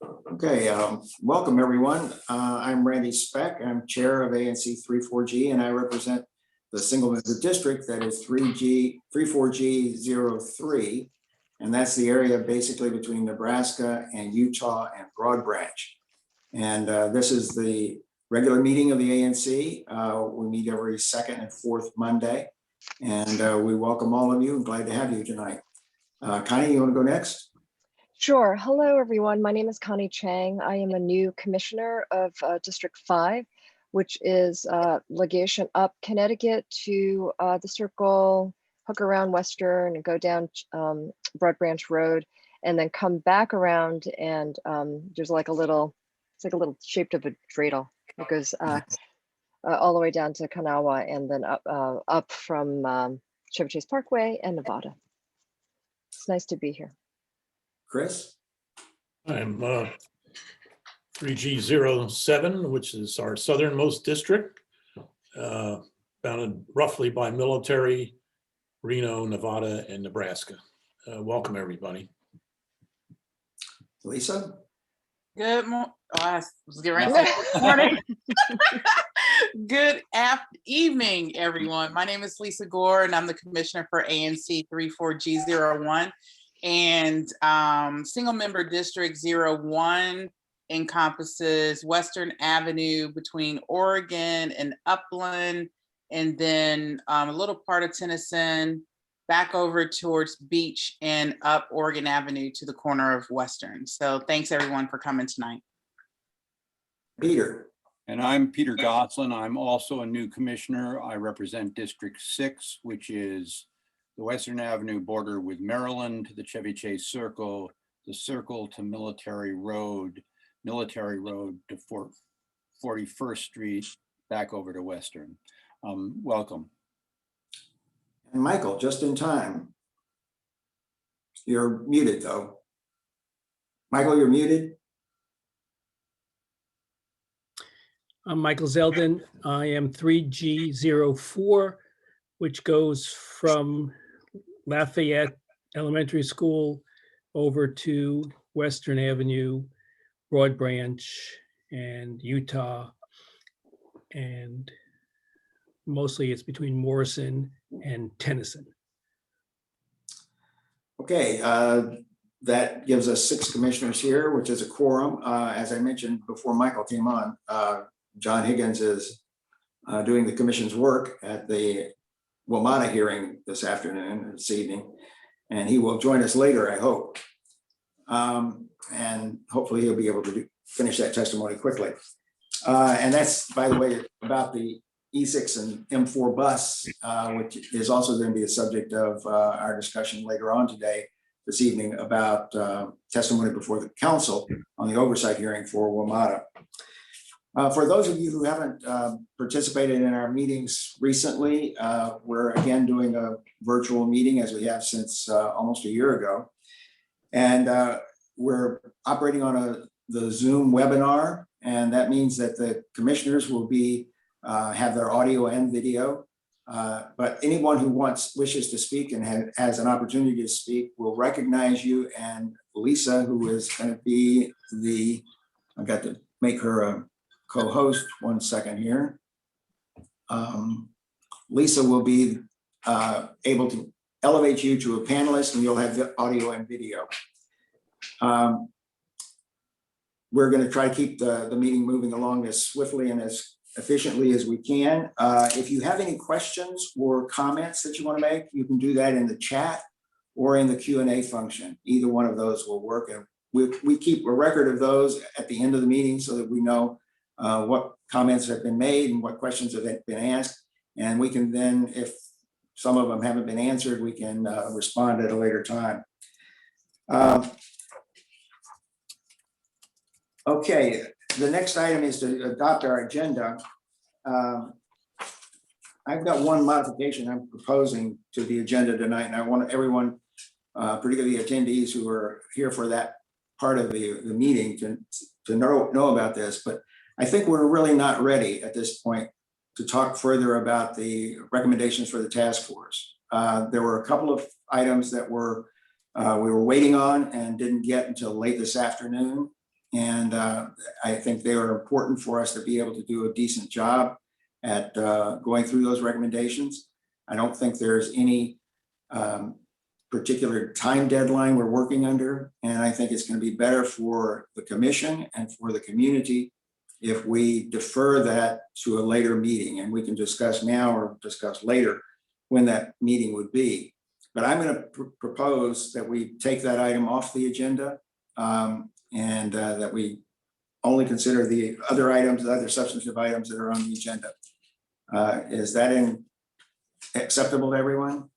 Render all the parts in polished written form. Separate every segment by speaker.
Speaker 1: Okay, welcome everyone. I'm Randy Speck. I'm chair of ANC 34G and I represent the single visit district that is 34G03. And that's the area basically between Nebraska and Utah and Broad Branch. And this is the regular meeting of the ANC. We meet every second and fourth Monday. And we welcome all of you and glad to have you tonight. Connie, you want to go next?
Speaker 2: Sure. Hello, everyone. My name is Connie Chang. I am a new commissioner of District 5, which is legation up Connecticut to the Circle, hook around Western, and go down Broad Branch Road, and then come back around. And there's like a little, it's like a little shaped of a dreidel. It goes all the way down to Kanawha and then up from Chevy Chase Parkway and Nevada. It's nice to be here.
Speaker 1: Chris?
Speaker 3: I'm 3G07, which is our southernmost district, bounded roughly by military, Reno, Nevada, and Nebraska. Welcome, everybody.
Speaker 1: Lisa?
Speaker 4: Good morning. Oh, I was getting ready to say good morning. Good evening, everyone. My name is Lisa Gore, and I'm the commissioner for ANC 34G01. And single member district 01 encompasses Western Avenue between Oregon and Upland, and then a little part of Tennyson, back over towards Beach and up Oregon Avenue to the corner of Western. So thanks everyone for coming tonight.
Speaker 1: Peter.
Speaker 5: And I'm Peter Gosselin. I'm also a new commissioner. I represent District 6, which is the Western Avenue border with Maryland to the Chevy Chase Circle, the Circle to Military Road to 41st Street, back over to Western. Welcome.
Speaker 1: And Michael, just in time. You're muted though. Michael, you're muted.
Speaker 6: I'm Michael Zeldin. I am 3G04, which goes from Lafayette Elementary School over to Western Avenue, Broad Branch, and Utah. And mostly it's between Morrison and Tennyson.
Speaker 1: Okay, that gives us 6 commissioners here, which is a quorum. As I mentioned before Michael came on, John Higgins is doing the commission's work at the WMATA hearing this evening, and he will join us later, I hope. And hopefully he'll be able to finish that testimony quickly. And that's, by the way, about the E6 and M4 bus, which is also going to be the subject of our discussion later on this evening about testimony before the council on the oversight hearing for WMATA. For those of you who haven't participated in our meetings recently, we're again doing a virtual meeting as we have since almost a year ago. And we're operating on the Zoom webinar, and that means that the commissioners will have their audio and video. But anyone who wishes to speak and has an opportunity to speak will recognize you. And Lisa, who is going to be I've got to make her a co-host, one second here. Lisa will be able to elevate you to a panelist, and you'll have the audio and video. We're going to try to keep the meeting moving along as swiftly and as efficiently as we can. If you have any questions or comments that you want to make, you can do that in the chat or in the Q&A function. Either one of those will work. And we keep a record of those at the end of the meeting so that we know what comments have been made and what questions have been asked. And we can then, if some of them haven't been answered, we can respond at a later time. Okay, the next item is to adopt our agenda. I've got one modification I'm proposing to the agenda tonight, and I want everyone, particularly the attendees who are here for that part of the meeting to know about this. But I think we're really not ready at this point to talk further about the recommendations for the task force. There were a couple of items that we were waiting on and didn't get until late this afternoon. And I think they are important for us to be able to do a decent job at going through those recommendations. I don't think there's any particular time deadline we're working under. And I think it's going to be better for the commission and for the community if we defer that to a later meeting, and we can discuss now or discuss later when that meeting would be. But I'm going to propose that we take that item off the agenda, and that we only consider the other items, the other substantive items that are on the agenda. Is that acceptable to everyone?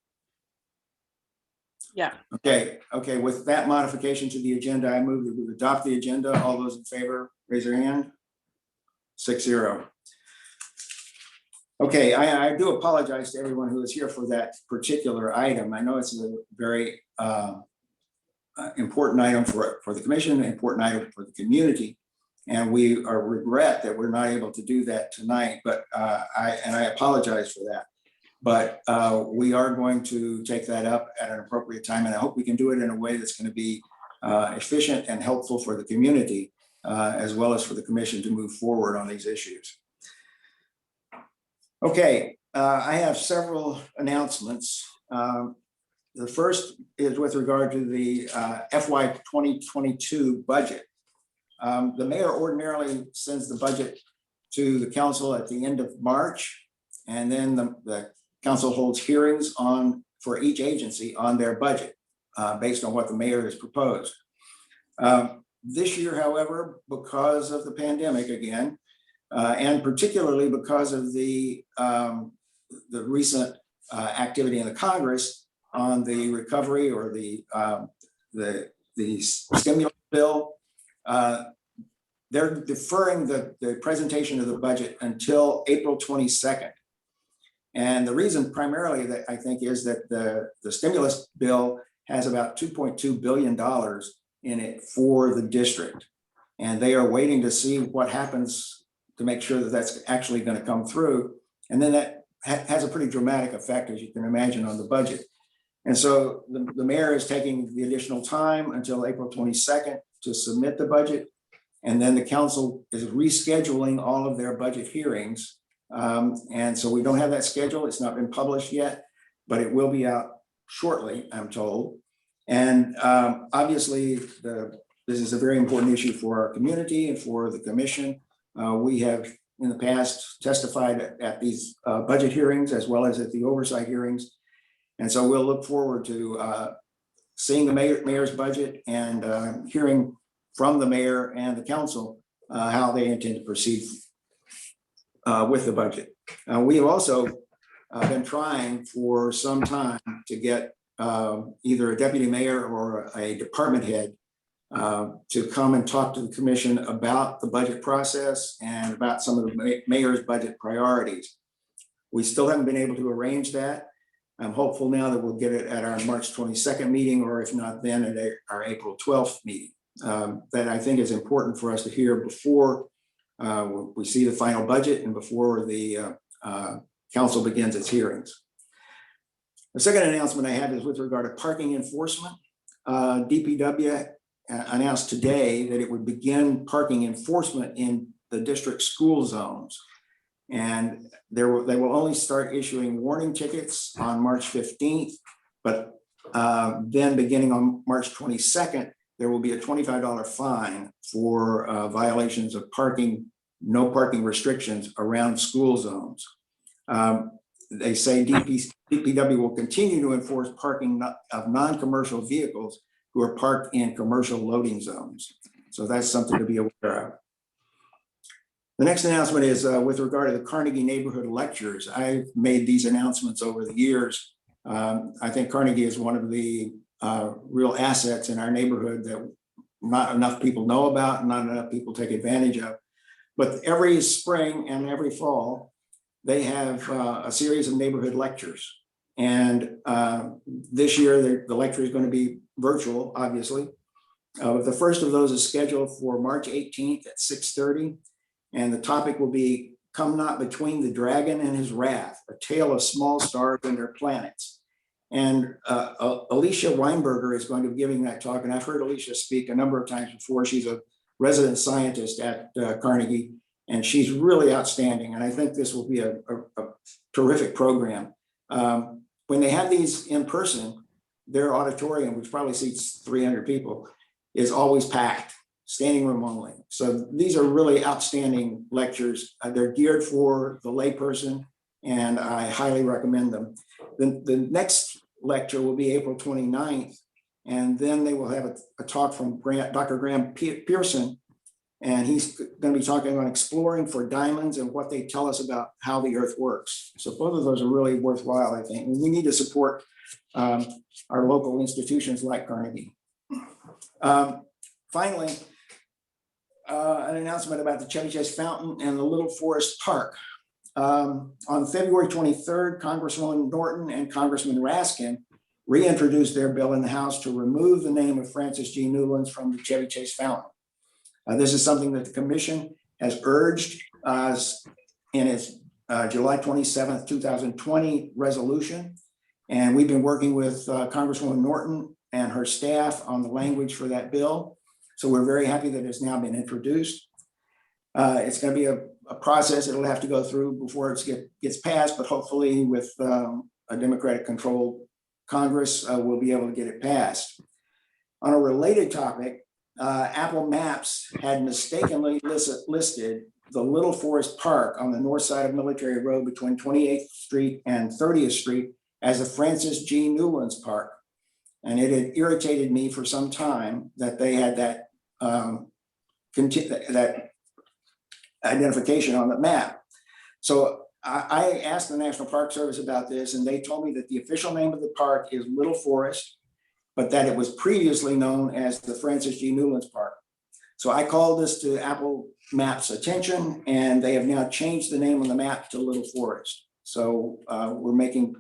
Speaker 4: Yeah.
Speaker 1: Okay, with that modification to the agenda, I move that we adopt the agenda. All those in favor, raise your hand. 6-0. Okay, I do apologize to everyone who is here for that particular item. I know it's a very important item for the commission, an important item for the community. And we regret that we're not able to do that tonight, but I apologize for that. But we are going to take that up at an appropriate time, and I hope we can do it in a way that's going to be efficient and helpful for the community, as well as for the commission to move forward on these issues. Okay, I have several announcements. The first is with regard to the FY 2022 budget. The mayor ordinarily sends the budget to the council at the end of March, and then the council holds hearings for each agency on their budget based on what the mayor has proposed. This year, however, because of the pandemic again, and particularly because of the recent activity in the Congress on the recovery or the stimulus bill, they're deferring the presentation of the budget until April 22nd. And the reason primarily that I think is that the stimulus bill has about $2.2 billion in it for the district. And they are waiting to see what happens to make sure that that's actually going to come through. And then that has a pretty dramatic effect, as you can imagine, on the budget. And so the mayor is taking the additional time until April 22nd to submit the budget. And then the council is rescheduling all of their budget hearings. And so we don't have that schedule. It's not been published yet, but it will be out shortly, I'm told. And obviously, this is a very important issue for our community and for the commission. We have in the past testified at these budget hearings as well as at the oversight hearings. And so we'll look forward to seeing the mayor's budget and hearing from the mayor and the council how they intend to proceed with the budget. We have also been trying for some time to get either a deputy mayor or a department head to come and talk to the commission about the budget process and about some of the mayor's budget priorities. We still haven't been able to arrange that. I'm hopeful now that we'll get it at our March 22nd meeting, or if not then at our April 12th meeting. That I think is important for us to hear before we see the final budget and before the council begins its hearings. The second announcement I have is with regard to parking enforcement. DPW announced today that it would begin parking enforcement in the district school zones. And they will only start issuing warning tickets on March 15th, but then beginning on March 22nd, there will be a $25 fine for violations of no parking restrictions around school zones. They say DPW will continue to enforce parking of non-commercial vehicles who are parked in commercial loading zones. So that's something to be aware of. The next announcement is with regard to the Carnegie Neighborhood Lectures. I've made these announcements over the years. I think Carnegie is one of the real assets in our neighborhood that not enough people know about and not enough people take advantage of. But every spring and every fall, they have a series of neighborhood lectures. And this year, the lecture is going to be virtual, obviously. But the first of those is scheduled for March 18th at 6:30. And the topic will be "Come Not Between the Dragon and His Wrath, a Tale of Small Stars and Their Planets." And Alicia Weinberger is going to be giving that talk. And I've heard Alicia speak a number of times before. She's a resident scientist at Carnegie, and she's really outstanding. And I think this will be a terrific program. When they have these in person, their auditorium, which probably seats 300 people, is always packed, standing room only. So these are really outstanding lectures. They're geared for the layperson, and I highly recommend them. The next lecture will be April 29th, and then they will have a talk from Dr. Graham Pearson, and he's going to be talking about exploring for diamonds and what they tell us about how the earth works. So both of those are really worthwhile, I think. And we need to support our local institutions like Carnegie. Finally, an announcement about the Chevy Chase Fountain and the Little Forest Park. On February 23rd, Congresswoman Norton and Congressman Raskin reintroduced their bill in the House to remove the name of Francis G. Newlands from the Chevy Chase Fountain. This is something that the commission has urged in its July 27th, 2020 resolution. And we've been working with Congresswoman Norton and her staff on the language for that bill. So we're very happy that it's now been introduced. It's going to be a process it'll have to go through before it gets passed, but hopefully with a Democratic controlled Congress, we'll be able to get it passed. On a related topic, Apple Maps had mistakenly listed the Little Forest Park on the north side of Military Road between 28th Street and 30th Street as a Francis G. Newlands Park. And it had irritated me for some time that they had that identification on the map. So I asked the National Park Service about this, and they told me that the official name of the park is Little Forest, but that it was previously known as the Francis G. Newlands Park. So I called this to Apple Maps' attention, and they have now changed the name on the map to Little Forest. So we're making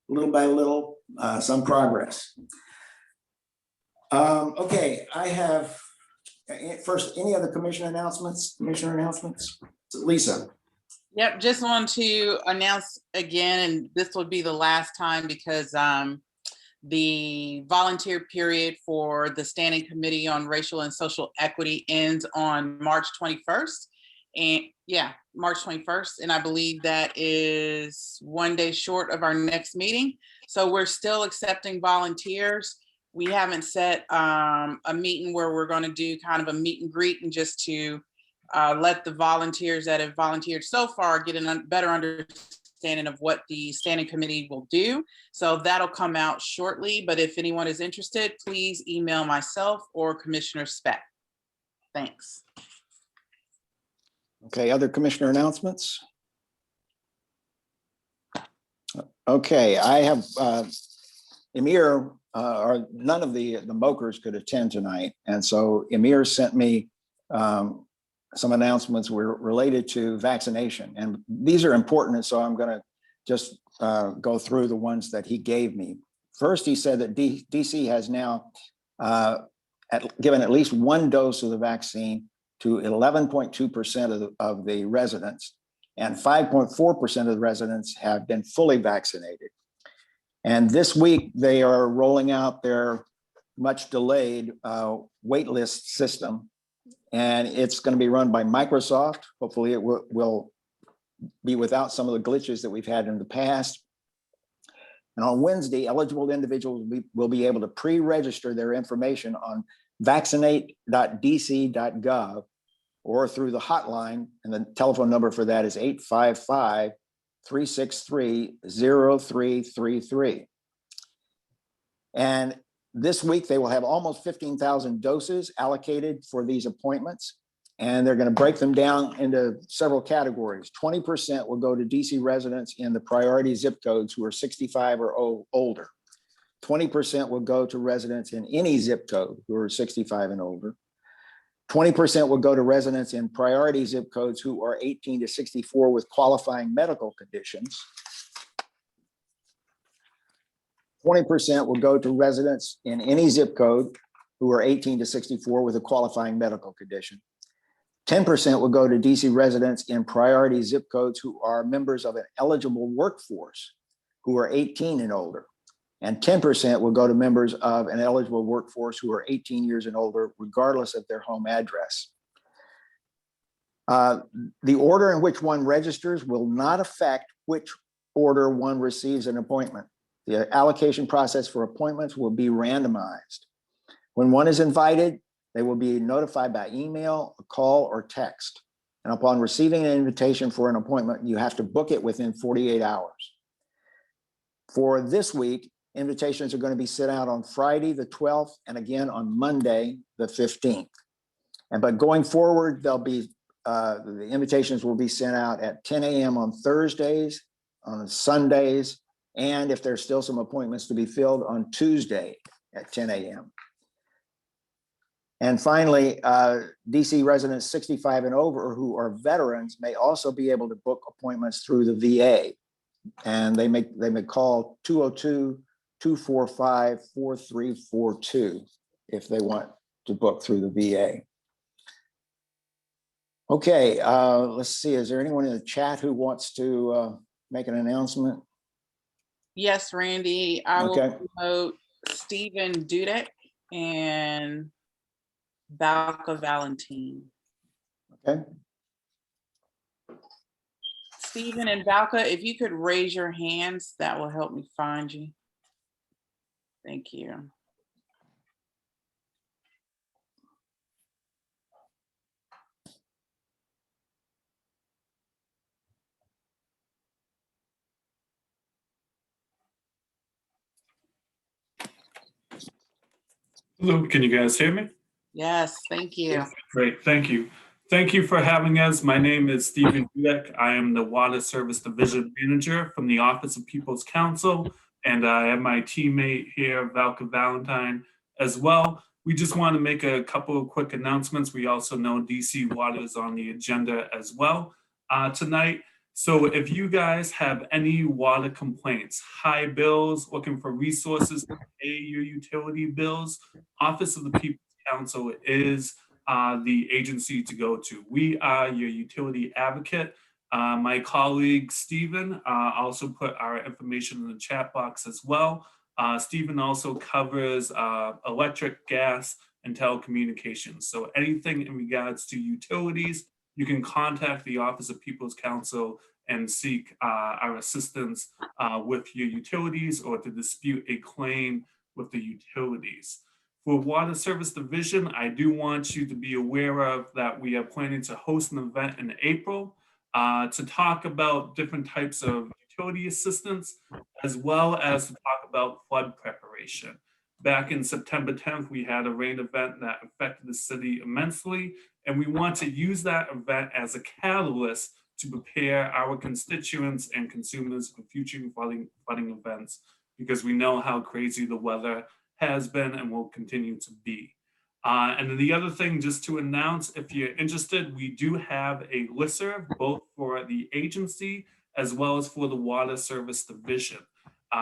Speaker 1: little by little some progress. Okay, I have first, any other commissioner announcements? Lisa.
Speaker 4: Yep, just want to announce again, and this will be the last time because the volunteer period for the Standing Committee on Racial and Social Equity ends on March 21st. And yeah, March 21st. And I believe that is one day short of our next meeting. So we're still accepting volunteers. We haven't set a meeting where we're going to do kind of a meet and greet and just to let the volunteers that have volunteered so far get a better understanding of what the standing committee will do. So that'll come out shortly. But if anyone is interested, please email myself or Commissioner Speck. Thanks.
Speaker 1: Okay, other commissioner announcements? Okay, I have Emir, or none of the Mokers could attend tonight. And so Emir sent me some announcements were related to vaccination. And these are important. And so I'm going to just go through the ones that he gave me. First, he said that DC has now given at least one dose of the vaccine to 11.2% of the residents, and 5.4% of the residents have been fully vaccinated. And this week, they are rolling out their much delayed wait list system. And it's going to be run by Microsoft. Hopefully it will be without some of the glitches that we've had in the past. And on Wednesday, eligible individuals will be able to pre-register their information on vaccinate.dc.gov or through the hotline. And the telephone number for that is 855-363-0333. And this week, they will have almost 15,000 doses allocated for these appointments, and they're going to break them down into several categories. 20% will go to DC residents in the priority zip codes who are 65 or older. 20% will go to residents in any zip code who are 65 and older. 20% will go to residents in priority zip codes who are 18 to 64 with qualifying medical conditions. 20% will go to residents in any zip code who are 18 to 64 with a qualifying medical condition. 10% will go to DC residents in priority zip codes who are members of an eligible workforce who are 18 and older. And 10% will go to members of an eligible workforce who are 18 years and older, regardless of their home address. The order in which one registers will not affect which order one receives an appointment. The allocation process for appointments will be randomized. When one is invited, they will be notified by email, a call, or text. And upon receiving an invitation for an appointment, you have to book it within 48 hours. For this week, invitations are going to be sent out on Friday, the 12th, and again on Monday, the 15th. But going forward, there'll be the invitations will be sent out at 10 a.m. on Thursdays, on Sundays, and if there's still some appointments to be filled, on Tuesday at 10 a.m. And finally, DC residents 65 and over who are veterans may also be able to book appointments through the VA. And they may call 202-245-4342 if they want to book through the VA. Okay, let's see. Is there anyone in the chat who wants to make an announcement?
Speaker 4: Yes, Randy, I will
Speaker 1: Okay.
Speaker 4: promote Stephen Dudak and Valka Valentine.
Speaker 1: Okay.
Speaker 4: Stephen and Valka, if you could raise your hands, that will help me find you. Thank you.
Speaker 7: Hello, can you guys hear me?
Speaker 4: Yes, thank you.
Speaker 7: Great, thank you. Thank you for having us. My name is Stephen Dudak. I am the Water Service Division Manager from the Office of People's Counsel, and I have my teammate here, Valka Valentine, as well. We just want to make a couple of quick announcements. We also know DC Water is on the agenda as well tonight. So if you guys have any water complaints, high bills, looking for resources to pay your utility bills, Office of the People's Counsel is the agency to go to. We are your utility advocate. My colleague, Stephen, also put our information in the chat box as well. Stephen also covers electric, gas, and telecommunications. So anything in regards to utilities, you can contact the Office of People's Counsel and seek our assistance with your utilities or to dispute a claim with the utilities. For Water Service Division, I do want you to be aware of that we are planning to host an event in April to talk about different types of utility assistance, as well as to talk about flood preparation. Back in September 10th, we had a rain event that affected the city immensely, and we want to use that event as a catalyst to prepare our constituents and consumers for future flooding events, because we know how crazy the weather has been and will continue to be. And then the other thing, just to announce, if you're interested, we do have a listserv, both for the agency as well as for the Water Service Division.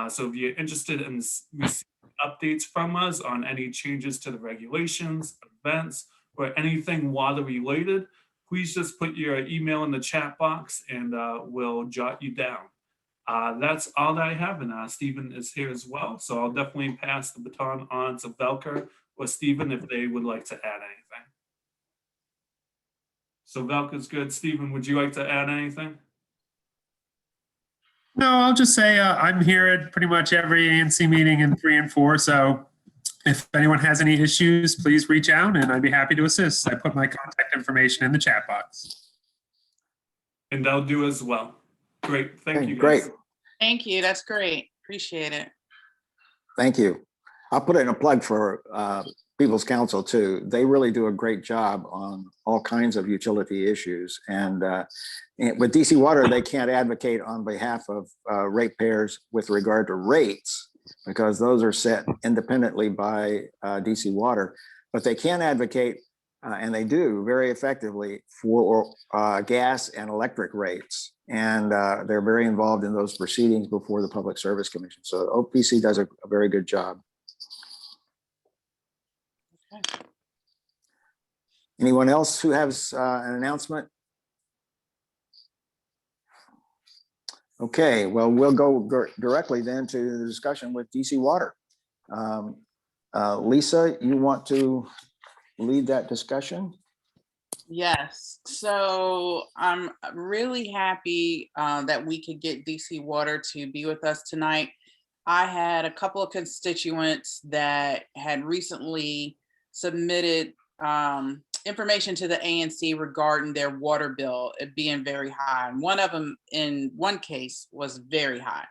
Speaker 7: So if you're interested in receiving updates from us on any changes to the regulations, events, or anything water related, please just put your email in the chat box and we'll jot you down. That's all that I have, and Stephen is here as well. So I'll definitely pass the baton on to Valka or Stephen if they would like to add anything. So Valka's good. Stephen, would you like to add anything?
Speaker 8: No, I'll just say I'm here at pretty much every ANC meeting in 3 and 4. So if anyone has any issues, please reach out and I'd be happy to assist. I put my contact information in the chat box.
Speaker 7: And I'll do as well. Great. Thank you, guys.
Speaker 1: Great.
Speaker 4: Thank you. That's great. Appreciate it.
Speaker 1: Thank you. I'll put in a plug for People's Counsel too. They really do a great job on all kinds of utility issues. And with DC Water, they can't advocate on behalf of ratepayers with regard to rates, because those are set independently by DC Water. But they can advocate, and they do very effectively, for gas and electric rates. And they're very involved in those proceedings before the Public Service Commission. So OPC does a very good job.
Speaker 4: Okay.
Speaker 1: Anyone else who has an announcement? Okay, well, we'll go directly then to the discussion with DC Water. Lisa, you want to lead that discussion?
Speaker 4: Yes, so I'm really happy that we could get DC Water to be with us tonight. I had a couple of constituents that had recently submitted information to the ANC regarding their water bill it being very high. And one of them, in one case, was very high.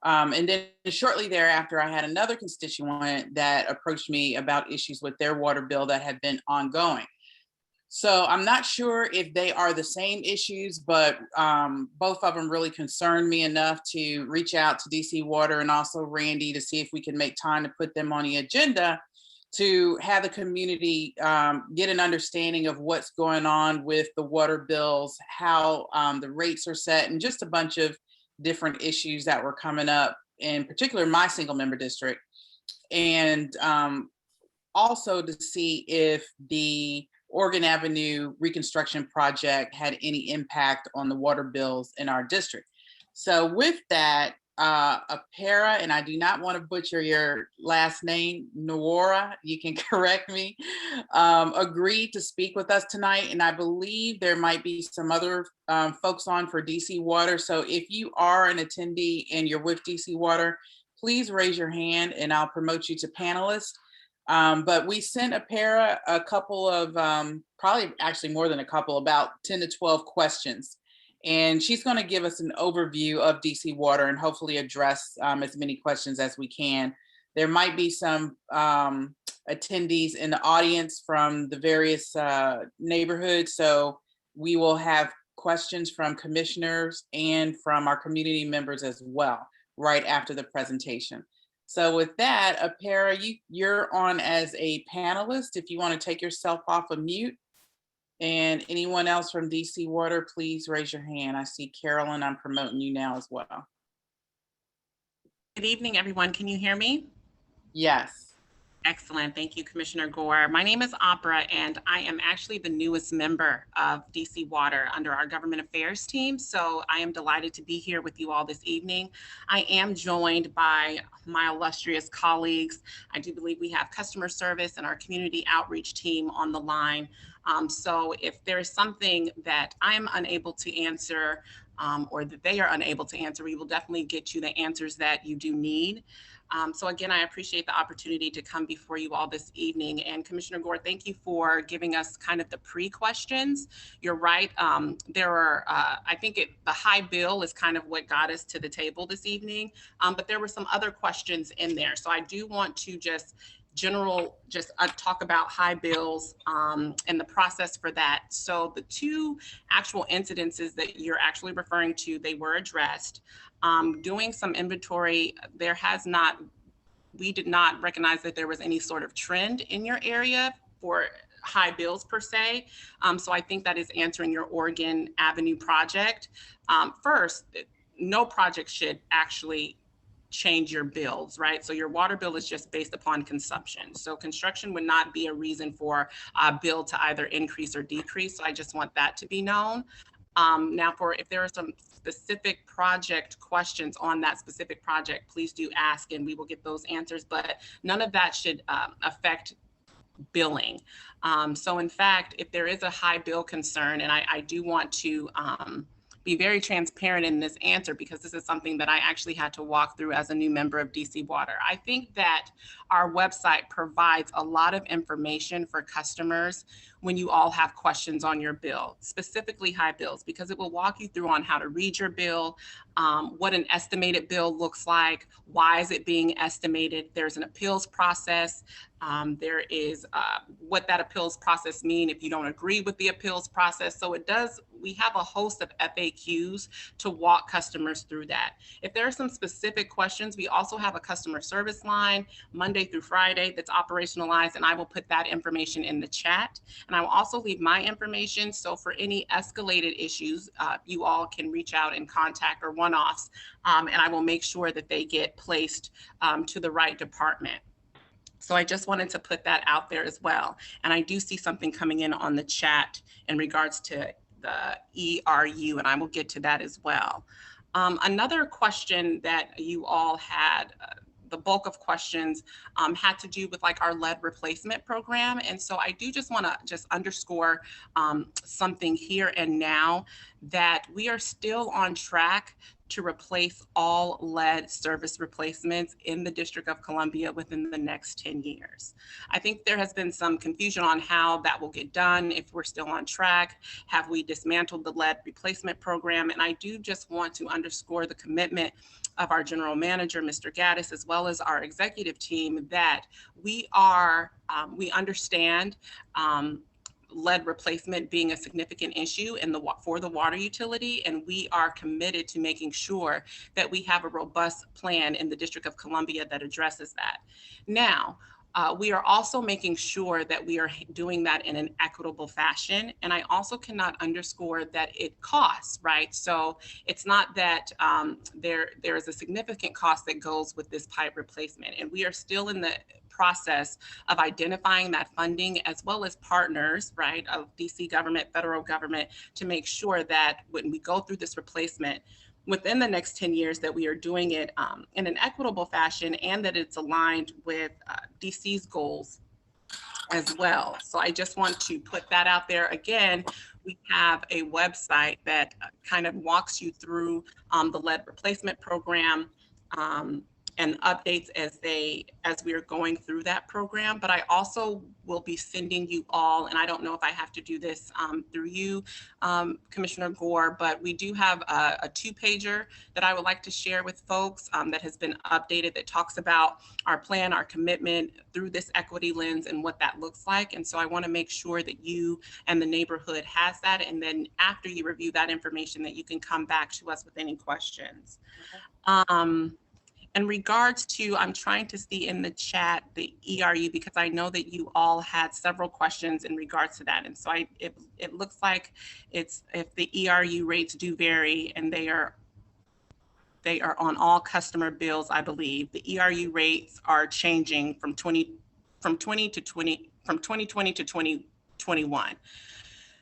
Speaker 4: And then shortly thereafter, I had another constituent that approached me about issues with their water bill that had been ongoing. So I'm not sure if they are the same issues, but both of them really concerned me enough to reach out to DC Water and also Randy to see if we can make time to put them on the agenda to have the community get an understanding of what's going on with the water bills, how the rates are set, and just a bunch of different issues that were coming up, in particular my single member district. And also to see if the Oregon Avenue reconstruction project had any impact on the water bills in our district. So with that, Apera, and I do not want to butcher your last name, Nwora, you can correct me, agreed to speak with us tonight. And I believe there might be some other folks on for DC Water. So if you are an attendee and you're with DC Water, please raise your hand and I'll promote you to panelist. But we sent Apera a couple of, probably actually more than a couple, about 10 to 12 questions. And she's going to give us an overview of DC Water and hopefully address as many questions as we can. There might be some attendees in the audience from the various neighborhoods. So we will have questions from commissioners and from our community members as well, right after the presentation. So with that, Apera, you're on as a panelist. If you want to take yourself off of mute. And anyone else from DC Water, please raise your hand. I see Carolyn, I'm promoting you now as well.
Speaker 9: Good evening, everyone. Can you hear me?
Speaker 4: Yes.
Speaker 9: Excellent. Thank you, Commissioner Gore. My name is Apera, and I am actually the newest member of DC Water under our government affairs team. So I am delighted to be here with you all this evening. I am joined by my illustrious colleagues. I do believe we have customer service and our community outreach team on the line. So if there is something that I'm unable to answer or that they are unable to answer, we will definitely get you the answers that you do need. So again, I appreciate the opportunity to come before you all this evening. And Commissioner Gore, thank you for giving us kind of the pre-questions. You're right. There are, I think the high bill is kind of what got us to the table this evening, but there were some other questions in there. So I do want to just talk about high bills and the process for that. So the two actual incidences that you're actually referring to, they were addressed. Doing some inventory, we did not recognize that there was any sort of trend in your area for high bills per se. So I think that is answering your Oregon Avenue project. First, no project should actually change your bills, right? So your water bill is just based upon consumption. So construction would not be a reason for a bill to either increase or decrease. So I just want that to be known. Now, if there are some specific project questions on that specific project, please do ask and we will get those answers, but none of that should affect billing. So in fact, if there is a high bill concern, and I do want to be very transparent in this answer because this is something that I actually had to walk through as a new member of DC Water. I think that our website provides a lot of information for customers when you all have questions on your bill, specifically high bills, because it will walk you through on how to read your bill, what an estimated bill looks like, why is it being estimated, there's an appeals process, there is what that appeals process mean if you don't agree with the appeals process. So we have a host of FAQs to walk customers through that. If there are some specific questions, we also have a customer service line Monday through Friday that's operationalized, and I will put that information in the chat. And I will also leave my information. So for any escalated issues, you all can reach out and contact or one-offs, and I will make sure that they get placed to the right department. So I just wanted to put that out there as well. And I do see something coming in on the chat in regards to the ERU, and I will get to that as well. Another question that you all had, the bulk of questions had to do with like our lead replacement program. And so I do just want to just underscore something here and now, that we are still on track to replace all lead service replacements in the District of Columbia within the next 10 years. I think there has been some confusion on how that will get done, if we're still on track. Have we dismantled the lead replacement program? And I do just want to underscore the commitment of our general manager, Mr. Gaddis, as well as our executive team, that we understand lead replacement being a significant issue for the water utility, and we are committed to making sure that we have a robust plan in the District of Columbia that addresses that. Now, we are also making sure that we are doing that in an equitable fashion. And I also cannot underscore that it costs, right? So it's not that there is a significant cost that goes with this pipe replacement. And we are still in the process of identifying that funding, as well as partners, right, of DC government, federal government, to make sure that when we go through this replacement within the next 10 years, that we are doing it in an equitable fashion, and that it's aligned with DC's goals as well. So I just want to put that out there. Again, we have a website that kind of walks you through the lead replacement program, and updates as we are going through that program. But I also will be sending you all, and I don't know if I have to do this through you, Commissioner Gore, but we do have a 2-pager that I would like to share with folks that has been updated, that talks about our plan, our commitment through this equity lens, and what that looks like. And so I want to make sure that you and the neighborhood has that. And then after you review that information, that you can come back to us with any questions. In regards to, I'm trying to see in the chat the ERU, because I know that you all had several questions in regards to that. And so it looks like it's, if the ERU rates do vary, and they are on all customer bills, I believe. The ERU rates are changing from 2020 to 2021.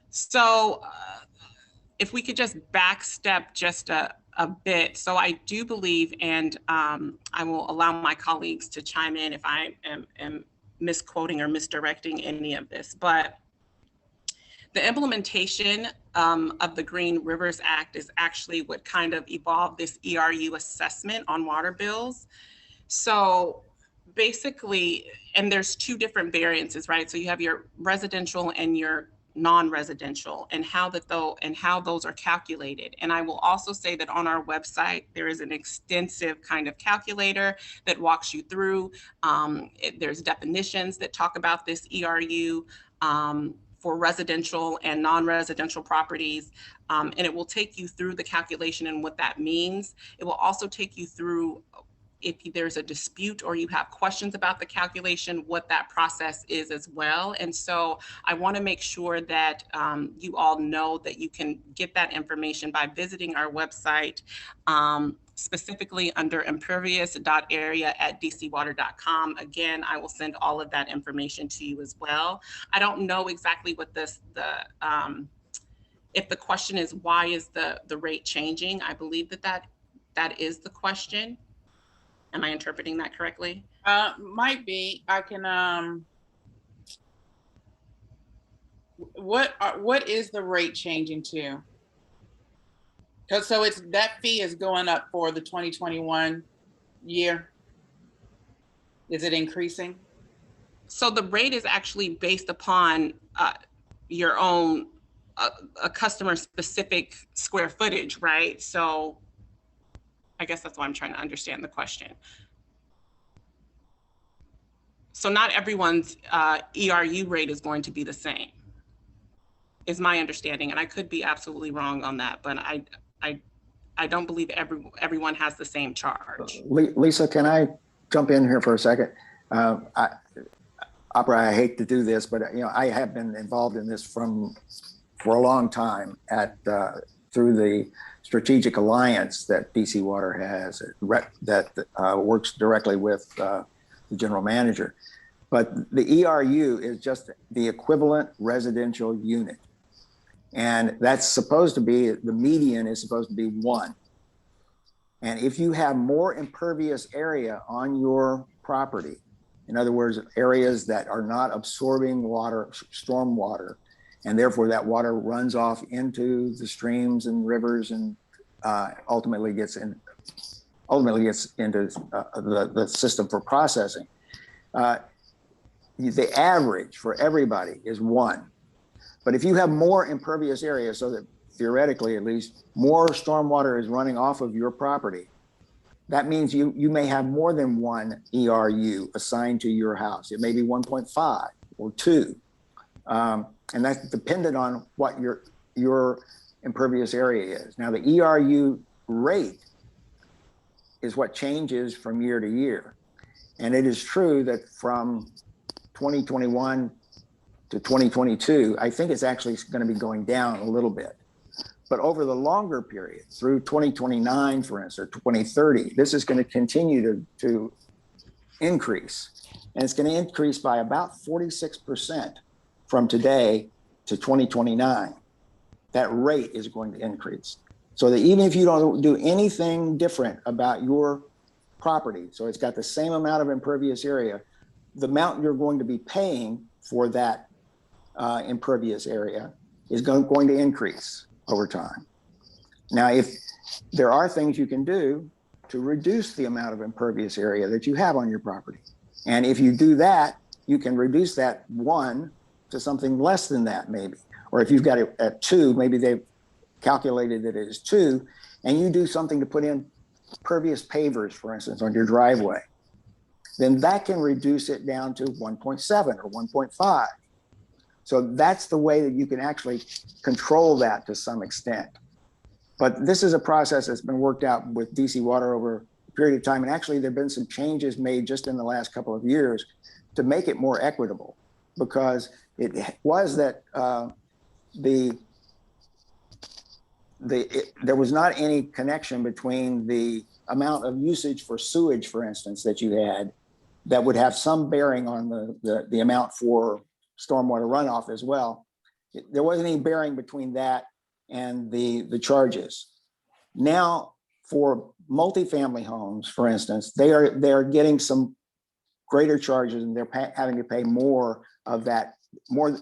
Speaker 9: So if we could just backstep just a bit. So I do believe, and I will allow my colleagues to chime in if I am misquoting or misdirecting any of this, but the implementation of the Green Rivers Act is actually what kind of evolved this ERU assessment on water bills. So basically, and there's 2 different variances, right? So you have your residential and your non-residential, and how those are calculated. And I will also say that on our website, there is an extensive kind of calculator that walks you through. There's definitions that talk about this ERU for residential and non-residential properties. And it will take you through the calculation and what that means. It will also take you through, if there's a dispute or you have questions about the calculation, what that process is as well. And so I want to make sure that you all know that you can get that information by visiting our website, specifically under impervious.area@dcwater.com. Again, I will send all of that information to you as well. I don't know exactly what if the question is, why is the rate changing? I believe that is the question. Am I interpreting that correctly?
Speaker 4: Might be. I can. What is the rate changing to? Because so it's that fee is going up for the 2021 year. Is it increasing?
Speaker 9: So the rate is actually based upon your own a customer specific square footage, right? So I guess that's why I'm trying to understand the question. So not everyone's ERU rate is going to be the same, is my understanding. And I could be absolutely wrong on that, but I don't believe everyone has the same charge.
Speaker 1: Lisa, can I jump in here for a second? Opera, I hate to do this, but I have been involved in this for a long time through the strategic alliance that DC Water has that works directly with the general manager. But the ERU is just the equivalent residential unit. And that's supposed to be, the median is supposed to be 1. And if you have more impervious area on your property, in other words, areas that are not absorbing water, storm water, and therefore that water runs off into the streams and rivers and ultimately gets into the system for processing. The average for everybody is 1. But if you have more impervious area, so that theoretically at least more stormwater is running off of your property, that means you may have more than 1 ERU assigned to your house. It may be 1.5 or 2. And that's dependent on what your impervious area is. Now the ERU rate is what changes from year to year. And it is true that from 2021 to 2022, I think it's actually going to be going down a little bit. But over the longer period, through 2029, for instance, or 2030, this is going to continue to increase. And it's going to increase by about 46% from today to 2029. That rate is going to increase. So that even if you don't do anything different about your property, so it's got the same amount of impervious area, the amount you're going to be paying for that impervious area is going to increase over time. Now, if there are things you can do to reduce the amount of impervious area that you have on your property, and if you do that, you can reduce that 1 to something less than that maybe. Or if you've got it at 2, maybe they've calculated that it is 2, and you do something to put in pervious pavers, for instance, on your driveway, then that can reduce it down to 1.7 or 1.5. So that's the way that you can actually control that to some extent. But this is a process that's been worked out with DC Water over a period of time. And actually there've been some changes made just in the last couple of years to make it more equitable, because it was that there was not any connection between the amount of usage for sewage, for instance, that you had that would have some bearing on the amount for stormwater runoff as well. There wasn't any bearing between that and the charges. Now, for multifamily homes, for instance, they are getting some greater charges, and they're having to pay more of that, an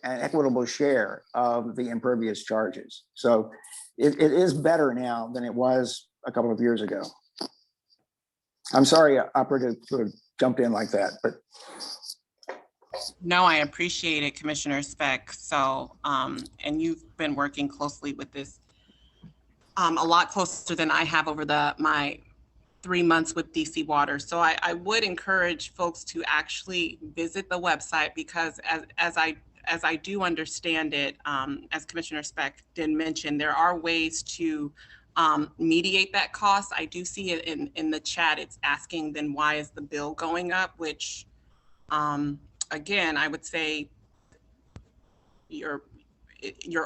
Speaker 1: equitable share of the impervious charges. So it is better now than it was a couple of years ago. I'm sorry, Operator, to jump in like that, but.
Speaker 9: No, I appreciate it, Commissioner Speck. So, and you've been working closely with this, a lot closer than I have over my 3 months with DC Water. So I would encourage folks to actually visit the website, because as I do understand it, as Commissioner Speck did mention, there are ways to mediate that cost. I do see it in the chat. It's asking, then why is the bill going up? Which, again, I would say your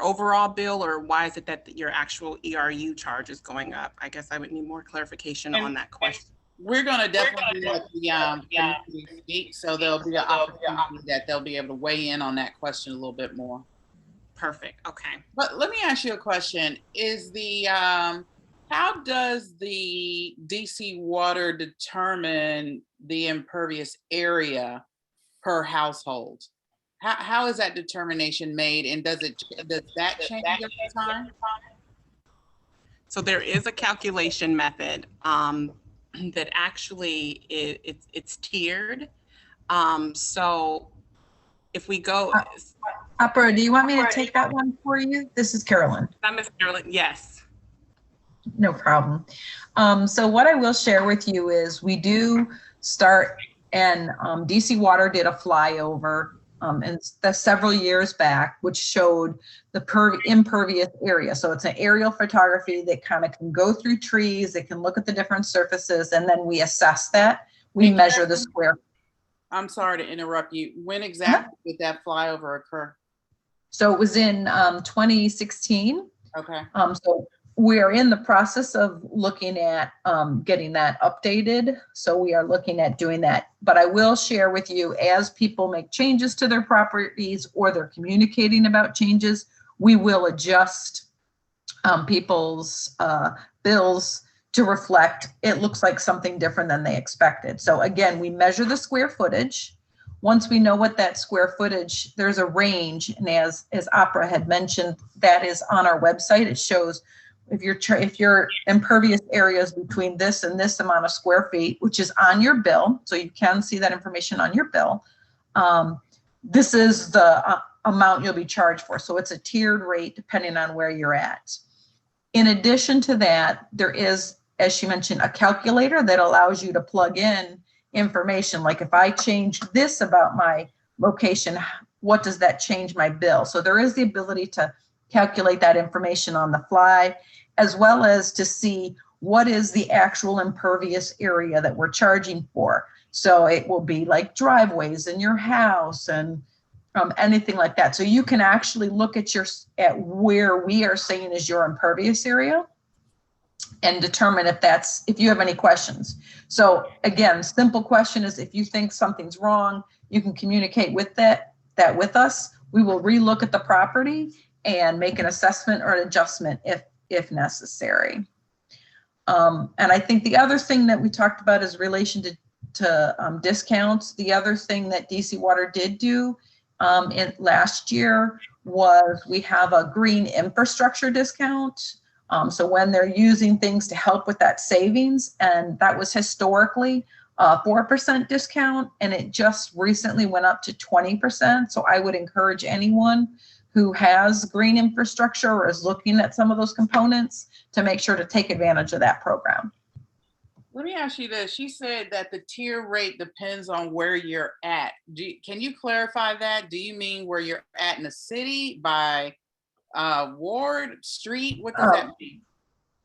Speaker 9: overall bill, or why is it that your actual ERU charge is going up? I guess I would need more clarification on that question.
Speaker 4: We're going to definitely let the community speak, so there'll be an opportunity that they'll be able to weigh in on that question a little bit more.
Speaker 9: Perfect. Okay.
Speaker 4: But let me ask you a question. Is how does the DC Water determine the impervious area per household? How is that determination made, and does that change over time?
Speaker 9: So there is a calculation method that actually it's tiered. So if we go,
Speaker 10: Opera, do you want me to take that one for you? This is Carolyn.
Speaker 9: I'm Miss Carolyn. Yes.
Speaker 10: No problem. So what I will share with you is we do start, and DC Water did a flyover and that's several years back, which showed the impervious area. So it's an aerial photography that kind of can go through trees, it can look at the different surfaces, and then we assess that. We measure the square.
Speaker 4: I'm sorry to interrupt you. When exactly did that flyover occur?
Speaker 10: So it was in 2016.
Speaker 4: Okay.
Speaker 10: So we are in the process of looking at getting that updated. So we are looking at doing that. But I will share with you, as people make changes to their properties or they're communicating about changes, we will adjust people's bills to reflect, it looks like something different than they expected. So again, we measure the square footage. Once we know what that square footage, there's a range. And as Apera had mentioned, that is on our website. It shows if your impervious area is between this and this amount of square feet, which is on your bill. So you can see that information on your bill. This is the amount you'll be charged for. So it's a tiered rate depending on where you're at. In addition to that, there is, as she mentioned, a calculator that allows you to plug in information. Like if I change this about my location, what does that change my bill? So there is the ability to calculate that information on the fly, as well as to see what is the actual impervious area that we're charging for. So it will be like driveways in your house and anything like that. So you can actually look at where we are saying is your impervious area and determine if you have any questions. So again, simple question is, if you think something's wrong, you can communicate with that with us. We will relook at the property and make an assessment or an adjustment if necessary. And I think the other thing that we talked about is relation to discounts. The other thing that DC Water did do in last year was we have a green infrastructure discount. So when they're using things to help with that savings, and that was historically a 4% discount, and it just recently went up to 20%. So I would encourage anyone who has green infrastructure or is looking at some of those components to make sure to take advantage of that program.
Speaker 4: Let me ask you this. She said that the tier rate depends on where you're at. Can you clarify that? Do you mean where you're at in the city, by ward, street? What does that mean?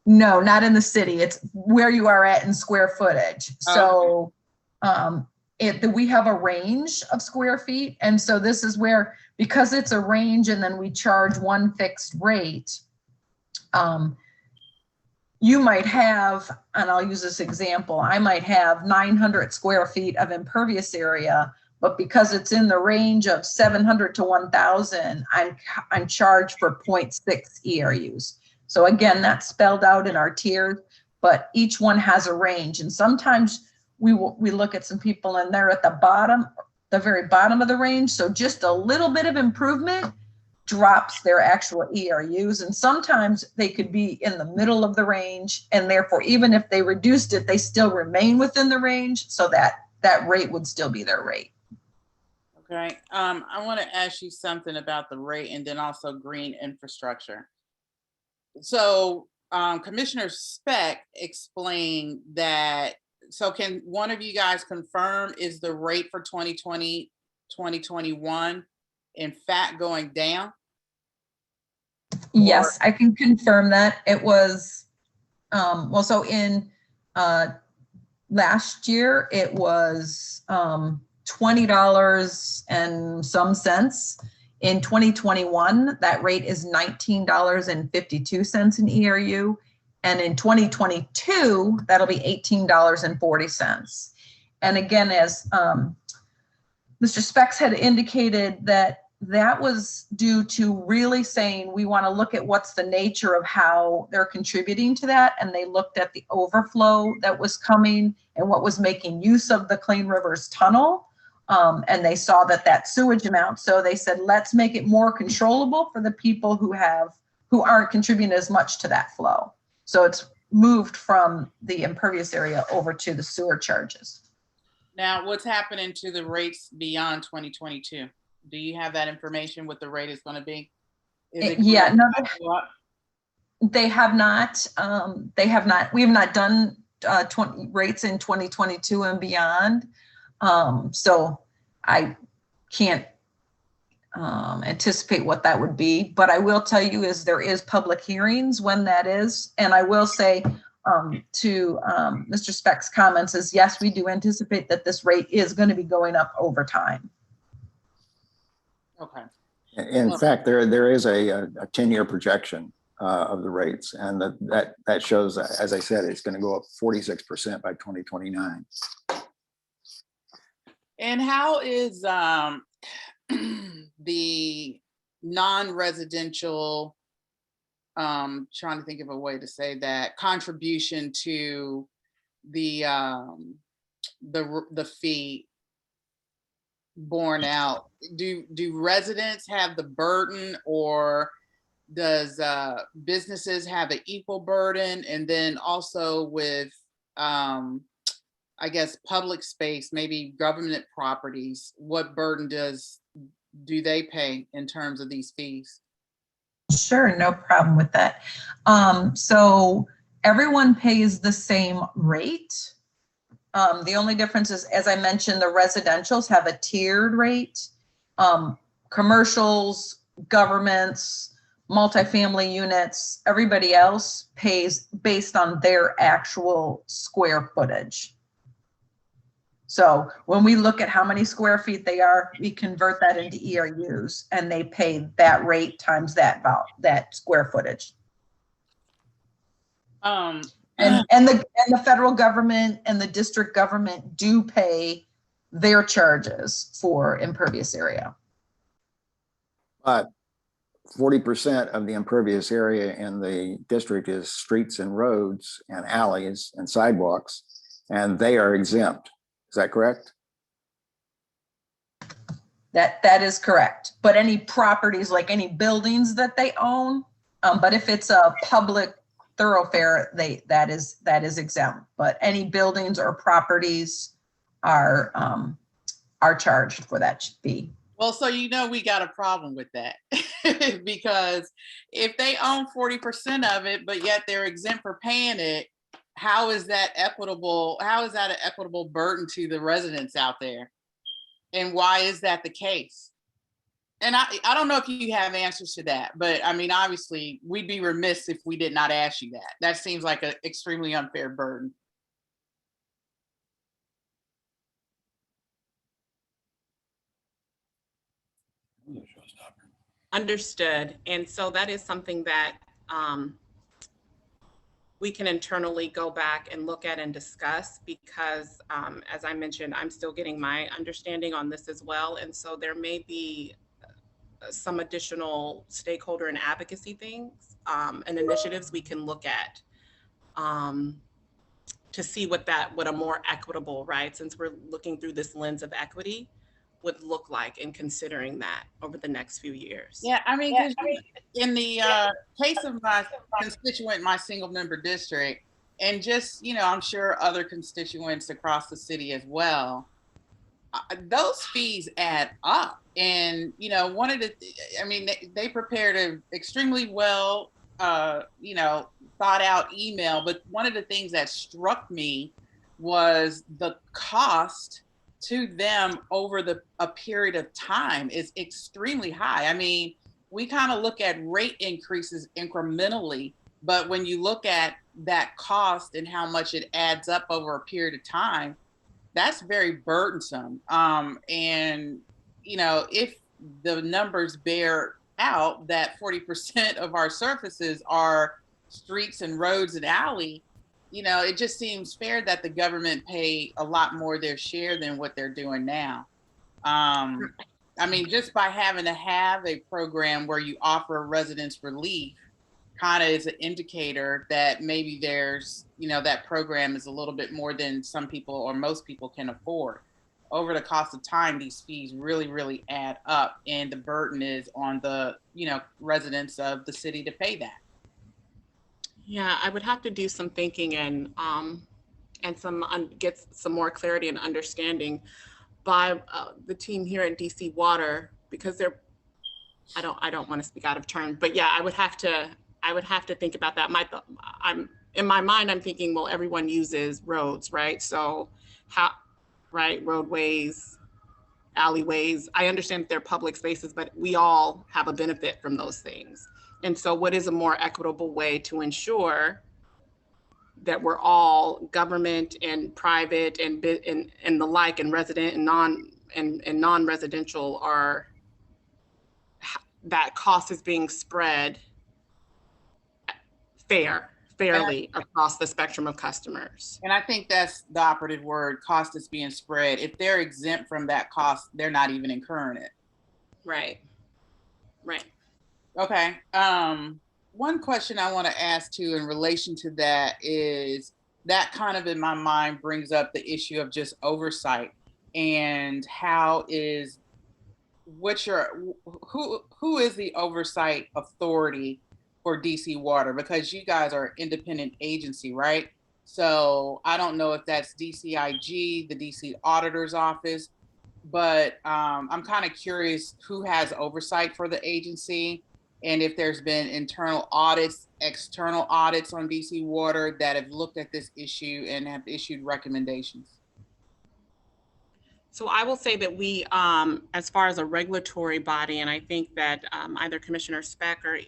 Speaker 10: No, not in the city. It's where you are at in square footage. So we have a range of square feet. And so this is where, because it's a range and then we charge one fixed rate, you might have, and I'll use this example, I might have 900 square feet of impervious area, but because it's in the range of 700 to 1,000, I'm charged for 0.6 ERUs. So again, that's spelled out in our tiers, but each one has a range. And sometimes we look at some people and they're at the very bottom of the range. So just a little bit of improvement drops their actual ERUs. And sometimes they could be in the middle of the range. And therefore, even if they reduced it, they still remain within the range. So that rate would still be their rate.
Speaker 4: Okay. I want to ask you something about the rate and then also green infrastructure. So Commissioner Speck explained that. So can one of you guys confirm, is the rate for 2020, 2021 in fact going down?
Speaker 10: Yes, I can confirm that. It was, so in last year, it was $20 and some cents. In 2021, that rate is $19.52 in ERU. And in 2022, that'll be $18.40. And again, as Mr. Specs had indicated, that was due to really saying we want to look at what's the nature of how they're contributing to that. And they looked at the overflow that was coming and what was making use of the Clean Rivers Tunnel. And they saw that sewage amount. So they said, let's make it more controllable for the people who aren't contributing as much to that flow. So it's moved from the impervious area over to the sewer charges.
Speaker 4: Now, what's happening to the rates beyond 2022? Do you have that information, what the rate is going to be?
Speaker 10: Yeah, no, they have not. We have not done 20 rates in 2022 and beyond. So I can't anticipate what that would be, but I will tell you is there is public hearings when that is. And I will say to Mr. Speck's comments is, yes, we do anticipate that this rate is going to be going up over time.
Speaker 4: Okay.
Speaker 1: In fact, there is a 10-year projection of the rates, and that shows, as I said, it's going to go up 46% by 2029.
Speaker 4: And how is the non-residential trying to think of a way to say that, contribution to the fee borne out? Do residents have the burden, or does businesses have an equal burden? And then also with I guess public space, maybe government properties, what burden do they pay in terms of these fees?
Speaker 10: Sure, no problem with that. So everyone pays the same rate. The only difference is, as I mentioned, the residentials have a tiered rate. Commercials, governments, multifamily units, everybody else pays based on their actual square footage. So when we look at how many square feet they are, we convert that into ERUs, and they pay that rate times that square footage. And the federal government and the district government do pay their charges for impervious area.
Speaker 1: But 40% of the impervious area in the district is streets and roads and alleys and sidewalks, and they are exempt. Is that correct?
Speaker 10: That is correct. But any properties, like any buildings that they own, but if it's a public thoroughfare, that is exempt. But any buildings or properties are charged for that fee.
Speaker 4: Well, so we got a problem with that because if they own 40% of it, but yet they're exempt for paying it, how is that equitable? How is that an equitable burden to the residents out there? And why is that the case? And I don't know if you have answers to that, but I mean, obviously we'd be remiss if we did not ask you that. That seems like an extremely unfair burden.
Speaker 9: Understood. And so that is something that we can internally go back and look at and discuss, because as I mentioned, I'm still getting my understanding on this as well. And so there may be some additional stakeholder and advocacy things and initiatives we can look at to see what a more equitable, right, since we're looking through this lens of equity, would look like in considering that over the next few years.
Speaker 4: Yeah, I mean, in the case of my constituent, my single member district, and just, I'm sure other constituents across the city as well, those fees add up. And, they prepared an extremely well, thought out email, but one of the things that struck me was the cost to them over a period of time is extremely high. I mean, we kind of look at rate increases incrementally, but when you look at that cost and how much it adds up over a period of time, that's very burdensome. And, if the numbers bear out that 40% of our surfaces are streets and roads and alley, it just seems fair that the government pay a lot more their share than what they're doing now. I mean, just by having to have a program where you offer residents relief kind of is an indicator that maybe there's, that program is a little bit more than some people or most people can afford. Over the cost of time, these fees really, really add up, and the burden is on the, residents of the city to pay that.
Speaker 9: Yeah, I would have to do some thinking and get some more clarity and understanding by the team here at DC Water, because I don't want to speak out of turn, but yeah, I would have to think about that. In my mind, I'm thinking, well, everyone uses roads, right? So roadways, alleyways. I understand that they're public spaces, but we all have a benefit from those things. And so what is a more equitable way to ensure that we're all, government and private and the like, and resident and non-residential, that cost is being spread fairly across the spectrum of customers.
Speaker 4: And I think that's the operative word, cost is being spread. If they're exempt from that cost, they're not even incurring it.
Speaker 9: Right.
Speaker 4: Okay. one question I want to ask too in relation to that is that kind of in my mind brings up the issue of just oversight and who is the oversight authority for DC Water, because you guys are an independent agency, right? So I don't know if that's DCIG, the DC Auditor's Office, but I'm kind of curious who has oversight for the agency and if there's been internal audits, external audits on DC Water that have looked at this issue and have issued recommendations.
Speaker 9: So I will say that we, as far as a regulatory body, and I think that either Commissioner Speck or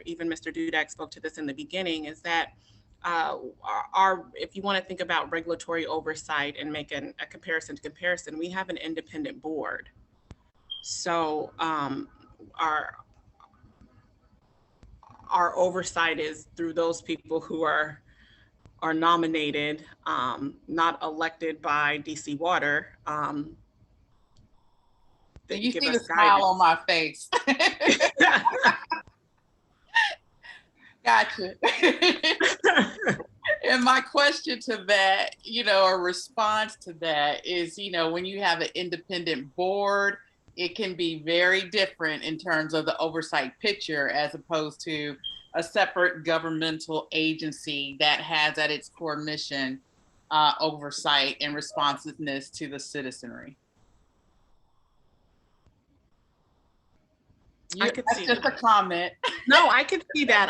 Speaker 9: even Mr. Dudak spoke to this in the beginning, is that if you want to think about regulatory oversight and make a comparison, we have an independent board. So our oversight is through those people who are nominated, not elected by DC Water.
Speaker 4: You see the smile on my face. Gotcha. And my question to that, or response to that is, when you have an independent board, it can be very different in terms of the oversight picture as opposed to a separate governmental agency that has at its core mission oversight and responsiveness to the citizenry. That's just a comment.
Speaker 9: No, I could see that.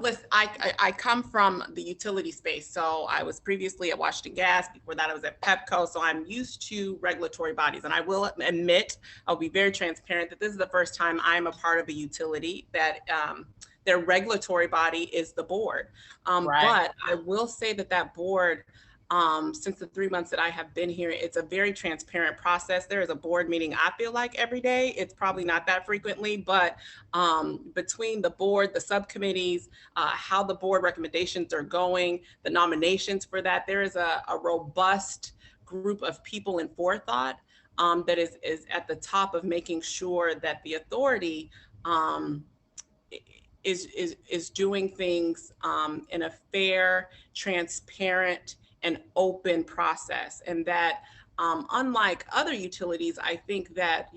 Speaker 9: Listen, I come from the utility space. So I was previously at Washington Gas. Before that, I was at Pepco. So I'm used to regulatory bodies. And I will admit, I'll be very transparent that this is the first time I'm a part of a utility that their regulatory body is the board.
Speaker 4: Right.
Speaker 9: But I will say that board, since the 3 months that I have been here, it's a very transparent process. There is a board meeting, I feel like, every day. It's probably not that frequently, but between the board, the subcommittees, how the board recommendations are going, the nominations for that, there is a robust group of people in forethought that is at the top of making sure that the authority is doing things in a fair, transparent, and open process. And that unlike other utilities, I think that,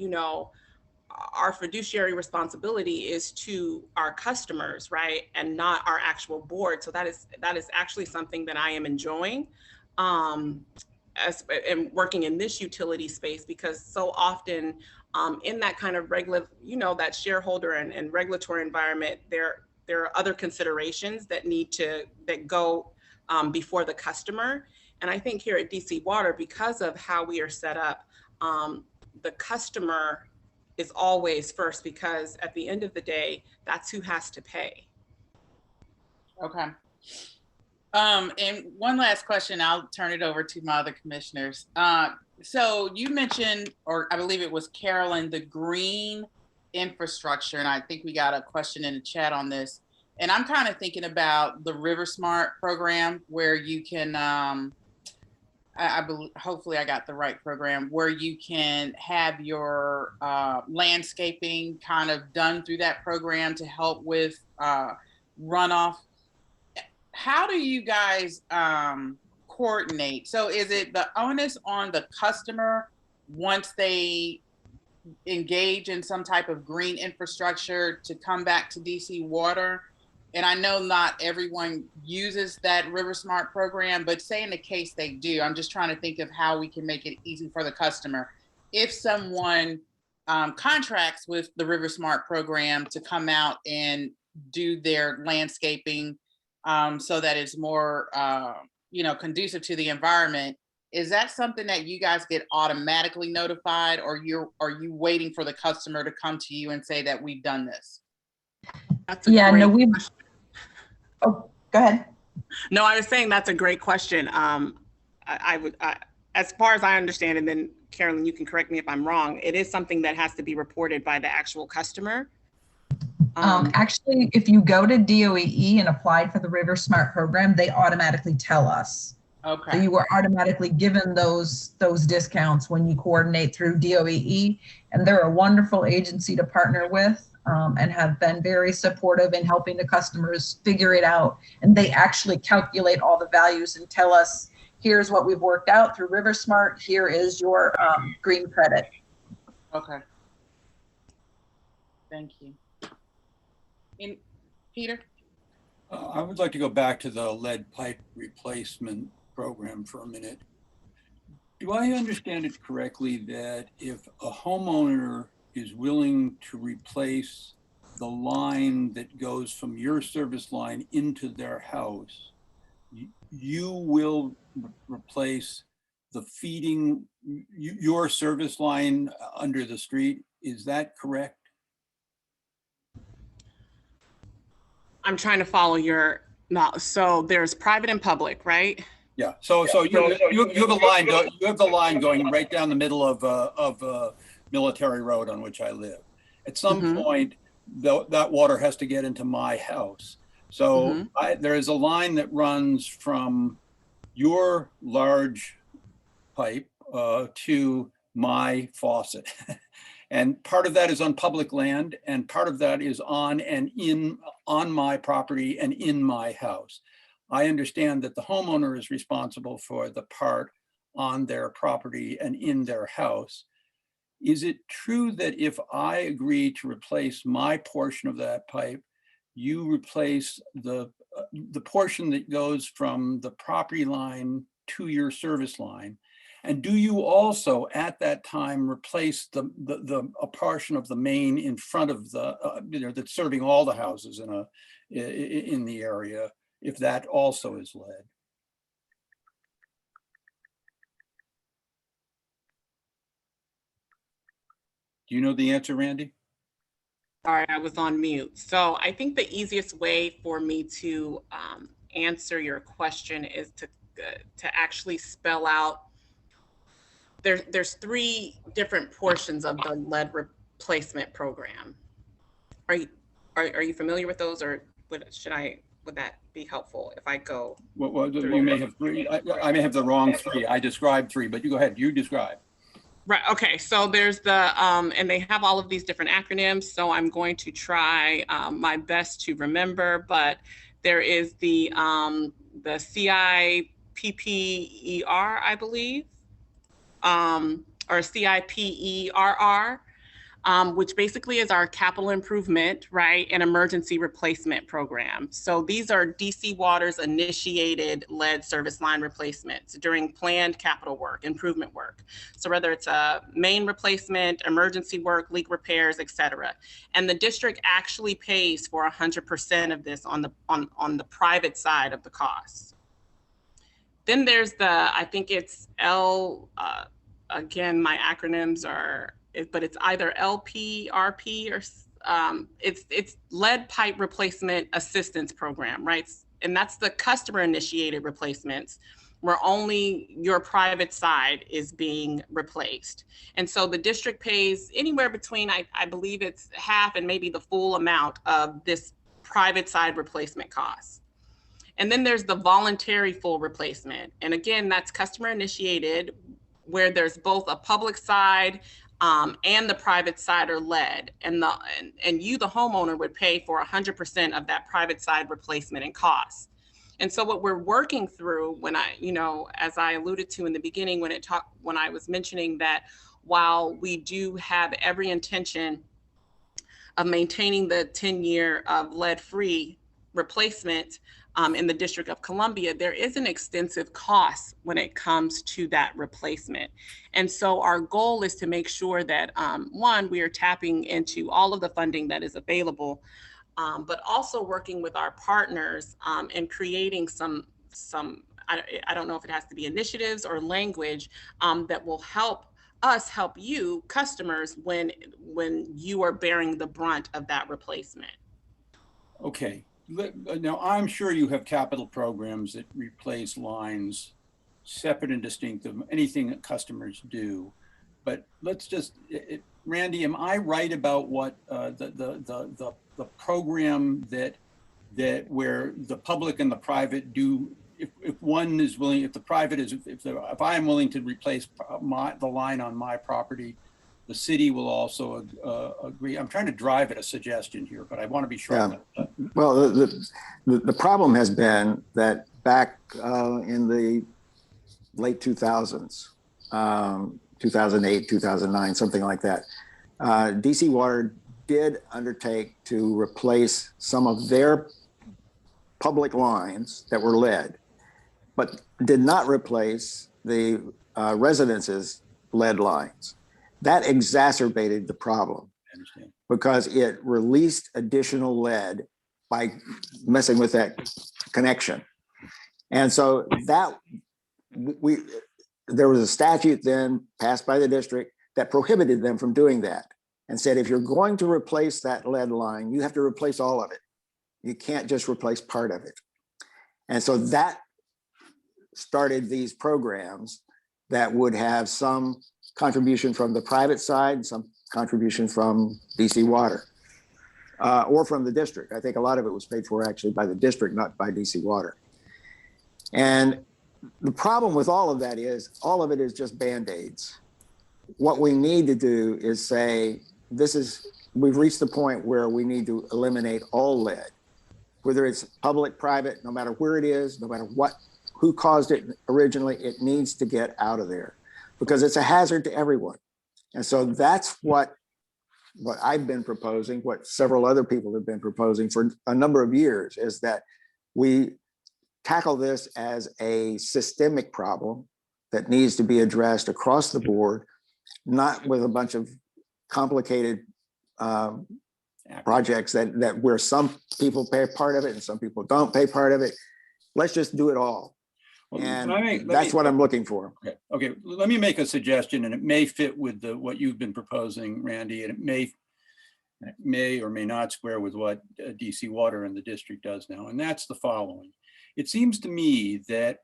Speaker 9: our fiduciary responsibility is to our customers, right? And not our actual board. So that is actually something that I am enjoying and working in this utility space, because so often in that kind of that shareholder and regulatory environment, there are other considerations that go before the customer. And I think here at DC Water, because of how we are set up, the customer is always first, because at the end of the day, that's who has to pay.
Speaker 4: Okay. And one last question, I'll turn it over to my other commissioners. So you mentioned, or I believe it was Carolyn, the green infrastructure, and I think we got a question in the chat on this. And I'm kind of thinking about the River Smart program, where you can, hopefully I got the right program, where you can have your landscaping kind of done through that program to help with runoff. How do you guys coordinate? So is it the onus on the customer once they engage in some type of green infrastructure to come back to DC Water? And I know not everyone uses that River Smart program, but say in the case they do, I'm just trying to think of how we can make it easy for the customer. If someone contracts with the River Smart program to come out and do their landscaping so that it's more conducive to the environment, is that something that you guys get automatically notified, or are you waiting for the customer to come to you and say that we've done this?
Speaker 9: That's question.
Speaker 10: Oh, go ahead.
Speaker 9: No, I was saying that's a great question. As far as I understand, and then Carolyn, you can correct me if I'm wrong, it is something that has to be reported by the actual customer.
Speaker 10: Actually, if you go to DOEE and apply for the River Smart program, they automatically tell us.
Speaker 4: Okay.
Speaker 10: So you are automatically given those discounts when you coordinate through DOEE, and they're a wonderful agency to partner with. and have been very supportive in helping the customers figure it out. And they actually calculate all the values and tell us, here's what we've worked out through RiverSmart. Here is your green credit.
Speaker 4: Okay. Thank you. Peter?
Speaker 5: I would like to go back to the lead pipe replacement program for a minute. Do I understand it correctly that if a homeowner is willing to replace the line that goes from your service line into their house, you will replace the feeding, your service line under the street? Is that correct?
Speaker 9: I'm trying to follow your, so there's private and public, right?
Speaker 5: Yeah. So you have a line. You have the line going right down the middle of Military Road on which I live. At some point, that water has to get into my house. So there is a line that runs from your large pipe to my faucet. And part of that is on public land, and part of that is on my property and in my house. I understand that the homeowner is responsible for the part on their property and in their house. Is it true that if I agree to replace my portion of that pipe, you replace the portion that goes from the property line to your service line? And do you also at that time replace a portion of the main in front of the, that's serving all the houses in the area, if that also is lead? Do you know the answer, Randy?
Speaker 9: Sorry, I was on mute. So I think the easiest way for me to answer your question is to actually spell out. There's three different portions of the lead replacement program. Are you familiar with those, or would that be helpful if I go?
Speaker 5: Well, you may have three. I may have the wrong three. I described three, but you go ahead. You describe.
Speaker 9: Right. Okay. So there's the and they have all of these different acronyms. So I'm going to try my best to remember. But there is the CIPPER, I believe, or CIPERR, which basically is our capital improvement, right, and emergency replacement program. So these are DC Water's initiated lead service line replacements during planned capital work, improvement work. So whether it's a main replacement, emergency work, leak repairs, et cetera. And the district actually pays for 100% of this on the private side of the cost. Then there's I think it's again, my acronyms are, but it's either LPRP or it's lead pipe replacement assistance program, right? And that's the customer initiated replacements where only your private side is being replaced. And so the district pays anywhere between, I believe it's half and maybe the full amount of this private side replacement cost. And then there's the voluntary full replacement. And again, that's customer initiated, where there's both a public side and the private side are lead. And you, the homeowner, would pay for 100% of that private side replacement and costs. And so what we're working through when as I alluded to in the beginning, when I was mentioning that while we do have every intention of maintaining the 10-year of lead-free replacement in the District of Columbia, there is an extensive cost when it comes to that replacement. And so our goal is to make sure that, one, we are tapping into all of the funding that is available, but also working with our partners and creating some I don't know if it has to be initiatives or language that will help us help you, customers, when you are bearing the brunt of that replacement.
Speaker 5: Okay. Now, I'm sure you have capital programs that replace lines separate and distinct of anything that customers do. But let's just, Randy, am I right about what the program that where the public and the private do? If one is willing, if the private is, if I am willing to replace the line on my property, the city will also agree. I'm trying to drive at a suggestion here, but I want to be sure.
Speaker 1: Yeah. Well, the problem has been that back in the late 2000s, 2008, 2009, something like that, DC Water did undertake to replace some of their public lines that were lead, but did not replace the residences' lead lines. That exacerbated the problem because it released additional lead by messing with that connection. And so that there was a statute then passed by the district that prohibited them from doing that and said, if you're going to replace that lead line, you have to replace all of it. You can't just replace part of it. And so that started these programs that would have some contribution from the private side and some contribution from DC Water or from the district. I think a lot of it was paid for actually by the district, not by DC Water. And the problem with all of that is all of it is just Band-Aids. What we need to do is say, we've reached the point where we need to eliminate all lead, whether it's public, private, no matter where it is, no matter who caused it originally, it needs to get out of there because it's a hazard to everyone. And so that's what I've been proposing, what several other people have been proposing for a number of years, is that we tackle this as a systemic problem that needs to be addressed across the board, not with a bunch of complicated projects that where some people pay part of it and some people don't pay part of it. Let's just do it all. And that's what I'm looking for.
Speaker 5: Okay. Let me make a suggestion, and it may fit with what you've been proposing, Randy, and it may or may not square with what DC Water and the district does now. And that's the following. It seems to me that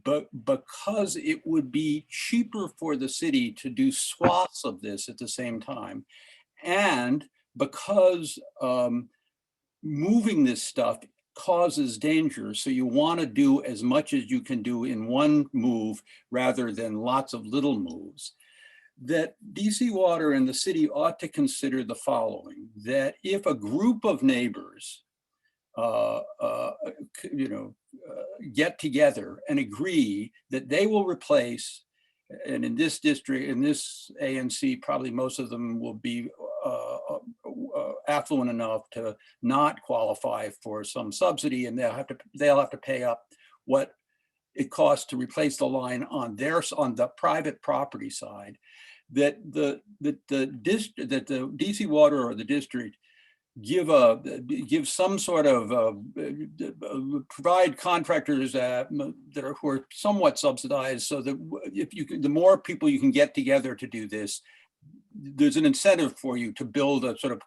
Speaker 5: because it would be cheaper for the city to do swaths of this at the same time, and because moving this stuff causes danger, so you want to do as much as you can do in one move rather than lots of little moves, that DC Water and the city ought to consider the following: that if a group of neighbors get together and agree that they will replace, and in this district, in this ANC, probably most of them will be affluent enough to not qualify for some subsidy, and they'll have to pay up what it costs to replace the line on the private property side. That the DC Water or the district give some sort of provide contractors who are somewhat subsidized, so that the more people you can get together to do this, there's an incentive for you to build a sort of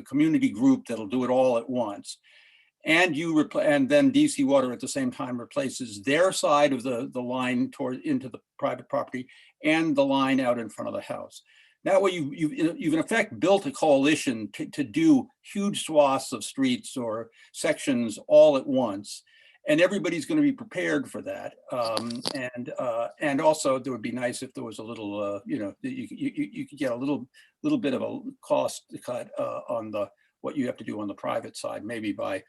Speaker 5: community group that'll do it all at once. And and then DC Water at the same time replaces their side of the line into the private property and the line out in front of the house. That way you've in effect built a coalition to do huge swaths of streets or sections all at once. And everybody's going to be prepared for that. And also it would be nice if there was a little, you could get a little bit of a cost cut on what you have to do on the private side, maybe by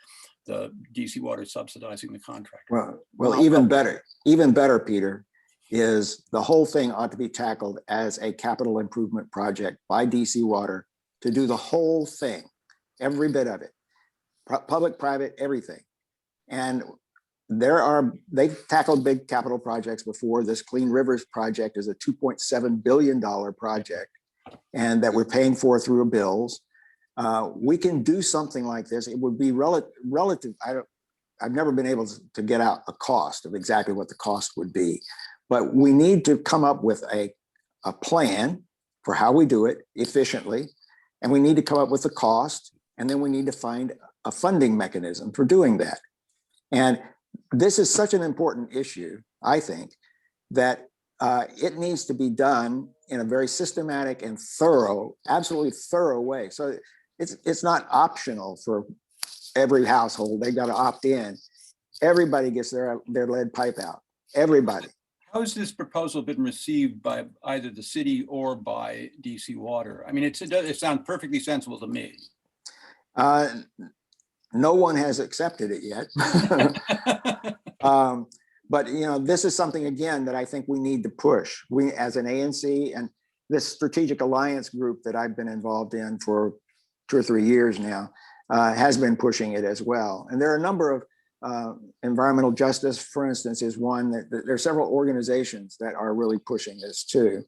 Speaker 5: the DC Water subsidizing the contract.
Speaker 1: Well, even better, Peter, is the whole thing ought to be tackled as a capital improvement project by DC Water to do the whole thing, every bit of it, public, private, everything. And they've tackled big capital projects before. This Clean Rivers project is a $2.7 billion project, and that we're paying for through bills. We can do something like this. It would be relative. I've never been able to get out a cost of exactly what the cost would be, but we need to come up with a plan for how we do it efficiently, and we need to come up with the cost, and then we need to find a funding mechanism for doing that. And this is such an important issue, I think, that it needs to be done in a very systematic and thorough, absolutely thorough way. So it's not optional for every household. They got to opt in. Everybody gets their lead pipe out. Everybody.
Speaker 5: How has this proposal been received by either the city or by DC Water? I mean, it sounds perfectly sensible to me.
Speaker 1: No one has accepted it yet. But this is something, again, that I think we need to push. We, as an ANC, and this strategic alliance group that I've been involved in for 2 or 3 years now, has been pushing it as well. And there are a number of environmental justice, for instance, is one that there are several organizations that are really pushing this too.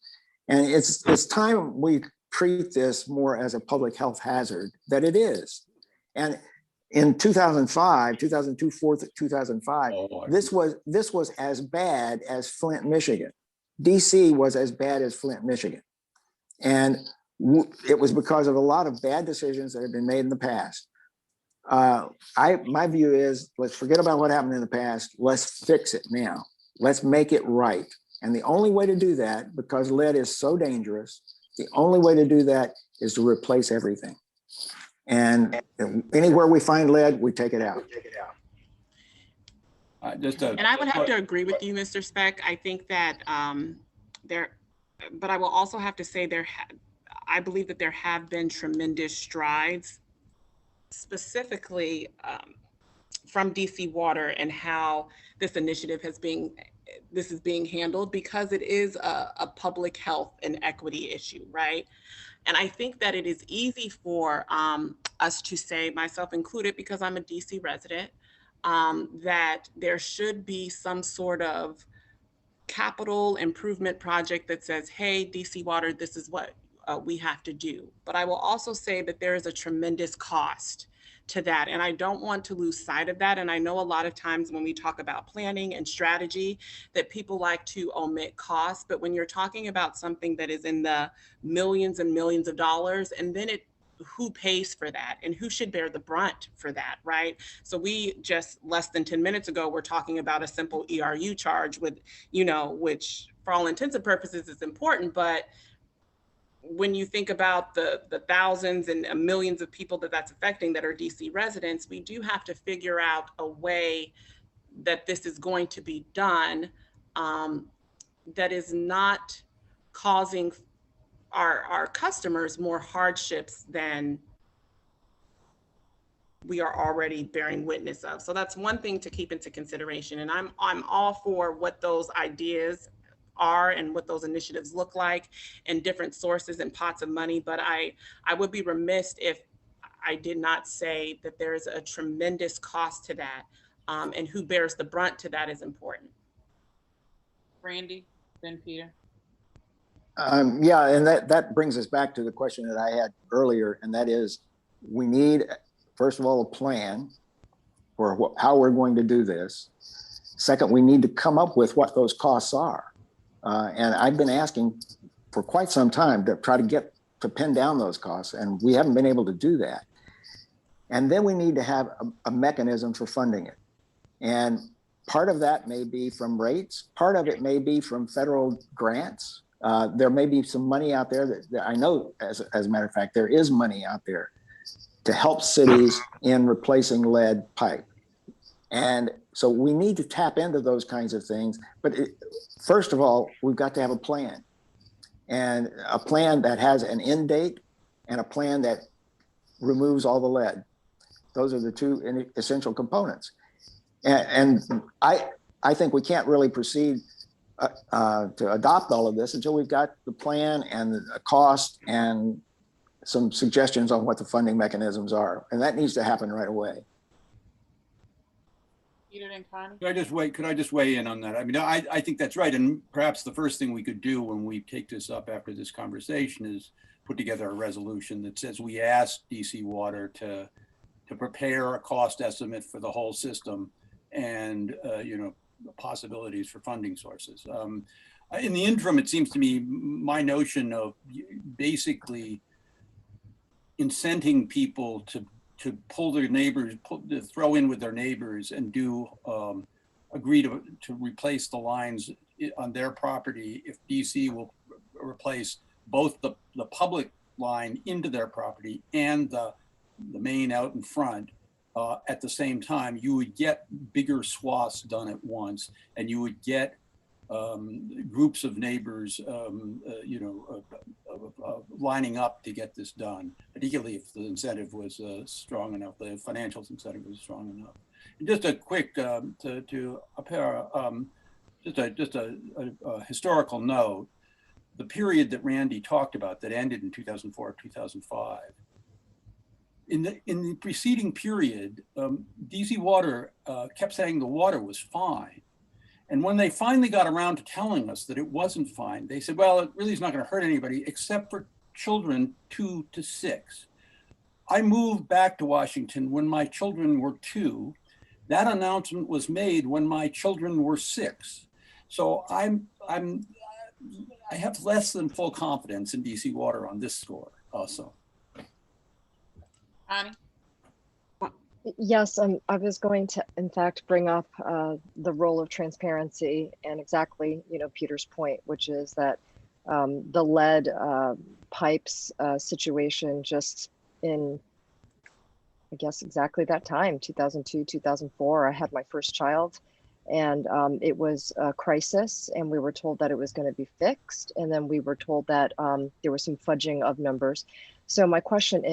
Speaker 1: And it's time we treat this more as a public health hazard that it is. And in 2005, 2002, 2005, this was as bad as Flint, Michigan. DC was as bad as Flint, Michigan. And it was because of a lot of bad decisions that have been made in the past. My view is, let's forget about what happened in the past. Let's fix it now. Let's make it right. And the only way to do that, because lead is so dangerous, the only way to do that is to replace everything. And anywhere we find lead, we take it out.
Speaker 9: And I would have to agree with you, Mr. Speck. I think that but I will also have to say I believe that there have been tremendous strides, specifically from DC Water, and how this initiative is being handled, because it is a public health and equity issue, right? And I think that it is easy for us to say, myself included, because I'm a DC resident, that there should be some sort of capital improvement project that says, hey, DC Water, this is what we have to do. But I will also say that there is a tremendous cost to that. And I don't want to lose sight of that. And I know a lot of times when we talk about planning and strategy that people like to omit costs, but when you're talking about something that is in the millions and millions of dollars, and then who pays for that and who should bear the brunt for that, right? So we just less than 10 minutes ago, we're talking about a simple ERU charge with, which for all intents and purposes is important, but when you think about the thousands and millions of people that's affecting that are DC residents, we do have to figure out a way that this is going to be done that is not causing our customers more hardships than we are already bearing witness of. So that's one thing to keep into consideration. And I'm all for what those ideas are and what those initiatives look like, and different sources and pots of money. But I would be remiss if I did not say that there's a tremendous cost to that, and who bears the brunt to that is important.
Speaker 4: Brandy, then Peter.
Speaker 1: Yeah, and that brings us back to the question that I had earlier, and that is, we need, first of all, a plan for how we're going to do this. Second, we need to come up with what those costs are. And I've been asking for quite some time to try to pin down those costs, and we haven't been able to do that. And then we need to have a mechanism for funding it. And part of that may be from rates, part of it may be from federal grants. There may be some money out there that I know, as a matter of fact, there is money out there to help cities in replacing lead pipe. And so we need to tap into those kinds of things. But first of all, we've got to have a plan, and a plan that has an end date and a plan that removes all the lead. Those are the two essential components. And I think we can't really proceed to adopt all of this until we've got the plan and the cost and some suggestions on what the funding mechanisms are. And that needs to happen right away.
Speaker 5: Could I just weigh in on that? I mean, I think that's right. And perhaps the first thing we could do when we take this up after this conversation is put together a resolution that says we ask DC Water to prepare a cost estimate for the whole system, and possibilities for funding sources. In the interim, it seems to me my notion of basically incenting people to pull their neighbors, to throw in with their neighbors and agree to replace the lines on their property if DC will replace both the public line into their property and the main out in front. At the same time, you would get bigger swaths done at once, and you would get groups of neighbors, lining up to get this done, particularly if the incentive was strong enough, the financial incentive was strong enough. And just a quick to Apera, just a historical note, the period that Randy talked about that ended in 2004, 2005. In the preceding period, DC Water kept saying the water was fine. And when they finally got around to telling us that it wasn't fine, they said, well, it really is not going to hurt anybody except for children 2 to 6. I moved back to Washington when my children were 2. That announcement was made when my children were 6. So I have less than full confidence in DC Water on this score also.
Speaker 4: Connie?
Speaker 2: Yes, I was going to, in fact, bring up the role of transparency and exactly, Peter's point, which is that the lead pipes situation just in, I guess, exactly that time, 2002, 2004, I had my first child, and it was a crisis, and we were told that it was going to be fixed, and then we were told that there was some fudging of numbers. So my question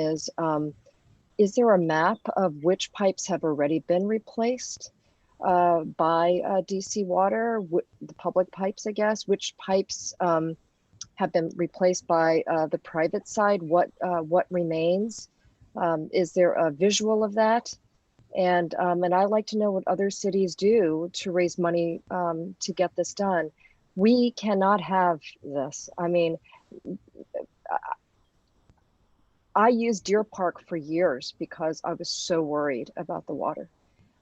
Speaker 2: is there a map of which pipes have already been replaced by DC Water, the public pipes, I guess? Which pipes have been replaced by the private side? What remains? Is there a visual of that? And I'd like to know what other cities do to raise money to get this done. We cannot have this. I mean, I used Deer Park for years because I was so worried about the water.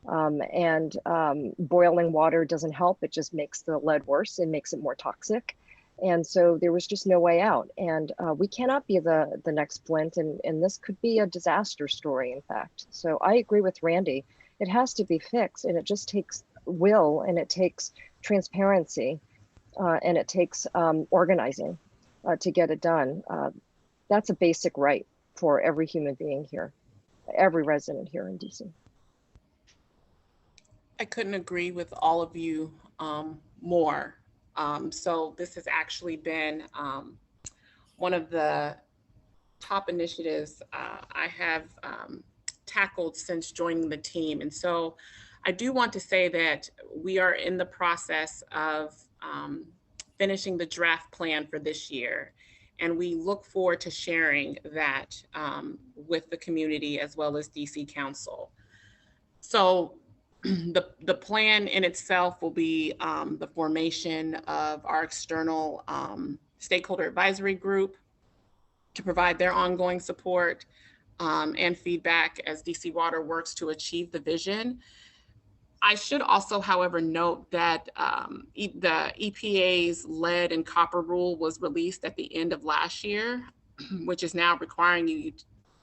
Speaker 2: Boiling water doesn't help. It just makes the lead worse. It makes it more toxic. And so there was just no way out. And we cannot be the next Flint. And this could be a disaster story, in fact. So I agree with Randy. It has to be fixed. And it just takes will, and it takes transparency, and it takes organizing to get it done. That's a basic right for every human being here, every resident here in DC.
Speaker 9: I couldn't agree with all of you more. So this has actually been one of the top initiatives I have tackled since joining the team. And so I do want to say that we are in the process of finishing the draft plan for this year. And we look forward to sharing that with the community as well as DC Council. So the plan in itself will be the formation of our external stakeholder advisory group to provide their ongoing support and feedback as DC Water works to achieve the vision. I should also, however, note that the EPA's lead and copper rule was released at the end of last year, which is now requiring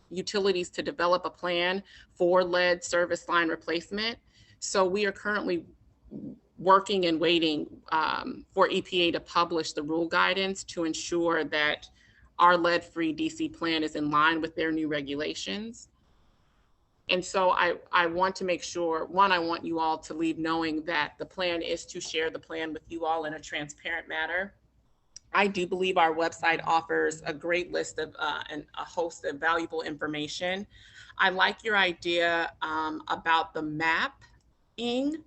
Speaker 9: utilities to develop a plan for lead service line replacement. So we are currently working and waiting for EPA to publish the rule guidance to ensure that our lead-free DC plan is in line with their new regulations. And so I want to make sure, one, I want you all to leave knowing that the plan is to share the plan with you all in a transparent manner. I do believe our website offers a great list of and a host of valuable information. I like your idea about the mapping,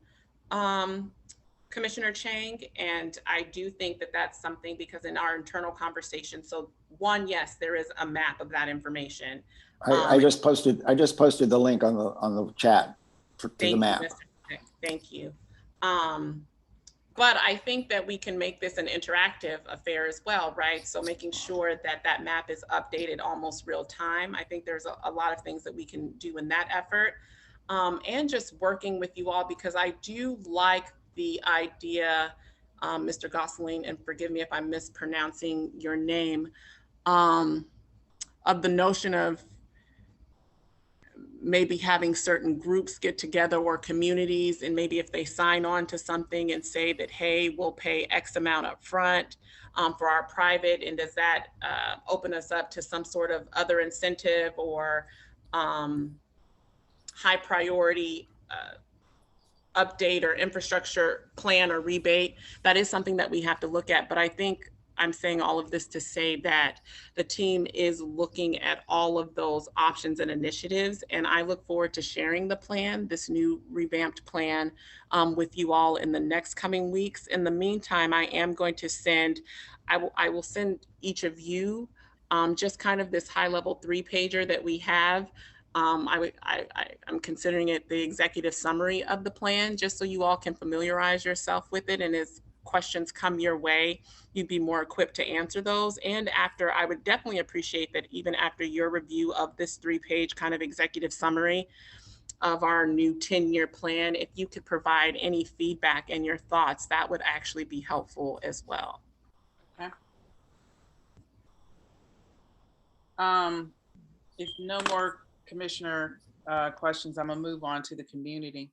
Speaker 9: Commissioner Chang, and I do think that that's something, because in our internal conversation, so one, yes, there is a map of that information.
Speaker 1: I just posted the link on the chat to the map.
Speaker 9: Thank you. But I think that we can make this an interactive affair as well, right? So making sure that that map is updated almost real time. I think there's a lot of things that we can do in that effort. And just working with you all, because I do like the idea, Mr. Gosselin, and forgive me if I'm mispronouncing your name, of the notion of maybe having certain groups get together or communities, and maybe if they sign on to something and say that, hey, we'll pay X amount up front for our private, and does that open us up to some sort of other incentive or high priority update or infrastructure plan or rebate, that is something that we have to look at. But I think I'm saying all of this to say that the team is looking at all of those options and initiatives, and I look forward to sharing the plan, this new revamped plan, with you all in the next coming weeks. In the meantime, I am going to send, I will send each of you just kind of this high-level 3-pager that we have. I'm considering it the executive summary of the plan, just so you all can familiarize yourself with it, and as questions come your way, you'd be more equipped to answer those. And after, I would definitely appreciate that even after your review of this 3-page kind of executive summary of our new 10-year plan, if you could provide any feedback and your thoughts, that would actually be helpful as well. Okay. If no more commissioner questions, I'm gonna move on to the community.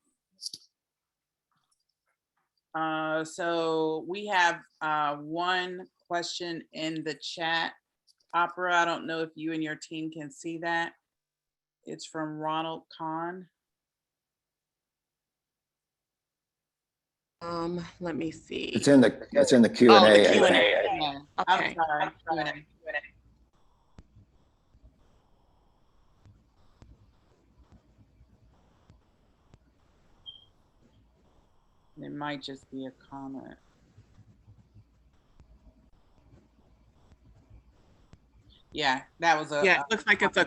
Speaker 9: So we have one question in the chat. Opera, I don't know if you and your team can see that. It's from Ronald Kahn. Let me see.
Speaker 1: It's in the Q&A.
Speaker 9: Oh, the
Speaker 1: I
Speaker 9: Q&A.
Speaker 1: think.
Speaker 9: Yeah. Okay. I'm sorry. It might just be a comment. Yeah, that was a. Yeah, it looks like it's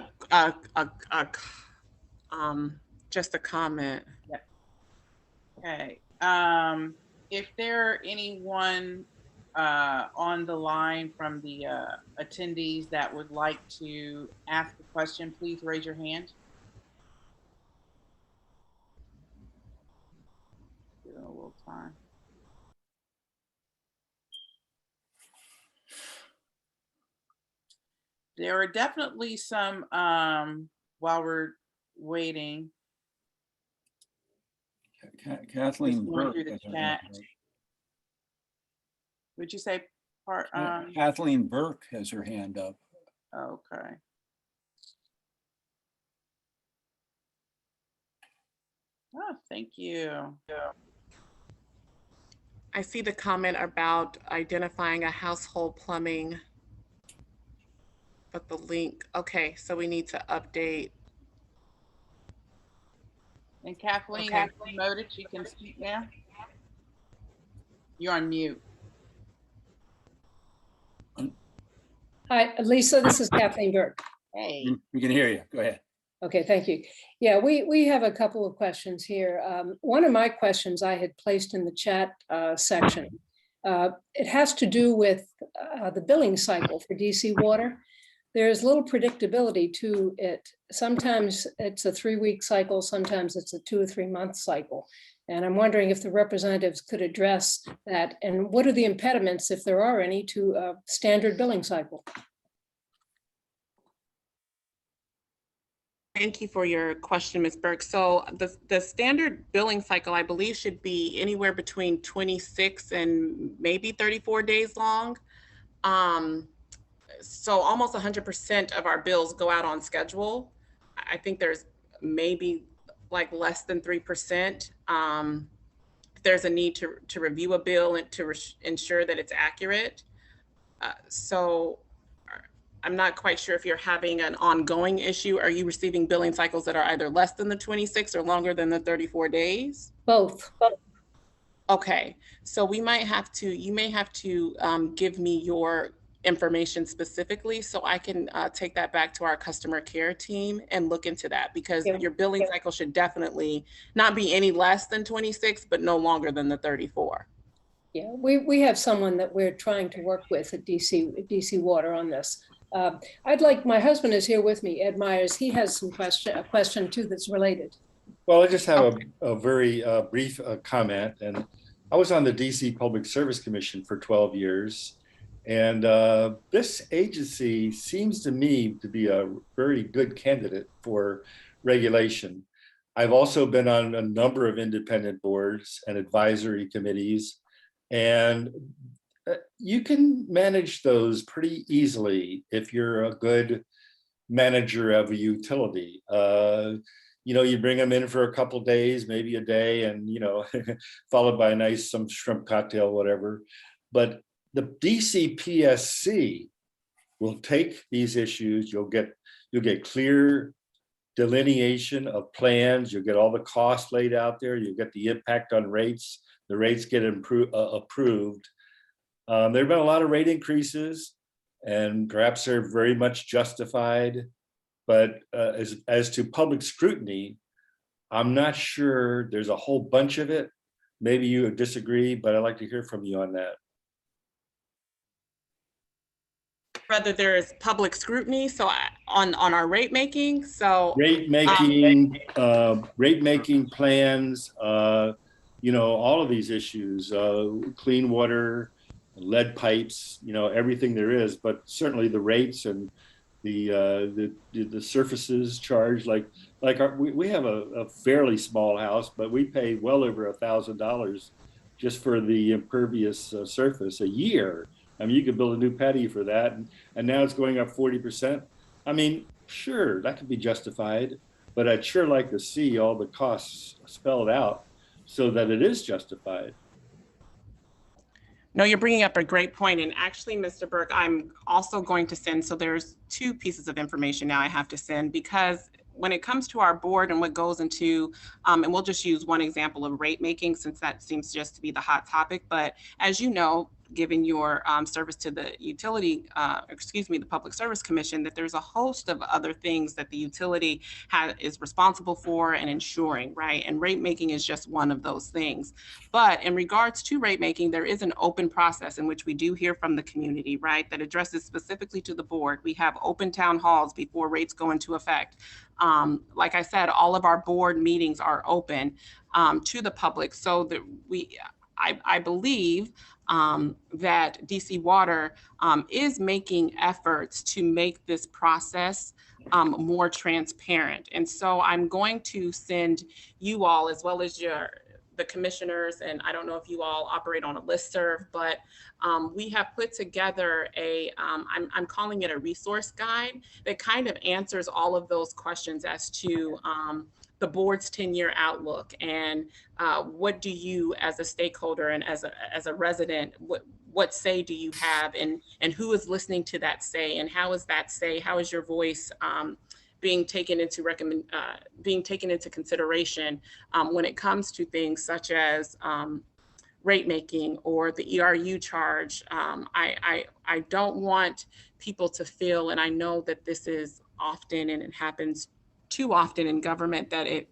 Speaker 9: just a comment. Yep. Okay. If there anyone on the line from the attendees that would like to ask a question, please raise your hand. Give it a little time. There are definitely some, while we're waiting.
Speaker 5: Kathleen Burke.
Speaker 9: Through the chat. Would you say part?
Speaker 5: Kathleen Burke has her hand up.
Speaker 9: Okay. Oh, thank you. Yeah. I see the comment about identifying a household plumbing, but the link, okay, so we need to update. And Kathleen, okay. If promoted, you can speak now. You're on mute.
Speaker 11: Hi, Lisa, this is Kathleen Burke.
Speaker 9: Hey.
Speaker 5: We can hear you. Go ahead.
Speaker 11: Okay, thank you. Yeah, we have a couple of questions here. One of my questions I had placed in the chat section. It has to do with the billing cycle for DC Water. There's little predictability to it. Sometimes it's a 3-week cycle, sometimes it's a 2 or 3 month cycle. And I'm wondering if the representatives could address that, and what are the impediments, if there are any, to a standard billing cycle?
Speaker 9: Thank you for your question, Ms. Burke. So the standard billing cycle, I believe, should be anywhere between 26 and maybe 34 days long. So almost 100% of our bills go out on schedule. I think there's maybe like less than 3%. There's a need to review a bill and to ensure that it's accurate. So I'm not quite sure if you're having an ongoing issue. Are you receiving billing cycles that are either less than the 26 or longer than the 34 days?
Speaker 11: Both.
Speaker 9: Okay, so we might have to, you may have to give me your information specifically so I can take that back to our customer care team and look into that, because your billing cycle should definitely not be any less than 26, but no longer than the 34.
Speaker 11: Yeah, we have someone that we're trying to work with at DC Water on this. I'd like, my husband is here with me, Ed Myers. He has a question too that's related.
Speaker 12: Well, I just have a very brief comment. And I was on the DC Public Service Commission for 12 years. And this agency seems to me to be a very good candidate for regulation. I've also been on a number of independent boards and advisory committees, and you can manage those pretty easily if you're a good manager of a utility. you bring them in for a couple days, maybe a day, and followed by a nice some shrimp cocktail, whatever. But the DCPSC will take these issues. You'll get clear delineation of plans. You'll get all the costs laid out there. You'll get the impact on rates. The rates get approved. There have been a lot of rate increases, and perhaps they're very much justified. But as to public scrutiny, I'm not sure there's a whole bunch of it. Maybe you would disagree, but I'd like to hear from you on that.
Speaker 9: Whether there is public scrutiny, so on our rate making, so
Speaker 12: rate making plans, all of these issues, clean water, lead pipes, everything there is, but certainly the rates and the surfaces charged, we have a fairly small house, but we pay well over $1,000 just for the impervious surface a year. I mean, you could build a new patio for that, and now it's going up 40%. I mean, sure, that could be justified, but I'd sure like to see all the costs spelled out so that it is justified.
Speaker 9: No, you're bringing up a great point. And actually, Mr. Burke, I'm also going to send, so there's 2 pieces of information now I have to send, because when it comes to our board and what goes into, and we'll just use one example of rate making since that seems just to be the hot topic. But as you know, given your service to the the Public Service Commission, that there's a host of other things that the utility is responsible for and ensuring, right? And rate making is just one of those things. But in regards to rate making, there is an open process in which we do hear from the community, right? That addresses specifically to the board. We have open town halls before rates go into effect. Like I said, all of our board meetings are open to the public, so that I believe that DC Water is making efforts to make this process more transparent. And so I'm going to send you all, as well as the commissioners, and I don't know if you all operate on a listserv, but we have put together I'm calling it a resource guide that kind of answers all of those questions as to the board's 10-year outlook, and what do you as a stakeholder and as a resident, what say do you have, and who is listening to that say, and how is that say, how is your voice being taken into consideration when it comes to things such as rate making or the ERU charge. I don't want people to feel, and I know that this is often, and it happens too often in government, that it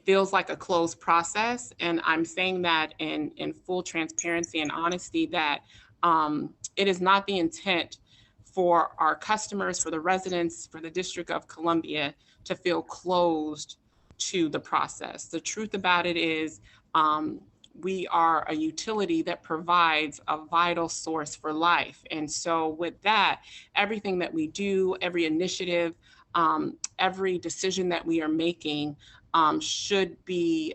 Speaker 9: feels like a closed process. And I'm saying that in full transparency and honesty, that it is not the intent for our customers, for the residents, for the District of Columbia to feel closed to the process. The truth about it is we are a utility that provides a vital source for life. And so with that, everything that we do, every initiative, every decision that we are making should be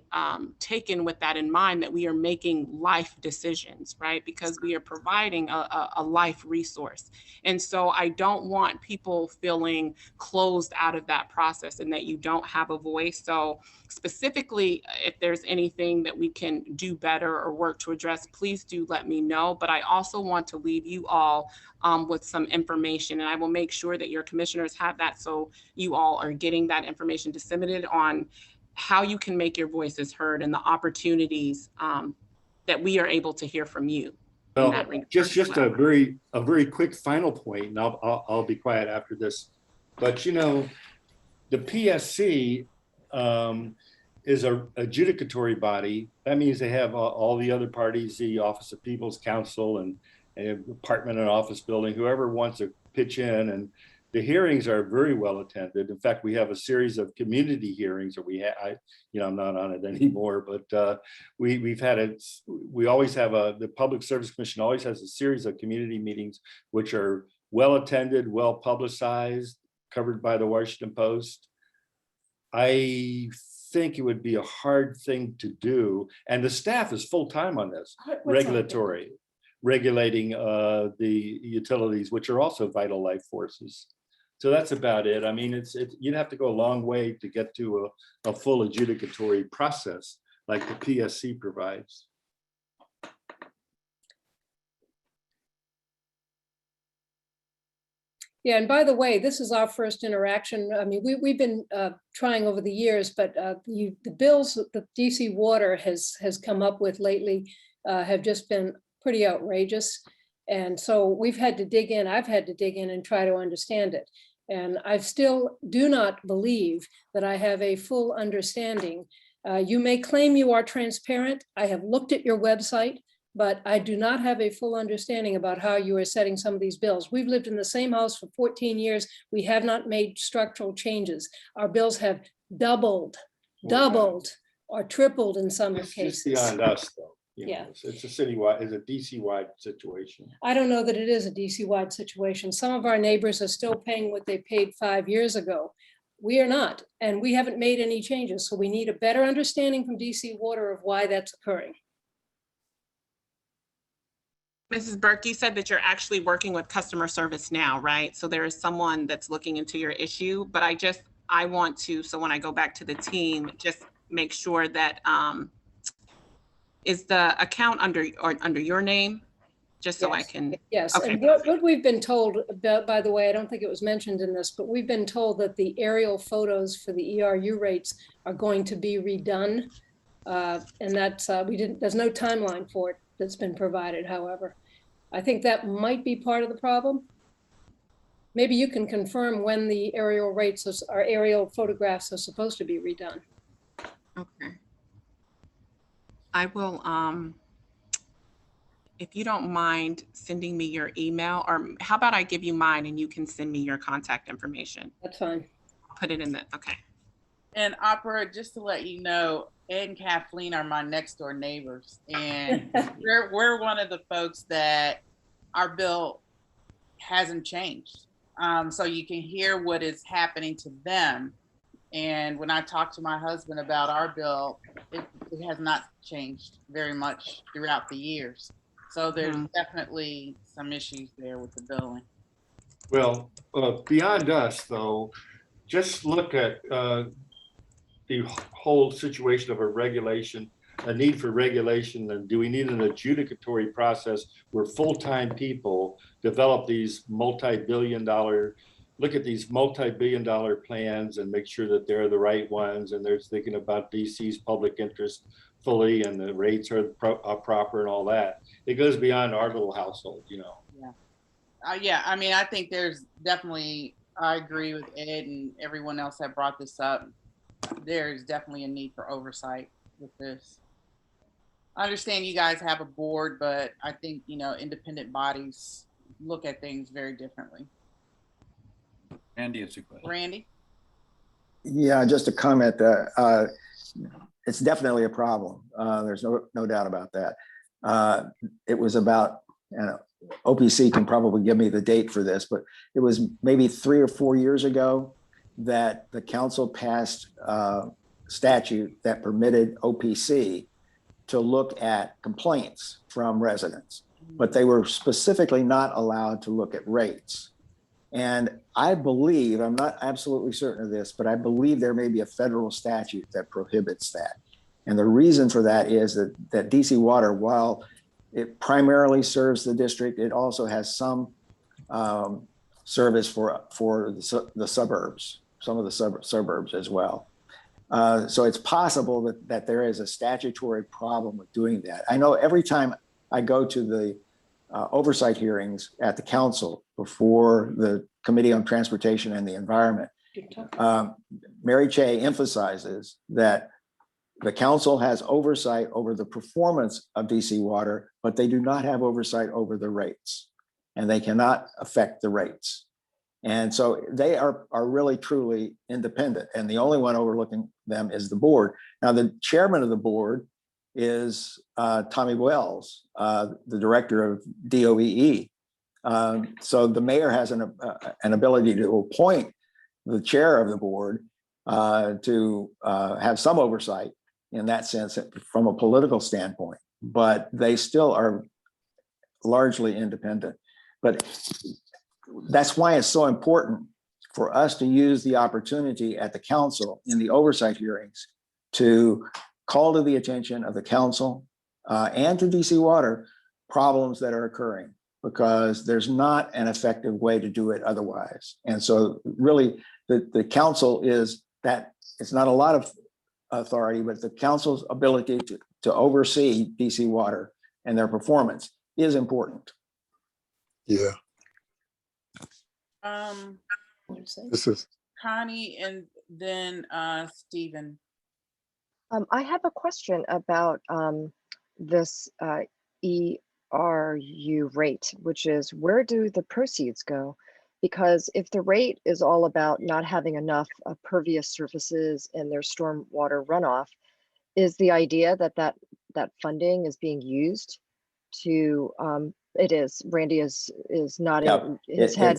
Speaker 9: taken with that in mind, that we are making life decisions, right? Because we are providing a life resource. And so I don't want people feeling closed out of that process and that you don't have a voice. So specifically, if there's anything that we can do better or work to address, please do let me know. But I also want to leave you all with some information, and I will make sure that your commissioners have that, so you all are getting that information disseminated on how you can make your voices heard and the opportunities that we are able to hear from you.
Speaker 12: Well, just a very quick final point, and I'll be quiet after this. But the PSC is a adjudicatory body. That means they have all the other parties, the Office of People's Counsel and apartment and office building, whoever wants to pitch in, and the hearings are very well attended. In fact, we have a series of community hearings, or I'm not on it anymore, but we've had it. We always have the Public Service Commission always has a series of community meetings, which are well attended, well publicized, covered by the Washington Post. I think it would be a hard thing to do, and the staff is full time on this, regulating the utilities, which are also vital life forces. So that's about it. I mean, you'd have to go a long way to get to a full adjudicatory process like the PSC provides.
Speaker 11: Yeah, and by the way, this is our first interaction. I mean, we've been trying over the years, but the bills that the DC Water has come up with lately have just been pretty outrageous. And so we've had to dig in. I've had to dig in and try to understand it. And I still do not believe that I have a full understanding. You may claim you are transparent. I have looked at your website, but I do not have a full understanding about how you are setting some of these bills. We've lived in the same house for 14 years. We have not made structural changes. Our bills have doubled, or tripled in some
Speaker 12: It's
Speaker 11: cases.
Speaker 12: just beyond us, though.
Speaker 11: Yeah.
Speaker 12: It's a citywide, it's a DC-wide situation.
Speaker 11: I don't know that it is a DC-wide situation. Some of our neighbors are still paying what they paid 5 years ago. We are not, and we haven't made any changes. So we need a better understanding from DC Water of why that's occurring.
Speaker 9: Mrs. Burke, you said that you're actually working with customer service now, right? So there is someone that's looking into your issue, but I want to, so when I go back to the team, just make sure that, is the account under your name? Just so I can.
Speaker 11: Yes,
Speaker 9: Okay.
Speaker 11: and what we've been told about, by the way, I don't think it was mentioned in this, but we've been told that the aerial photos for the ERU rates are going to be redone. And that's, there's no timeline for it that's been provided, however. I think that might be part of the problem. Maybe you can confirm when the aerial rates or aerial photographs are supposed to be redone.
Speaker 9: Okay. I will, if you don't mind sending me your email, or how about I give you mine and you can send me your contact information?
Speaker 11: That's fine.
Speaker 9: I'll put it in the, okay.
Speaker 4: And Opera, just to let you know, Ed and Kathleen are my next door neighbors, and we're one of the folks that our bill hasn't changed. So you can hear what is happening to them. And when I talk to my husband about our bill, it has not changed very much throughout the years. So there's definitely some issues there with the billing.
Speaker 12: Well, beyond us, though, just look at the whole situation of a regulation, a need for regulation, and do we need an adjudicatory process where full-time people develop these multi-billion-dollar, look at these multi-billion-dollar plans and make sure that they're the right ones, and they're thinking about DC's public interest fully, and the rates are proper and all that. It goes beyond our little household, you know.
Speaker 4: Yeah. Yeah, I mean, I think there's definitely, I agree with Ed and everyone else that brought this up. There's definitely a need for oversight with this. I understand you guys have a board, but I think, you know, independent bodies look at things very differently.
Speaker 5: Andy, it's a question.
Speaker 4: Randy?
Speaker 1: Yeah, just a comment that it's definitely a problem. There's no doubt about that. It was about, OPC can probably give me the date for this, but it was maybe 3 or 4 years ago that the council passed a statute that permitted OPC to look at complaints from residents, but they were specifically not allowed to look at rates. And I believe, I'm not absolutely certain of this, but I believe there may be a federal statute that prohibits that. And the reason for that is that DC Water, while it primarily serves the district, it also has some service for the suburbs, some of the suburbs as well. So it's possible that there is a statutory problem with doing that. I know every time I go to the oversight hearings at the council before the Committee on Transportation and the Environment, Mary Chey emphasizes that the council has oversight over the performance of DC Water, but they do not have oversight over the rates, and they cannot affect the rates. And so they are really truly independent, and the only one overlooking them is the board. Now, the chairman of the board is Tommy Wells, the director of DOEE. So the mayor has an ability to appoint the chair of the board to have some oversight in that sense from a political standpoint, but they still are largely independent. But that's why it's so important for us to use the opportunity at the council in the oversight hearings to call to the attention of the council and to DC Water problems that are occurring, because there's not an effective way to do it otherwise. And so really the council is that, it's not a lot of authority, but the council's ability to oversee DC Water and their performance is important.
Speaker 13: Yeah, this is,
Speaker 4: Connie and then Stephen.
Speaker 2: I have a question about this ERU rate, which is, where do the proceeds go? Because if the rate is all about not having enough pervious surfaces in their stormwater runoff, is the idea that that funding is being used to, it is, Randy is nodding his head.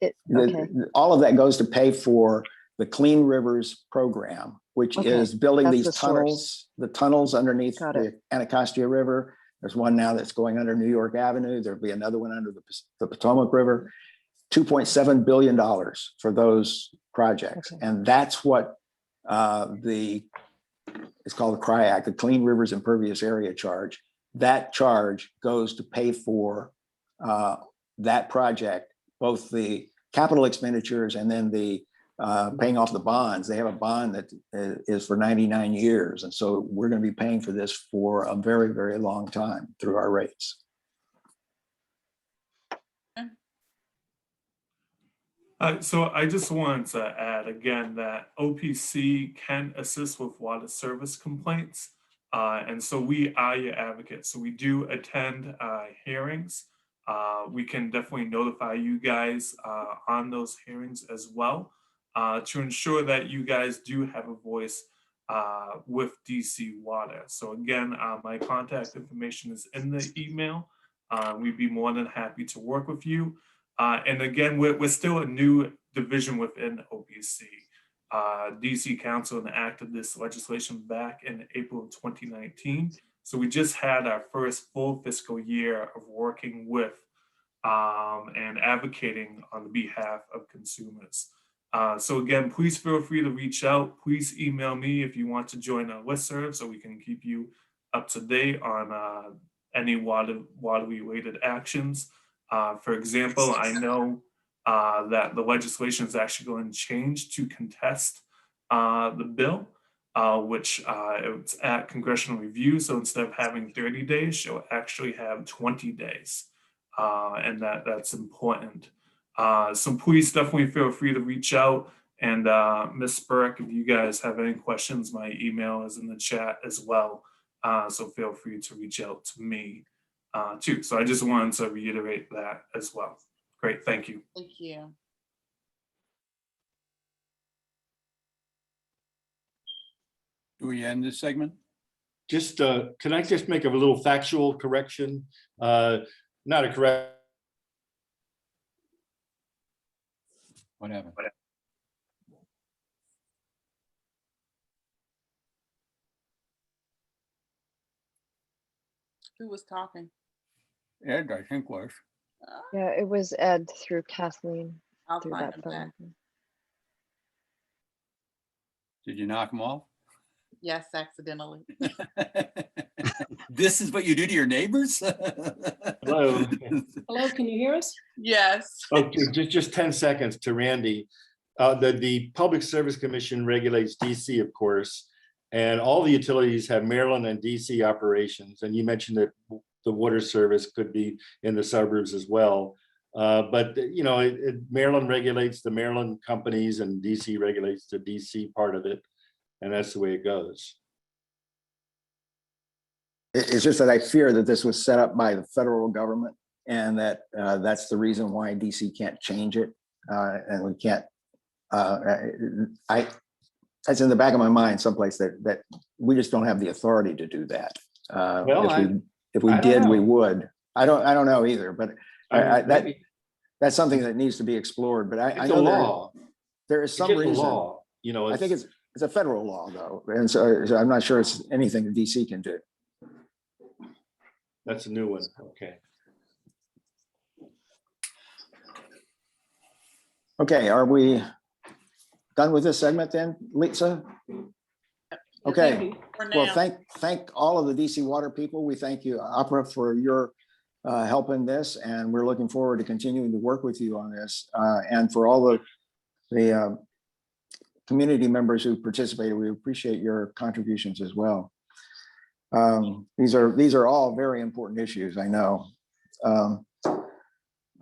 Speaker 2: Okay.
Speaker 1: All of that goes to pay for the Clean Rivers program, which is building
Speaker 2: That's
Speaker 1: these
Speaker 2: the
Speaker 1: tunnels, the tunnels underneath
Speaker 2: Got
Speaker 1: the Anacostia River. There's one now that's going under New York Avenue. There'll be another one under the Potomac River. $2.7 billion for those projects.
Speaker 2: Okay.
Speaker 1: And that's what it's called the CRY Act, the Clean Rivers Impervious Area Charge. That charge goes to pay for that project, both the capital expenditures and then the paying off the bonds. They have a bond that is for 99 years. And so we're going to be paying for this for a very, very long time through our rates.
Speaker 7: So I just wanted to add again that OPC can assist with water service complaints. And so we are your advocates. So we do attend hearings. We can definitely notify you guys on those hearings as well to ensure that you guys do have a voice with DC Water. So again, my contact information is in the email. We'd be more than happy to work with you. And again, we're still a new division within OPC. DC Council enacted this legislation back in April of 2019. So we just had our first full fiscal year of working with and advocating on the behalf of consumers. So again, please feel free to reach out. Please email me if you want to join our listserv so we can keep you up to date on any water-related actions. For example, I know that the legislation is actually going to change to contest the bill, which it's at congressional review. So instead of having 30 days, you'll actually have 20 days. And that's important. So please definitely feel free to reach out. And Ms. Speck, if you guys have any questions, my email is in the chat as well. So feel free to reach out to me. Too. So I just wanted to reiterate that as well. Great, thank you.
Speaker 4: Thank you.
Speaker 5: Do we end this segment?
Speaker 12: Just, can I just make a little factual correction? Not a correct.
Speaker 5: What happened?
Speaker 4: Who was talking?
Speaker 5: Ed, I think was.
Speaker 2: Yeah, it was Ed through Kathleen
Speaker 4: I'll
Speaker 2: through
Speaker 4: find
Speaker 2: that
Speaker 4: him
Speaker 2: phone.
Speaker 4: back.
Speaker 5: Did you knock him off?
Speaker 4: Yes, accidentally.
Speaker 5: This is what you do to your neighbors?
Speaker 12: Hello.
Speaker 11: Hello, can you hear us?
Speaker 4: Yes.
Speaker 12: Okay, just 10 seconds to Randy. The Public Service Commission regulates DC, of course, and all the utilities have Maryland and DC operations. And you mentioned that the water service could be in the suburbs as well. But you know, Maryland regulates the Maryland companies and DC regulates the DC part of it. And that's the way it goes.
Speaker 1: It's just that I fear that this was set up by the federal government and that that's the reason why DC can't change it. And we can't, that's in the back of my mind someplace that we just don't have the authority to do that.
Speaker 12: Well,
Speaker 1: if we did, we would. I don't know either, but that's something that needs to be explored. But I know
Speaker 12: law.
Speaker 1: There is some reason.
Speaker 12: Law. You know,
Speaker 1: I think it's a federal law though, and so I'm not sure it's anything that DC can do.
Speaker 12: That's a new one. Okay.
Speaker 1: Okay, are we done with this segment then, Lisa? Okay,
Speaker 4: For
Speaker 1: well,
Speaker 4: now.
Speaker 1: thank all of the DC Water people. We thank you, Opera, for your help in this, and we're looking forward to continuing to work with you on this. And for all the community members who participated, we appreciate your contributions as well. These are all very important issues, I know.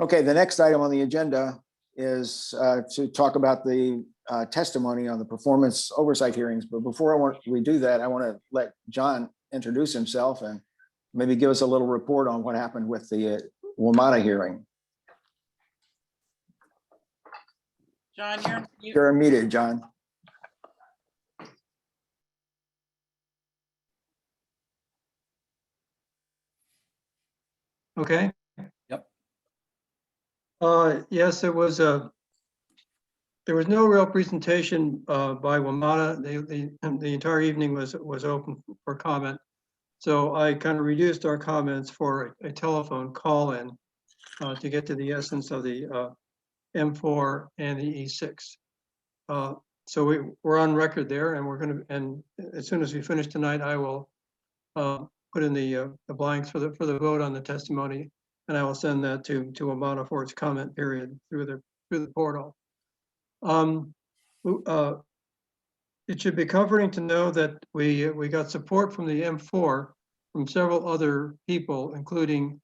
Speaker 1: Okay, the next item on the agenda is to talk about the testimony on the performance oversight hearings. But before we do that, I want to let John introduce himself and maybe give us a little report on what happened with the WMATA hearing.
Speaker 4: John,
Speaker 1: You're muted, John.
Speaker 14: Okay.
Speaker 5: Yep.
Speaker 14: Yes, there was no real presentation by WMATA. The entire evening was open for comment. So I kind of reduced our comments for a telephone call-in to get to the essence of the M4 and the E6. So we're on record there, and as soon as we finish tonight, I will put in the blanks for the vote on the testimony, and I will send that to WMATA for its comment period through the portal. It should be comforting to know that we got support from the M4 from several other people, including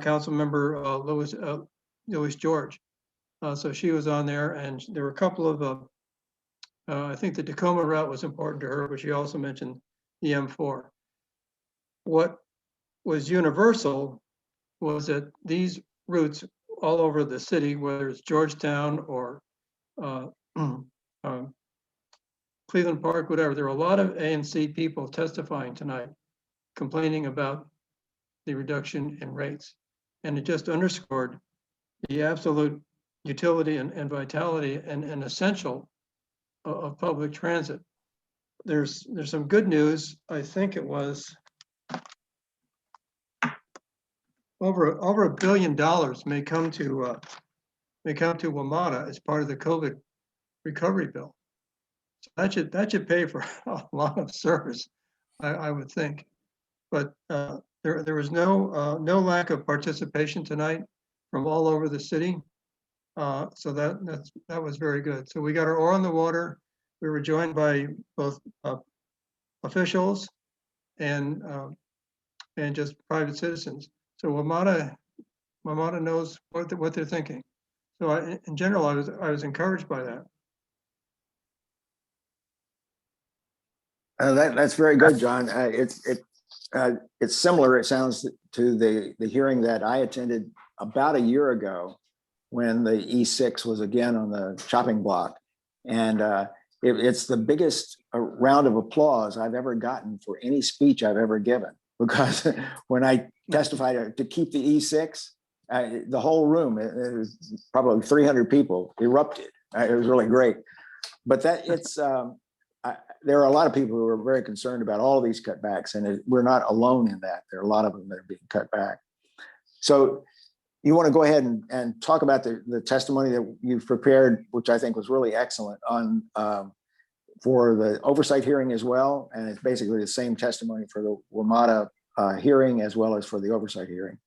Speaker 14: Council Member Louis George. So she was on there, and there were a couple of I think the Tacoma route was important to her, but she also mentioned the M4. What was universal was that these routes all over the city, whether it's Georgetown or Cleveland Park, whatever, there were a lot of ANC people testifying tonight, complaining about the reduction in rates. And it just underscored the absolute utility and vitality and essential of public transit. There's some good news. I think it was over $1 billion may come to WMATA as part of the COVID recovery bill. So that should pay for a lot of service, I would think. But there was no lack of participation tonight from all over the city. So that was very good. So we got our oar on the water. We were joined by both officials and just private citizens. So WMATA knows what they're thinking. So in general, I was encouraged by that.
Speaker 1: That's very good, John. It's similar, it sounds, to the hearing that I attended about a year ago when the E6 was again on the chopping block. And it's the biggest round of applause I've ever gotten for any speech I've ever given. Because when I testified to keep the E6, the whole room, it was probably 300 people, erupted. It was really great. But there are a lot of people who are very concerned about all these cutbacks, and we're not alone in that. There are a lot of them that are being cut back. So you want to go ahead and talk about the testimony that you've prepared, which I think was really excellent on for the oversight hearing as well. And it's basically the same testimony for the WMATA hearing as well as for the oversight hearing.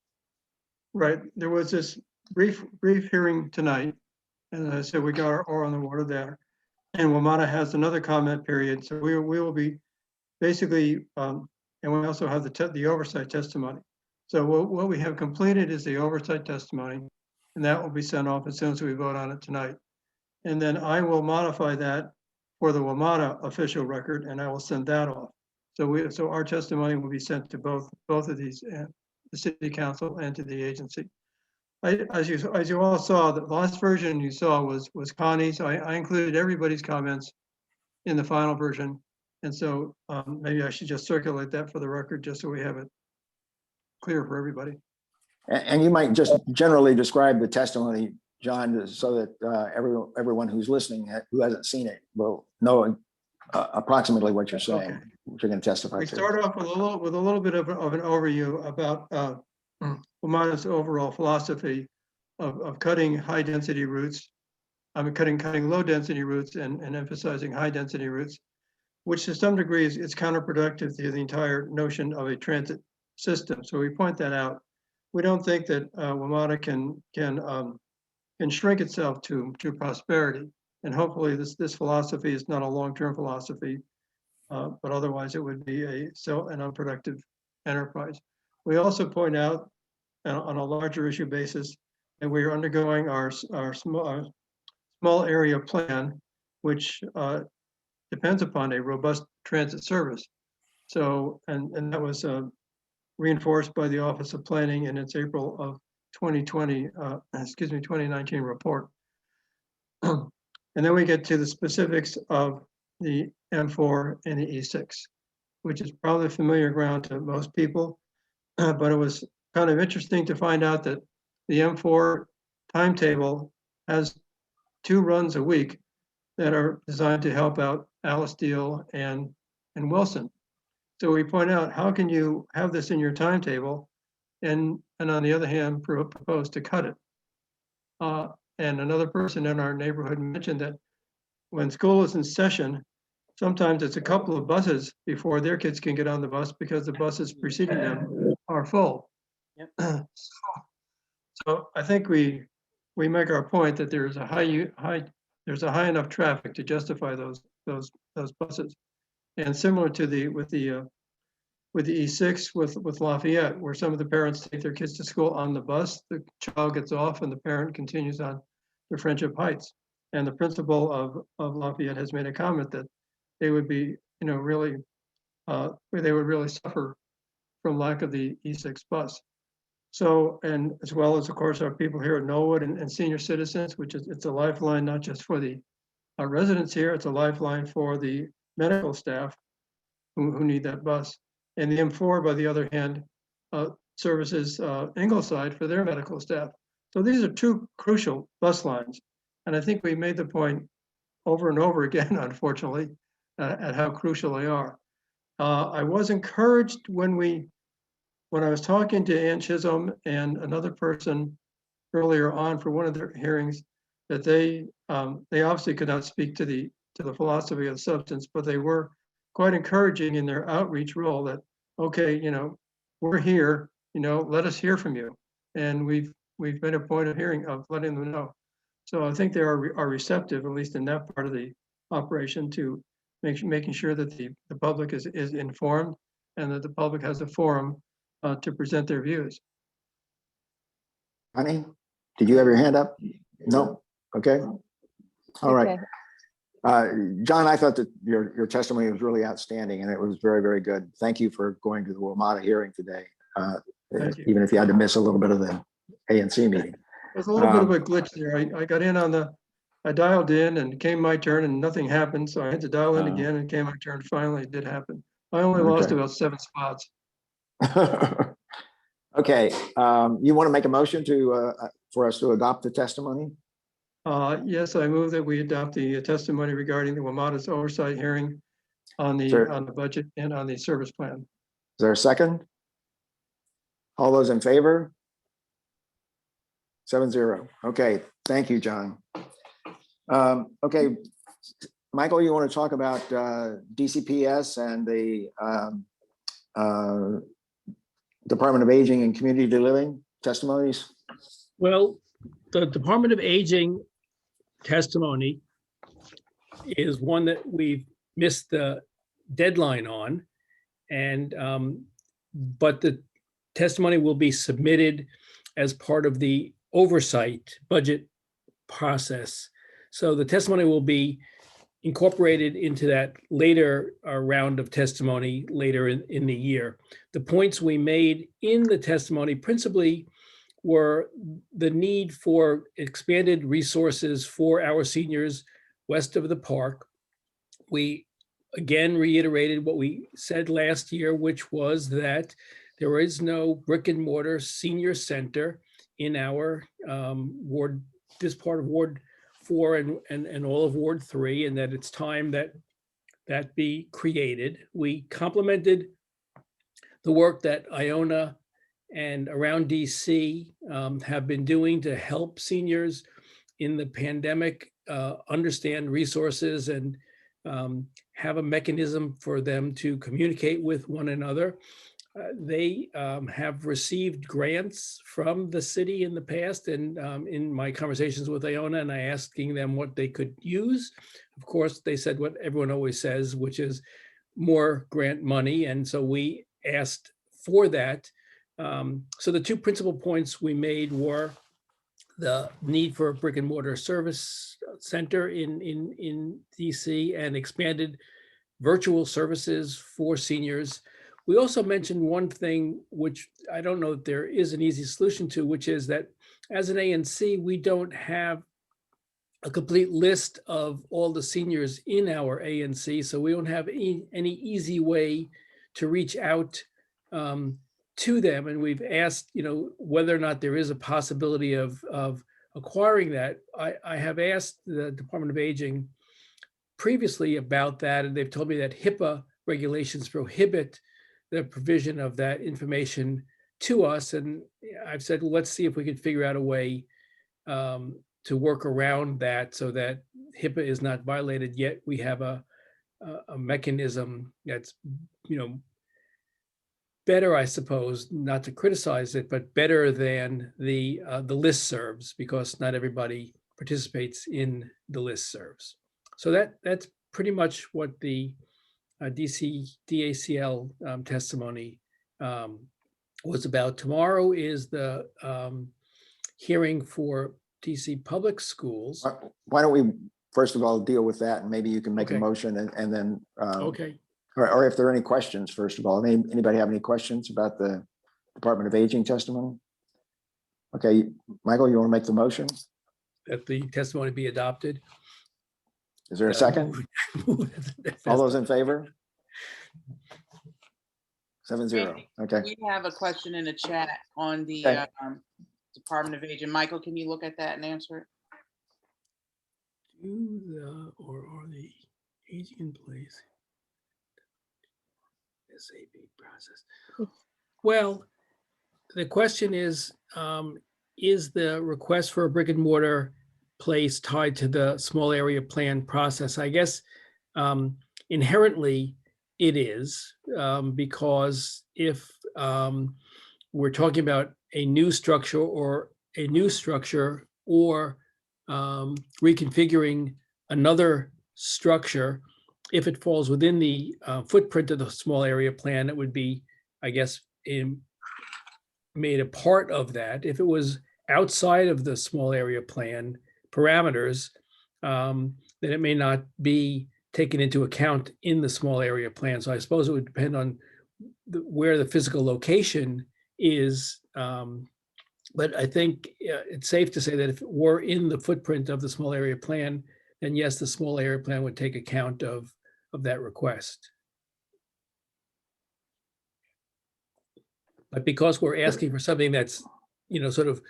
Speaker 14: Right. There was this brief hearing tonight. And as I said, we got our oar on the water there. And WMATA has another comment period. So we will be basically, and we also have the oversight testimony. So what we have completed is the oversight testimony, and that will be sent off as soon as we vote on it tonight. And then I will modify that for the WMATA official record, and I will send that off. So our testimony will be sent to both of these, the city council and to the agency. As you all saw, the last version you saw was Connie's. I included everybody's comments in the final version. And so maybe I should just circulate that for the record, just so we have it clear for everybody.
Speaker 1: And you might just generally describe the testimony, John, so that everyone who's listening who hasn't seen it will know approximately what you're saying, okay, what you're going to testify to.
Speaker 14: We start off with a little bit of an overview about WMATA's overall philosophy of cutting high density routes I'm cutting low density routes and emphasizing high density routes, which to some degree is counterproductive to the entire notion of a transit system. So we point that out. We don't think that WMATA can shrink itself to prosperity. And hopefully this philosophy is not a long-term philosophy, but otherwise it would be an unproductive enterprise. We also point out on a larger issue basis that we are undergoing our small area plan, which depends upon a robust transit service. So, and that was reinforced by the Office of Planning in its April of 2019 report. And then we get to the specifics of the M4 and the E6, which is probably familiar ground to most people, but it was kind of interesting to find out that the M4 timetable has 2 runs a week that are designed to help out Alicedale and Wilson. So we point out, how can you have this in your timetable and on the other hand, propose to cut it? And another person in our neighborhood mentioned that when school is in session, sometimes it's a couple of buses before their kids can get on the bus because the buses preceding them are full. Yep. So I think we make our point that there's a high enough traffic to justify those buses. And similar to with the E6 with Lafayette, where some of the parents take their kids to school on the bus, the child gets off and the parent continues on to Friendship Heights. And the principal of Lafayette has made a comment that they would be, really, they would really suffer from lack of the E6 bus. So, and as well as, of course, our people here at Knollwood and senior citizens, which is, it's a lifeline, not just for the residents here, it's a lifeline for the medical staff who need that bus. And the M4, by the other hand, services Ingleside for their medical staff. So these are 2 crucial bus lines. And I think we made the point over and over again, unfortunately, at how crucial they are. I was encouraged when I was talking to Ann Chisholm and another person earlier on for one of their hearings, that they obviously could not speak to the philosophy of the substance, but they were quite encouraging in their outreach role that, okay, we're here, let us hear from you. And we've made a point of letting them know. So I think they are receptive, at least in that part of the operation, to making sure that the public is informed and that the public has a forum to present their views.
Speaker 1: Honey, did you have your hand up? No? Okay. All right. John, I thought that your testimony was really outstanding and it was very, very good. Thank you for going to the WMATA hearing today, even if you had to miss a little bit of the ANC meeting.
Speaker 14: There's a little bit of a glitch there. I got in I dialed in and it came my turn and nothing happened. So I had to dial in again and it came my turn. Finally, it did happen. I only lost about 7 spots.
Speaker 1: Okay. You want to make a motion for us to adopt the testimony?
Speaker 14: Yes, I move that we adopt the testimony regarding the WMATA's oversight hearing on the budget and on the service plan.
Speaker 1: Is there a second? All those in favor? 7-0. Okay, thank you, John. Okay, Michael, you want to talk about DCPS and the Department of Aging and Community Living testimonies?
Speaker 6: Well, the Department of Aging testimony is one that we've missed the deadline on, and but the testimony will be submitted as part of the oversight budget process. So the testimony will be incorporated into that later round of testimony later in the year. The points we made in the testimony principally were the need for expanded resources for our seniors west of the park. We again reiterated what we said last year, which was that there is no brick and mortar senior center in our ward, this part of Ward 4 and all of Ward 3, and that it's time that be created. We complimented the work that Iona and around DC have been doing to help seniors in the pandemic understand resources and have a mechanism for them to communicate with one another. They have received grants from the city in the past, and in my conversations with Iona and I asking them what they could use, of course, they said what everyone always says, which is more grant money. And so we asked for that. So the two principal points we made were the need for a brick and mortar service center in DC and expanded virtual services for seniors. We also mentioned one thing, which I don't know if there is an easy solution to, which is that as an ANC, we don't have a complete list of all the seniors in our ANC. So we don't have any easy way to reach out to them. And we've asked, whether or not there is a possibility of acquiring that. I have asked the Department of Aging previously about that, and they've told me that HIPAA regulations prohibit the provision of that information to us. And I've said, well, let's see if we can figure out a way to work around that so that HIPAA is not violated, yet we have a mechanism that's, better, I suppose, not to criticize it, but better than the listservs, because not everybody participates in the listservs. So that's pretty much what the DACL testimony was about. Tomorrow is the hearing for DC public schools.
Speaker 1: Why don't we, first of all, deal with that, and maybe you can make a
Speaker 6: Okay.
Speaker 1: motion and then,
Speaker 6: Okay.
Speaker 1: or if there are any questions, first of all, anybody have any questions about the Department of Aging testimony? Okay, Michael, you want to make the motion?
Speaker 6: That the testimony be adopted.
Speaker 1: Is there a second? All those in favor? 7-0. Okay.
Speaker 4: We have a question in the chat on the
Speaker 1: Okay.
Speaker 4: Department of Aging. Michael, can you look at that and answer it?
Speaker 6: Are the aging in place? SAB process. Well, the question is the request for a brick and mortar place tied to the small area plan process? I guess inherently it is, because if we're talking about a new structure or reconfiguring another structure, if it falls within the footprint of the small area plan, it would be, I guess, made a part of that. If it was outside of the small area plan parameters, then it may not be taken into account in the small area plan. So I suppose it would depend on where the physical location is. But I think it's safe to say that if it were in the footprint of the small area plan, then yes, the small area plan would take account of that request. But because we're asking for something that's, sort of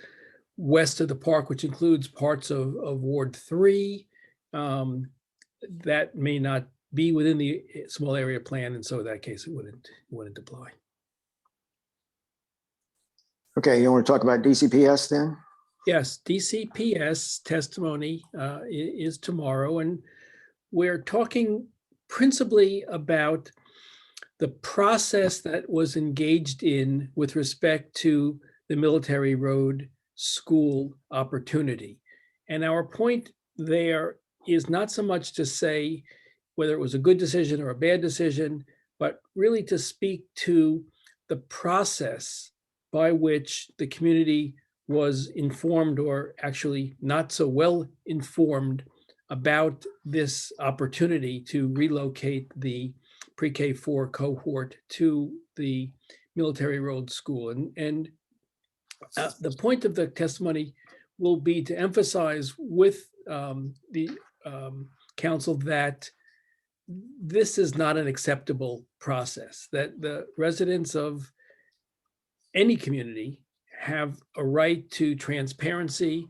Speaker 6: west of the park, which includes parts of Ward 3, that may not be within the small area plan, and so in that case, it wouldn't apply.
Speaker 1: Okay, you want to talk about DCPS then?
Speaker 6: Yes, DCPS testimony is tomorrow, and we're talking principally about the process that was engaged in with respect to the Military Road School opportunity. And our point there is not so much to say whether it was a good decision or a bad decision, but really to speak to the process by which the community was informed, or actually not so well informed, about this opportunity to relocate the pre-K 4 cohort to the Military Road School. And the point of the testimony will be to emphasize with the council that this is not an acceptable process, that the residents of any community have a right to transparency,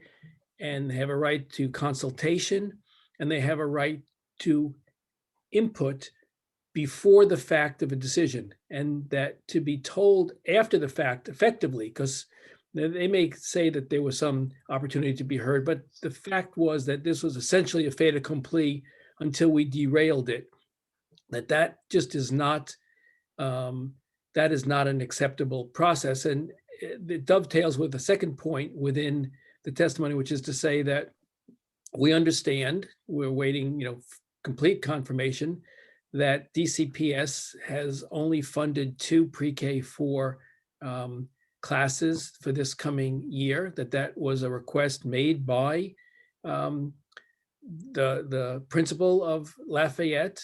Speaker 6: and they have a right to consultation, and they have a right to input before the fact of a decision, and that to be told after the fact effectively, because They may say that there was some opportunity to be heard, but the fact was that this was essentially a fait accompli until we derailed it. That just is not, that is not an acceptable process. And it dovetails with the second point within the testimony, which is to say that we understand, we're waiting, complete confirmation that DCPS has only funded 2 pre-K 4 classes for this coming year, that was a request made by the principal of Lafayette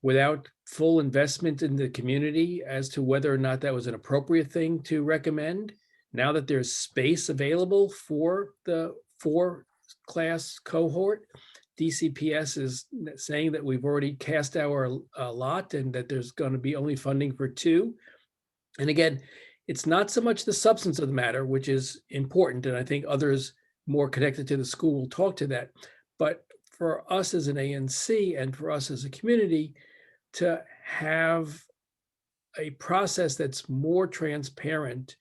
Speaker 6: without full investment in the community as to whether or not that was an appropriate thing to recommend. Now that there's space available for the 4-class cohort, DCPS is saying that we've already cast our lot and that there's going to be only funding for 2. And again, it's not so much the substance of the matter, which is important, and I think others more connected to the school will talk to that. But for us as an ANC and for us as a community to have a process that's more transparent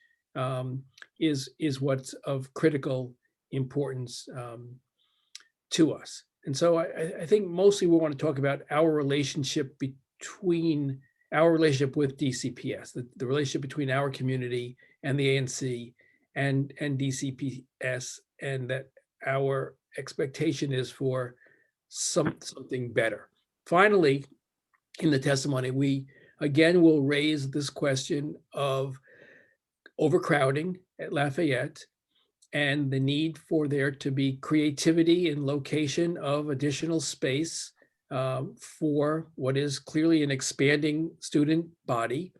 Speaker 6: is what's of critical importance to us. And so I think mostly we want to talk about our relationship with DCPS, the relationship between our community and the ANC and DCPS, and that our expectation is for something better. Finally, in the testimony, we again will raise this question of overcrowding at Lafayette and the need for there to be creativity in location of additional space for what is clearly an expanding student body,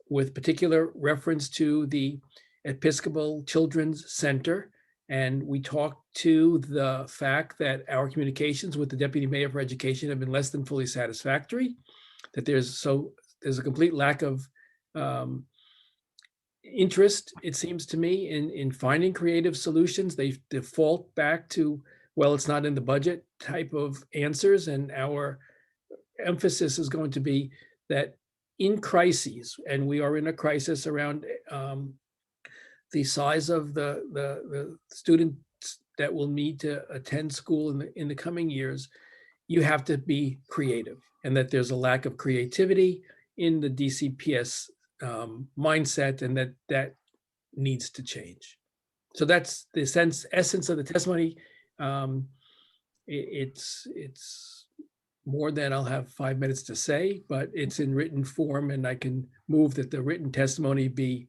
Speaker 6: with particular reference to the Episcopal Children's Center. And we talked to the fact that our communications with the Deputy Mayor for Education have been less than fully satisfactory, that there's a complete lack of interest, it seems to me, in finding creative solutions. They default back to, well, it's not in the budget type of answers. And our emphasis is going to be that in crises, and we are in a crisis around the size of the students that will need to attend school in the coming years, you have to be creative, and that there's a lack of creativity in the DCPS mindset, and that needs to change. So that's the essence of the testimony. It's more than I'll have 5 minutes to say, but it's in written form, and I can move that the written testimony be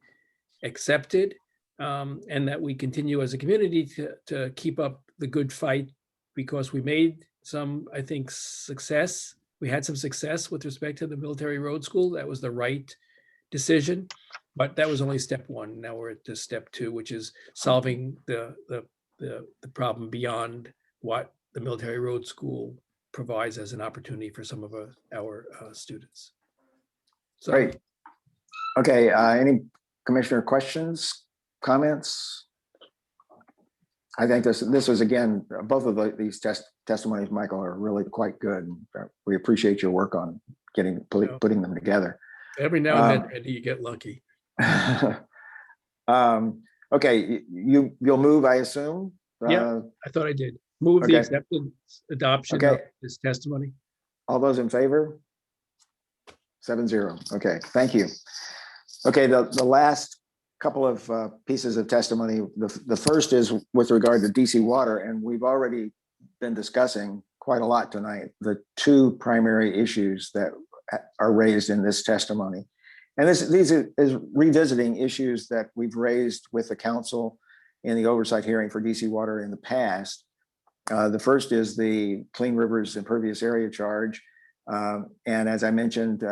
Speaker 6: accepted, and that we continue as a community to keep up the good fight, because we made some, I think, success. We had some success with respect to the military road school. That was the right decision, but that was only step 1. Now we're at to step 2, which is solving the problem beyond what the military road school provides as an opportunity for some of our students. So,
Speaker 1: Great. Okay, any commissioner questions, comments? I think this was, again, both of these testimonies, Michael, are really quite good. We appreciate your work on putting them together.
Speaker 6: Every now and then, Randy, you get lucky.
Speaker 1: Okay, you'll move, I assume?
Speaker 6: Yeah, I thought I did. Move the acceptance adoption of this testimony.
Speaker 1: All those in favor? 7-0. Okay, thank you. Okay, the last couple of pieces of testimony. The first is with regard to DC Water, and we've already been discussing quite a lot tonight the 2 primary issues that are raised in this testimony. And these is revisiting issues that we've raised with the council in the oversight hearing for DC Water in the past. The first is the Clean Rivers Impervious Area Charge. And as I mentioned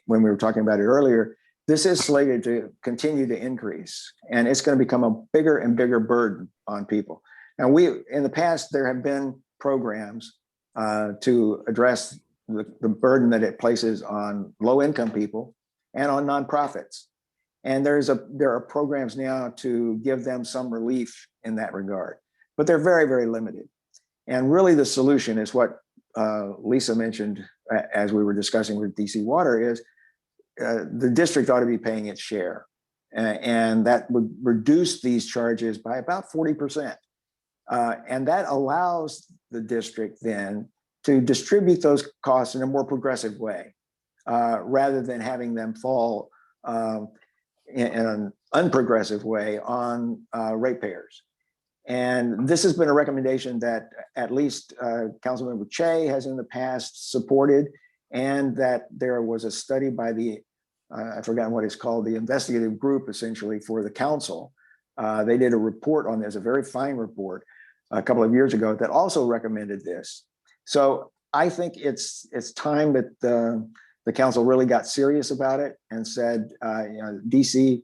Speaker 1: when we were talking about it earlier, this is slated to continue to increase, and it's going to become a bigger and bigger burden on people. Now, in the past, there have been programs to address the burden that it places on low-income people and on nonprofits. And there are programs now to give them some relief in that regard, but they're very, very limited. And really the solution is what Lisa mentioned as we were discussing with DC Water is the district ought to be paying its share. And that would reduce these charges by about 40%. And that allows the district then to distribute those costs in a more progressive way, rather than having them fall in an unprogressive way on ratepayers. And this has been a recommendation that at least Councilmember Che has in the past supported, and that there was a study by the, I've forgotten what it's called, the investigative group essentially for the council. They did a report on this, a very fine report a couple of years ago that also recommended this. So I think it's time that the council really got serious about it and said, you know, DC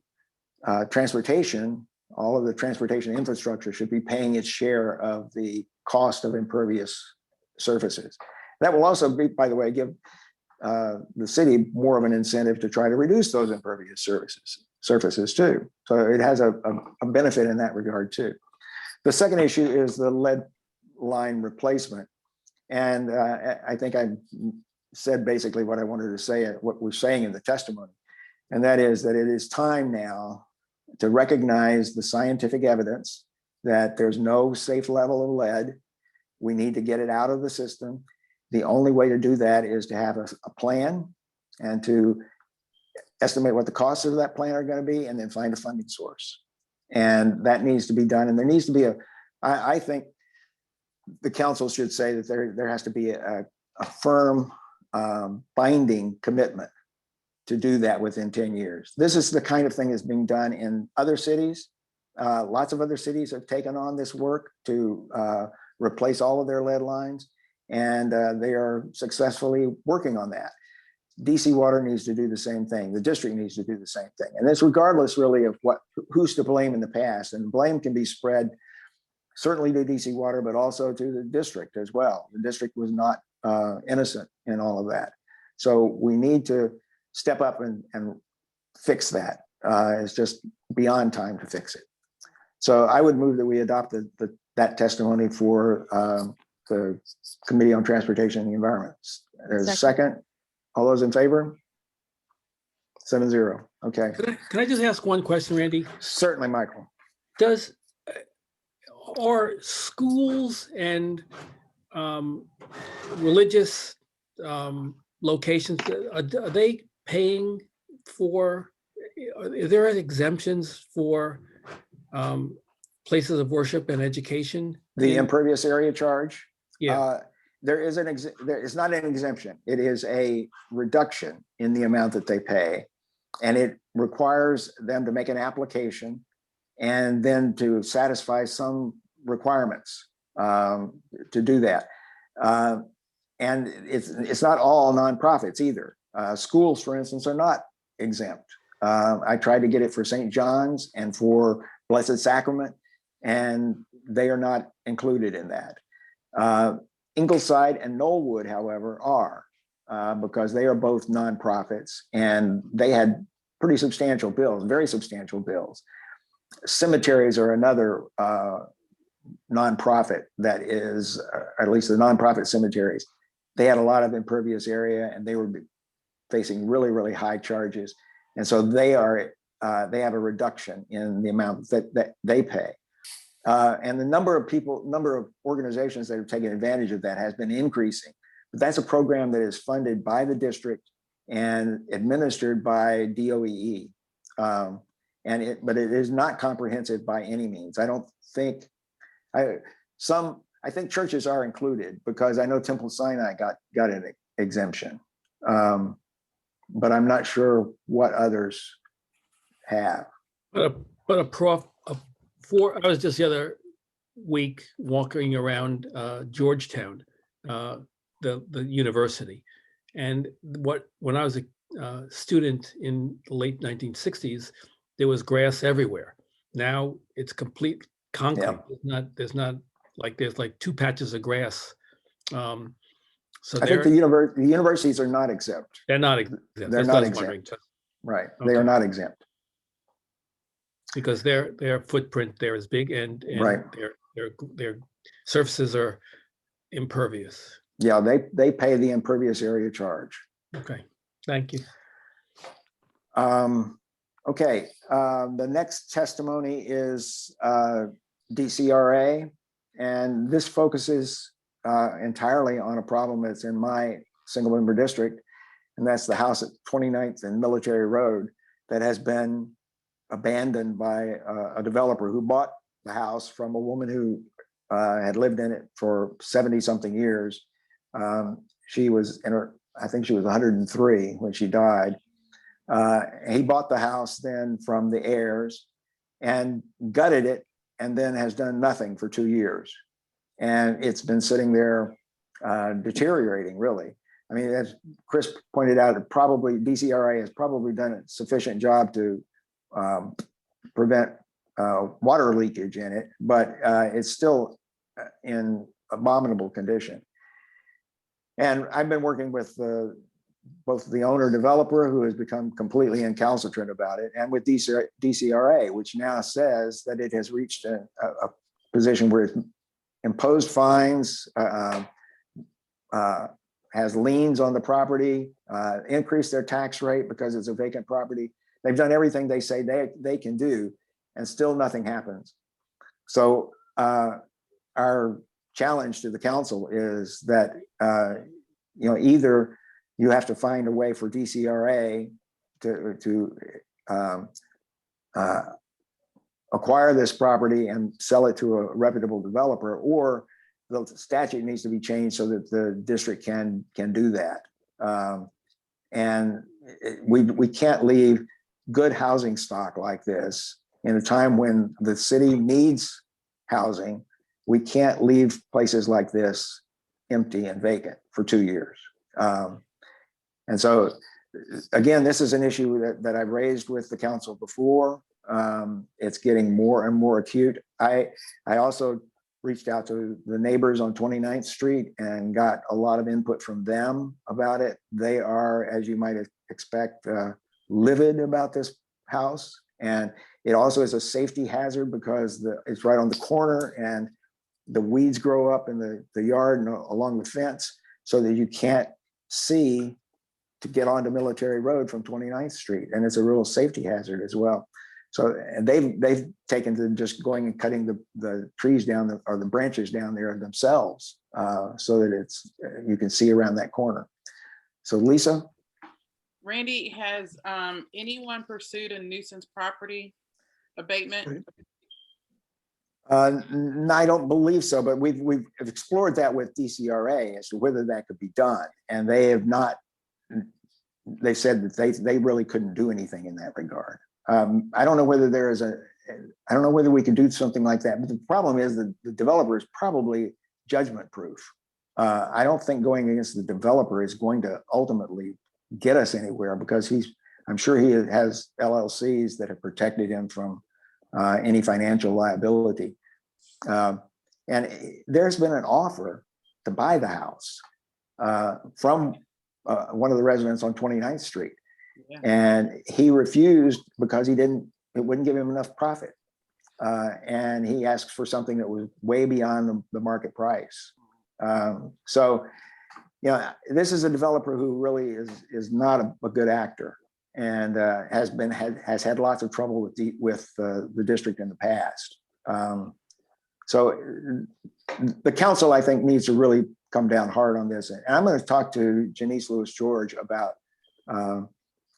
Speaker 1: transportation, all of the transportation infrastructure should be paying its share of the cost of impervious surfaces. That will also be, by the way, give the city more of an incentive to try to reduce those impervious surfaces too. So it has a benefit in that regard too. The second issue is the lead line replacement. And I think I said basically what I wanted to say, what we're saying in the testimony. And that is that it is time now to recognize the scientific evidence that there's no safe level of lead. We need to get it out of the system. The only way to do that is to have a plan and to estimate what the costs of that plan are going to be, and then find a funding source. And that needs to be done. And there needs to be I think the council should say that there has to be a firm binding commitment to do that within 10 years. This is the kind of thing that's being done in other cities. Lots of other cities have taken on this work to replace all of their lead lines, and they are successfully working on that. DC Water needs to do the same thing. The district needs to do the same thing. And it's regardless really of who's to blame in the past. And blame can be spread certainly to DC Water, but also to the district as well. The district was not innocent in all of that. So we need to step up and fix that. It's just beyond time to fix it. So I would move that we adopt that testimony for the Committee on Transportation and the Environment. There's a second. All those in favor? 7-0. Okay.
Speaker 6: Can I just ask one question, Randy?
Speaker 1: Certainly, Michael.
Speaker 6: Are schools and religious locations, are they paying for, are there exemptions for places of worship and education?
Speaker 1: The impervious area charge?
Speaker 6: Yeah.
Speaker 1: There is not an exemption. It is a reduction in the amount that they pay. And it requires them to make an application and then to satisfy some requirements to do that. And it's not all nonprofits either. Schools, for instance, are not exempt. I tried to get it for St. John's and for Blessed Sacrament, and they are not included in that. Ingleside and Knollwood, however, are, because they are both nonprofits and they had pretty substantial bills, very substantial bills. Cemeteries are another nonprofit that is, at least the nonprofit cemeteries. They had a lot of impervious area and they were facing really, really high charges. And so they have a reduction in the amount that they pay. And the number of organizations that have taken advantage of that has been increasing. But that's a program that is funded by the district and administered by DOEE. But it is not comprehensive by any means. I don't think, I think churches are included because I know Temple Sinai got an exemption. But I'm not sure what others have.
Speaker 6: I was just the other week walking around Georgetown, the university, and when I was a student in the late 1960s, there was grass everywhere. Now it's complete concrete. Yeah. There's like two patches of grass. So
Speaker 1: I think the universities are not exempt.
Speaker 6: They're not exempt.
Speaker 1: They're not exempt. Right. Okay. They are not exempt.
Speaker 6: Because their footprint there is big and
Speaker 1: right.
Speaker 6: their surfaces are impervious.
Speaker 1: Yeah, they pay the impervious area charge.
Speaker 6: Okay, thank you.
Speaker 1: Okay, the next testimony is DCRA, and this focuses entirely on a problem that's in my single member district, and that's the house at 29th and Military Road that has been abandoned by a developer who bought the house from a woman who had lived in it for 70-something years. She was in her, I think she was 103 when she died. He bought the house then from the heirs and gutted it, and then has done nothing for 2 years. And it's been sitting there deteriorating, really. I mean, as Chris pointed out, DCRA has probably done a sufficient job to prevent water leakage in it, but it's still in abominable condition. And I've been working with both the owner developer, who has become completely incalcitrant about it, and with DCRA, which now says that it has reached a position where it's imposed fines, has liens on the property, increased their tax rate because it's a vacant property. They've done everything they say they can do, and still nothing happens. So our challenge to the council is that either you have to find a way for DCRA to acquire this property and sell it to a reputable developer, or the statute needs to be changed so that the district can do that. And we can't leave good housing stock like this in a time when the city needs housing. We can't leave places like this empty and vacant for 2 years. And so, again, this is an issue that I've raised with the council before. It's getting more and more acute. I also reached out to the neighbors on 29th Street and got a lot of input from them about it. They are, as you might expect, livid about this house. And it also is a safety hazard because it's right on the corner, and the weeds grow up in the yard and along the fence, so that you can't see to get onto Military Road from 29th Street. And it's a real safety hazard as well. So they've taken to just going and cutting the trees down or the branches down there themselves, so that you can see around that corner. So Lisa?
Speaker 4: Randy, has anyone pursued a nuisance property abatement?
Speaker 1: I don't believe so, but we've explored that with DCRA as to whether that could be done. And they have not, they said that they really couldn't do anything in that regard. I don't know whether I don't know whether we can do something like that, but the problem is that the developer is probably judgment proof. I don't think going against the developer is going to ultimately get us anywhere, because I'm sure he has LLCs that have protected him from any financial liability. And there's been an offer to buy the house from one of the residents on 29th Street. Yeah. And he refused because it wouldn't give him enough profit. And he asked for something that was way beyond the market price. So, this is a developer who really is not a good actor, and has had lots of trouble with the district in the past. So the council, I think, needs to really come down hard on this. And I'm going to talk to Janice Lewis George about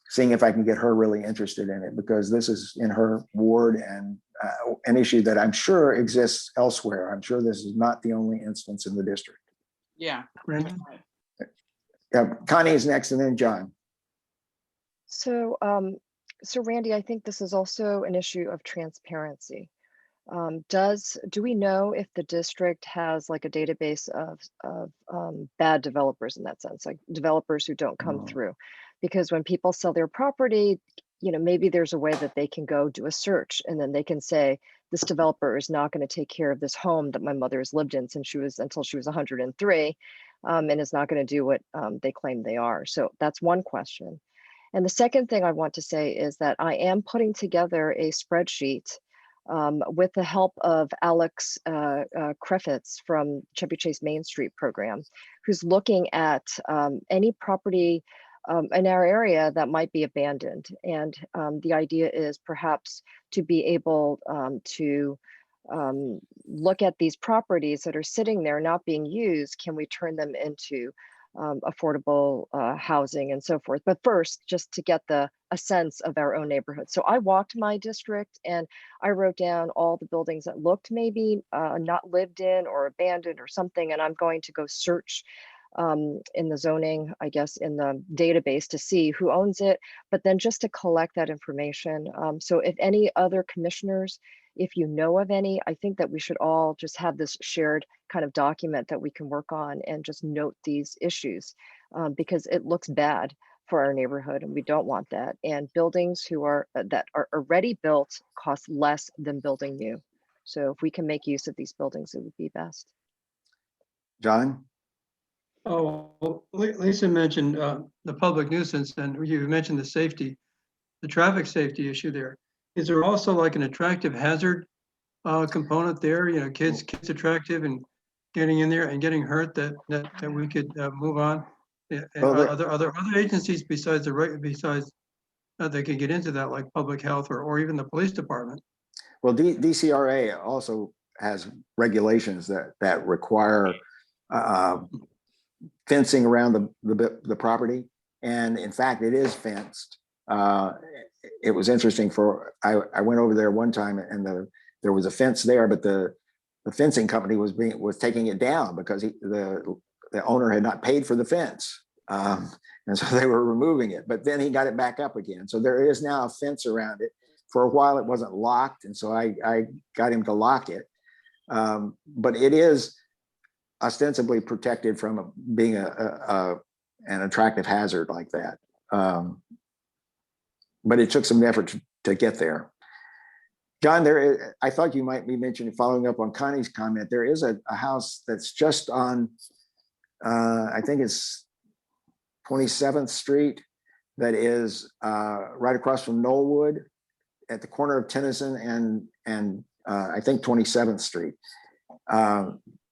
Speaker 1: seeing if I can get her really interested in it, because this is in her ward and an issue that I'm sure exists elsewhere. I'm sure this is not the only instance in the district.
Speaker 4: Yeah.
Speaker 1: Connie is next, and then John.
Speaker 2: So, so Randy, I think this is also an issue of transparency. Do we know if the district has like a database of bad developers in that sense, like developers who don't come through? Because when people sell their property, maybe there's a way that they can go do a search, and then they can say, this developer is not going to take care of this home that my mother has lived in until she was 103, and is not going to do what they claim they are. So that's one question. And the second thing I want to say is that I am putting together a spreadsheet with the help of Alex Krefitz from Chevy Chase Main Street program, who's looking at any property in our area that might be abandoned. And the idea is perhaps to be able to look at these properties that are sitting there not being used. Can we turn them into affordable housing and so forth? But first, just to get a sense of our own neighborhood. So I walked my district and I wrote down all the buildings that looked maybe not lived in or abandoned or something. And I'm going to go search in the zoning, I guess, in the database to see who owns it, but then just to collect that information. So if any other commissioners, if you know of any, I think that we should all just have this shared kind of document that we can work on and just note these issues because it looks bad for our neighborhood and we don't want that. And buildings that are already built cost less than building new. So if we can make use of these buildings, it would be best.
Speaker 1: John?
Speaker 14: Oh, well, Lisa mentioned the public nuisance, and you mentioned the traffic safety issue there. Is there also like an attractive hazard component there? You know, kids attractive and getting in there and getting hurt that we could move on? Yeah,
Speaker 1: Well,
Speaker 14: other agencies besides they could get into that, like public health or even the police department?
Speaker 1: Well, DCRA also has regulations that require fencing around the property, and in fact, it is fenced. It was interesting. I went over there one time, and there was a fence there, but the fencing company was taking it down because the owner had not paid for the fence, and so they were removing it. But then he got it back up again. So there is now a fence around it. For a while, it wasn't locked, and so I got him to lock it. But it is ostensibly protected from being an attractive hazard like that. But it took some effort to get there. John, I thought you might be mentioning, following up on Connie's comment, there is a house that's just on, I think it's 27th Street, that is right across from Knollwood at the corner of Tennyson and I think 27th Street.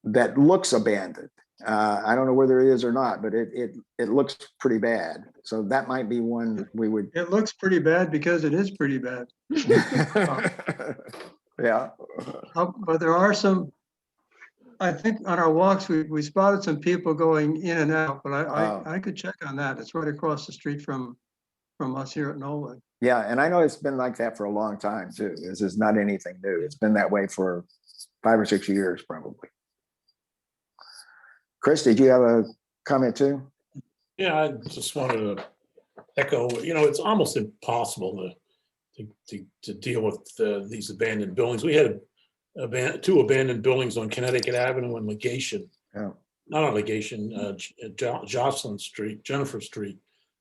Speaker 1: That looks abandoned. I don't know whether it is or not, but it looks pretty bad. So that might be one we would.
Speaker 14: It looks pretty bad because it is pretty bad.
Speaker 1: Yeah.
Speaker 14: But there are some, I think on our walks, we spotted some people going in and out, but I could check on that. It's right across the street from us here at Knollwood.
Speaker 1: Yeah, and I know it's been like that for a long time too. This is not anything new. It's been that way for 5 or 6 years probably. Chris, did you have a comment too?
Speaker 3: Yeah, I just wanted to echo, it's almost impossible to deal with these abandoned buildings. We had 2 abandoned buildings on Connecticut Avenue and Legation.
Speaker 1: Yeah.
Speaker 3: Not on Legation, Jocelyn Street, Jennifer Street.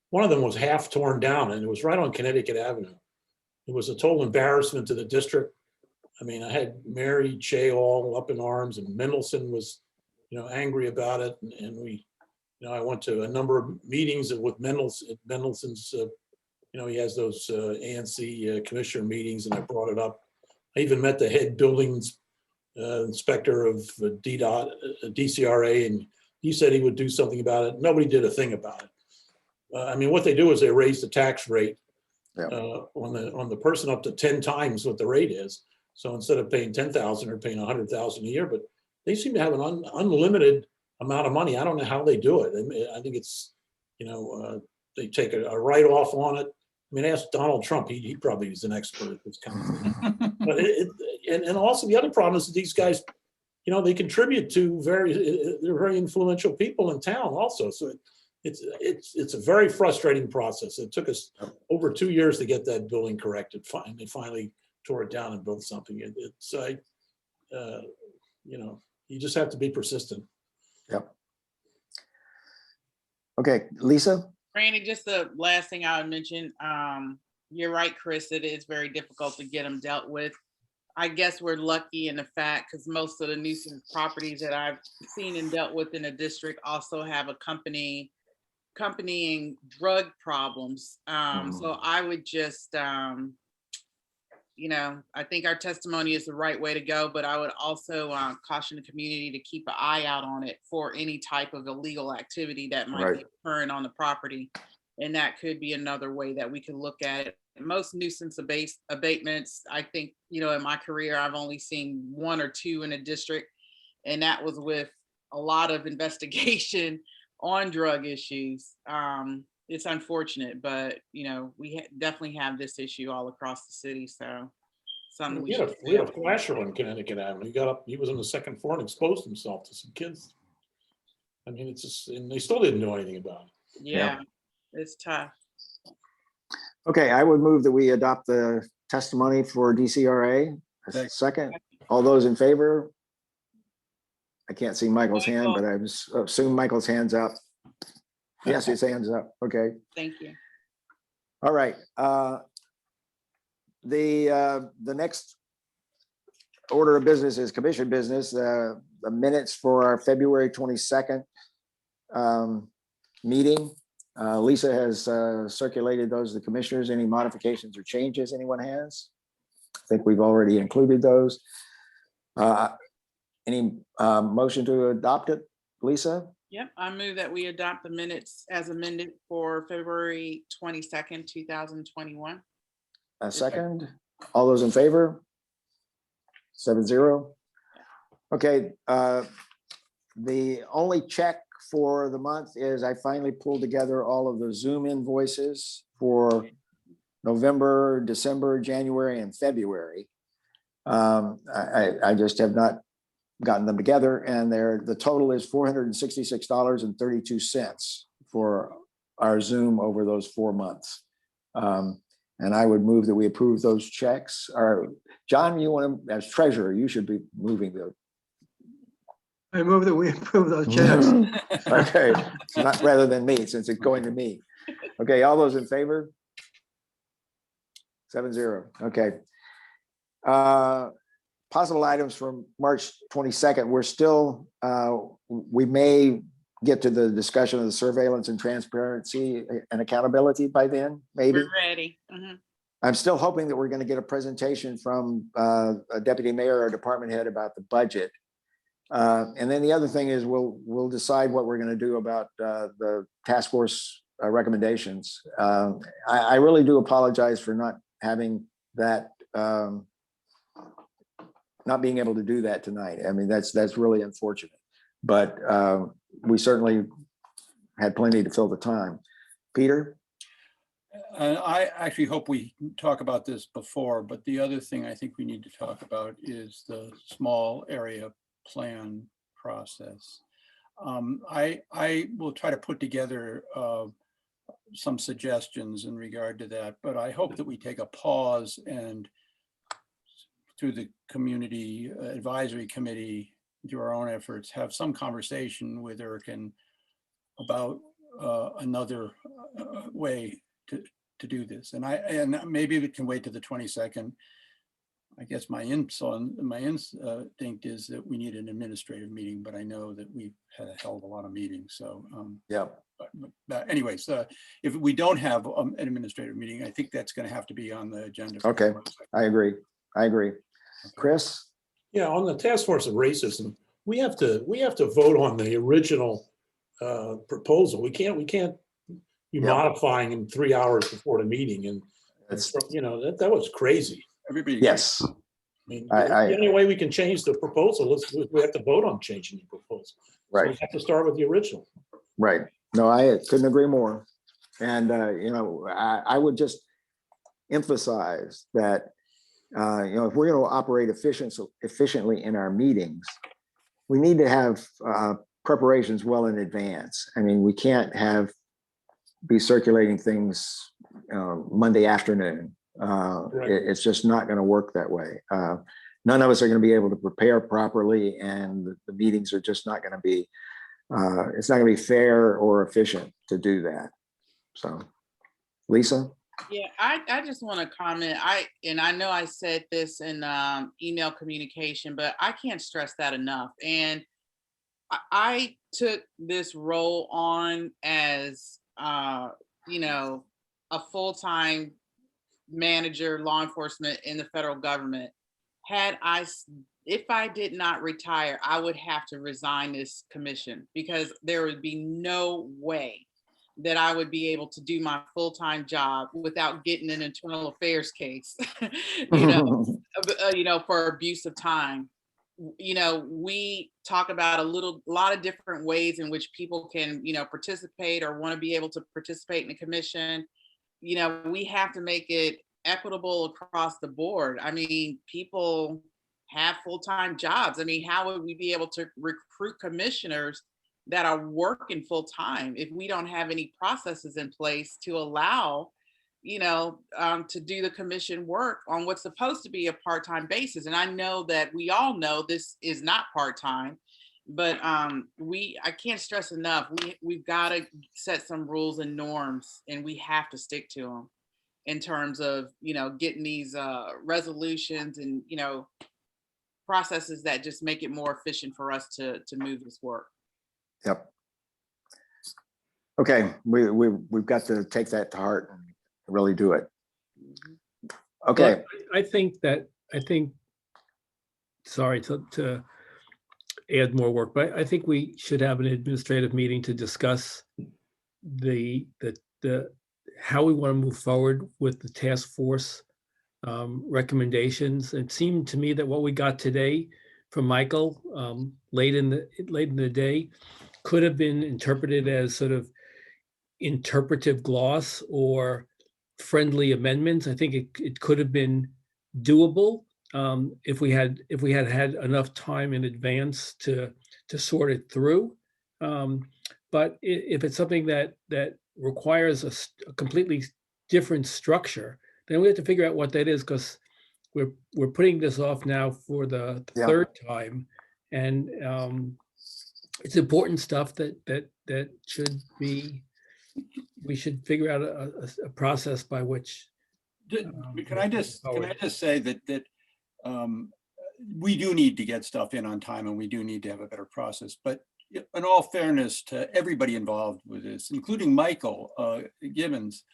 Speaker 3: One of them was half torn down and it was right on Connecticut Avenue. It was a total embarrassment to the district. I mean, I had Mary Che all up in arms and Mendelson was angry about it. And we, I went to a number of meetings with Mendelson's, he has those ANC commissioner meetings and I brought it up. I even met the head buildings inspector of DCRA and he said he would do something about it. Nobody did a thing about it. I mean, what they do is they raise the tax rate on the person up to 10 times what the rate is. So instead of paying 10,000 or paying 100,000 a year, but they seem to have an unlimited amount of money. I don't know how they do it. I think it's, they take a write-off on it. I mean, ask Donald Trump. He probably is an expert at this kind of thing. But and also the other problem is that these guys, they contribute to they're very influential people in town also. So it's a very frustrating process. It took us over 2 years to get that building corrected. They finally tore it down and built something. You just have to be persistent.
Speaker 1: Yep. Okay, Lisa?
Speaker 4: Randy, just the last thing I would mention, you're right, Chris, it is very difficult to get them dealt with. I guess we're lucky in the fact because most of the nuisance properties that I've seen and dealt with in the district also have accompanying drug problems. So I would just, I think our testimony is the right way to go, but I would also caution the community to keep an eye out on it for any type of illegal activity that might be occurring on the property. And that could be another way that we could look at it. Most nuisance abatements, I think, in my career, I've only seen 1 or 2 in a district. And that was with a lot of investigation on drug issues. It's unfortunate, but we definitely have this issue all across the city. So something
Speaker 3: We had a flasher on Connecticut Avenue. He got up, he was on the 2nd floor and exposed himself to some kids. I mean, it's just, and they still didn't do anything about it.
Speaker 4: Yeah, it's tough.
Speaker 1: Okay, I would move that we adopt the testimony for DCRA. Second, all those in favor? I can't see Michael's hand, but I assume Michael's hand's up. Yes, his hand's up. Okay.
Speaker 4: Thank you.
Speaker 1: All right. The next order of business is commission business. The minutes for our February 22nd meeting. Lisa has circulated those to the commissioners. Any modifications or changes anyone has? I think we've already included those. Any motion to adopt it, Lisa?
Speaker 4: Yep, I move that we adopt the minutes as amended for February 22nd, 2021.
Speaker 1: A second. All those in favor? 7-0. Okay. The only check for the month is I finally pulled together all of the Zoom invoices for November, December, January, and February. I just have not gotten them together, and the total is $466.32 for our Zoom over those 4 months. And I would move that we approve those checks. Or John, you want to, as treasurer, you should be moving the.
Speaker 14: I move that we approve those checks.
Speaker 1: Okay, not rather than me, since it's going to me. Okay, all those in favor? 7-0. Okay. Possible items from March 22nd. We're still, we may get to the discussion of the surveillance and transparency and accountability by then, maybe.
Speaker 4: We're ready.
Speaker 1: I'm still hoping that we're going to get a presentation from a deputy mayor or department head about the budget. And then the other thing is we'll decide what we're going to do about the task force recommendations. I really do apologize for not having that, not being able to do that tonight. I mean, that's really unfortunate, but we certainly had plenty to fill the time. Peter?
Speaker 5: I actually hope we talk about this before, but the other thing I think we need to talk about is the small area plan process. I will try to put together some suggestions in regard to that, but I hope that we take a pause and through the community advisory committee, through our own efforts, have some conversation with Erkin about another way to do this. And maybe we can wait to the 22nd. I guess my instinct is that we need an administrative meeting, but I know that we've had a hell of a lot of meetings. So
Speaker 1: yeah.
Speaker 5: But anyways, if we don't have an administrative meeting, I think that's going to have to be on the agenda.
Speaker 1: Okay, I agree. Chris?
Speaker 3: Yeah, on the task force of racism, we have to vote on the original proposal. We can't be modifying in 3 hours before the meeting, and that's, that was crazy.
Speaker 5: Everybody.
Speaker 1: Yes.
Speaker 3: I mean, the only way we can change the proposal is we have to vote on changing the proposal.
Speaker 1: Right.
Speaker 3: So we have to start with the original.
Speaker 1: Right. No, I couldn't agree more. And I would just emphasize that if we're going to operate efficiently in our meetings, we need to have preparations well in advance. I mean, we can't be circulating things Monday afternoon. Right. It's just not going to work that way. None of us are going to be able to prepare properly, and the meetings are just not going to be. It's not going to be fair or efficient to do that. So, Lisa.
Speaker 4: Yeah, I just want to comment. I know I said this in email communication, but I can't stress that enough. And I took this role on as a full-time manager, law enforcement in the federal government. If I did not retire, I would have to resign this commission, because there would be no way that I would be able to do my full-time job without getting an internal affairs case, for abuse of time. We talk about a lot of different ways in which people can, participate or want to be able to participate in the commission. We have to make it equitable across the board. I mean, people have full-time jobs. I mean, how would we be able to recruit commissioners that are working full-time if we don't have any processes in place to allow, to do the commission work on what's supposed to be a part-time basis? And I know that we all know this is not part-time, but I can't stress enough, we've got to set some rules and norms, and we have to stick to them in terms of, getting these resolutions and, processes that just make it more efficient for us to move this work.
Speaker 1: Yep. Okay, we've got to take that to heart and really do it. Okay.
Speaker 6: Well, I think, sorry to add more work, but I think we should have an administrative meeting to discuss the how we want to move forward with the task force recommendations. It seemed to me that what we got today from Michael late in the day could have been interpreted as sort of interpretive gloss or friendly amendments. I think it could have been doable if we had had enough time in advance to sort it through. But if it's something that requires a completely different structure, then we have to figure out what that is, because we're putting this off now for the third time, and it's important stuff that should be. We should figure out a process by which.
Speaker 5: Can I just say that we do need to get stuff in on time, and we do need to have a better process. But in all fairness to everybody involved with this, including Michael Gibbons,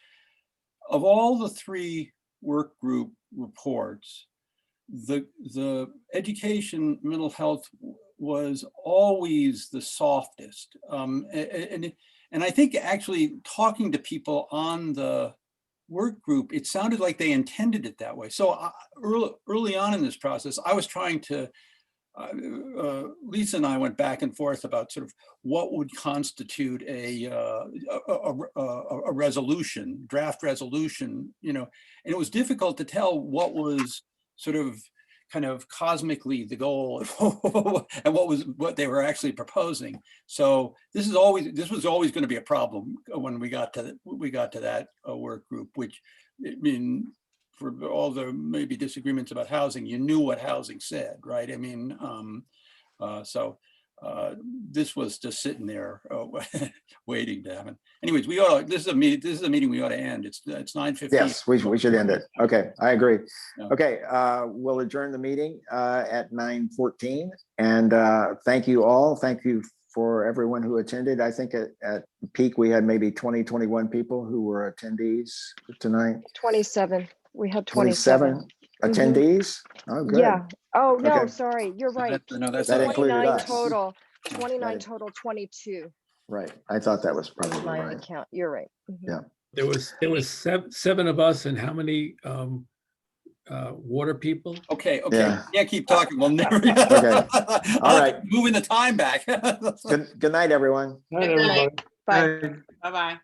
Speaker 5: of all the 3 work group reports, the education mental health was always the softest. And I think actually talking to people on the work group, it sounded like they intended it that way. So early on in this process, I was trying to, Lisa and I went back and forth about sort of what would constitute a resolution, draft resolution, and it was difficult to tell what was sort of kind of cosmically the goal and what they were actually proposing. So this was always going to be a problem when we got to that work group, which, I mean, for all the maybe disagreements about housing, you knew what housing said, right? I mean, this was just sitting there waiting to happen. Anyways, this is a meeting we ought to end. It's 9:15.
Speaker 1: Yes, we should end it. Okay, I agree.
Speaker 5: Yeah.
Speaker 1: Okay, we'll adjourn the meeting at 9:14. And thank you all. Thank you for everyone who attended. I think at peak, we had maybe 21 people who were attendees tonight.
Speaker 2: 27. We had 27
Speaker 1: attendees. Oh, good.
Speaker 2: Yeah. Oh, no,
Speaker 1: Okay.
Speaker 2: sorry. You're right.
Speaker 1: That included
Speaker 2: 29
Speaker 1: us.
Speaker 2: total. 29
Speaker 1: Right.
Speaker 2: total, 22.
Speaker 1: Right. I thought that was probably
Speaker 2: My
Speaker 1: right.
Speaker 2: account. You're right. Mhm.
Speaker 1: Yeah.
Speaker 6: There was seven of us, and how many water people?
Speaker 5: Okay.
Speaker 1: Yeah.
Speaker 5: Can't keep talking. We'll never.
Speaker 1: Okay. All right.
Speaker 5: Moving the time back.
Speaker 1: Good night, everyone.
Speaker 3: Night,
Speaker 4: Good night.
Speaker 3: everybody.
Speaker 2: Bye.
Speaker 4: Bye-bye.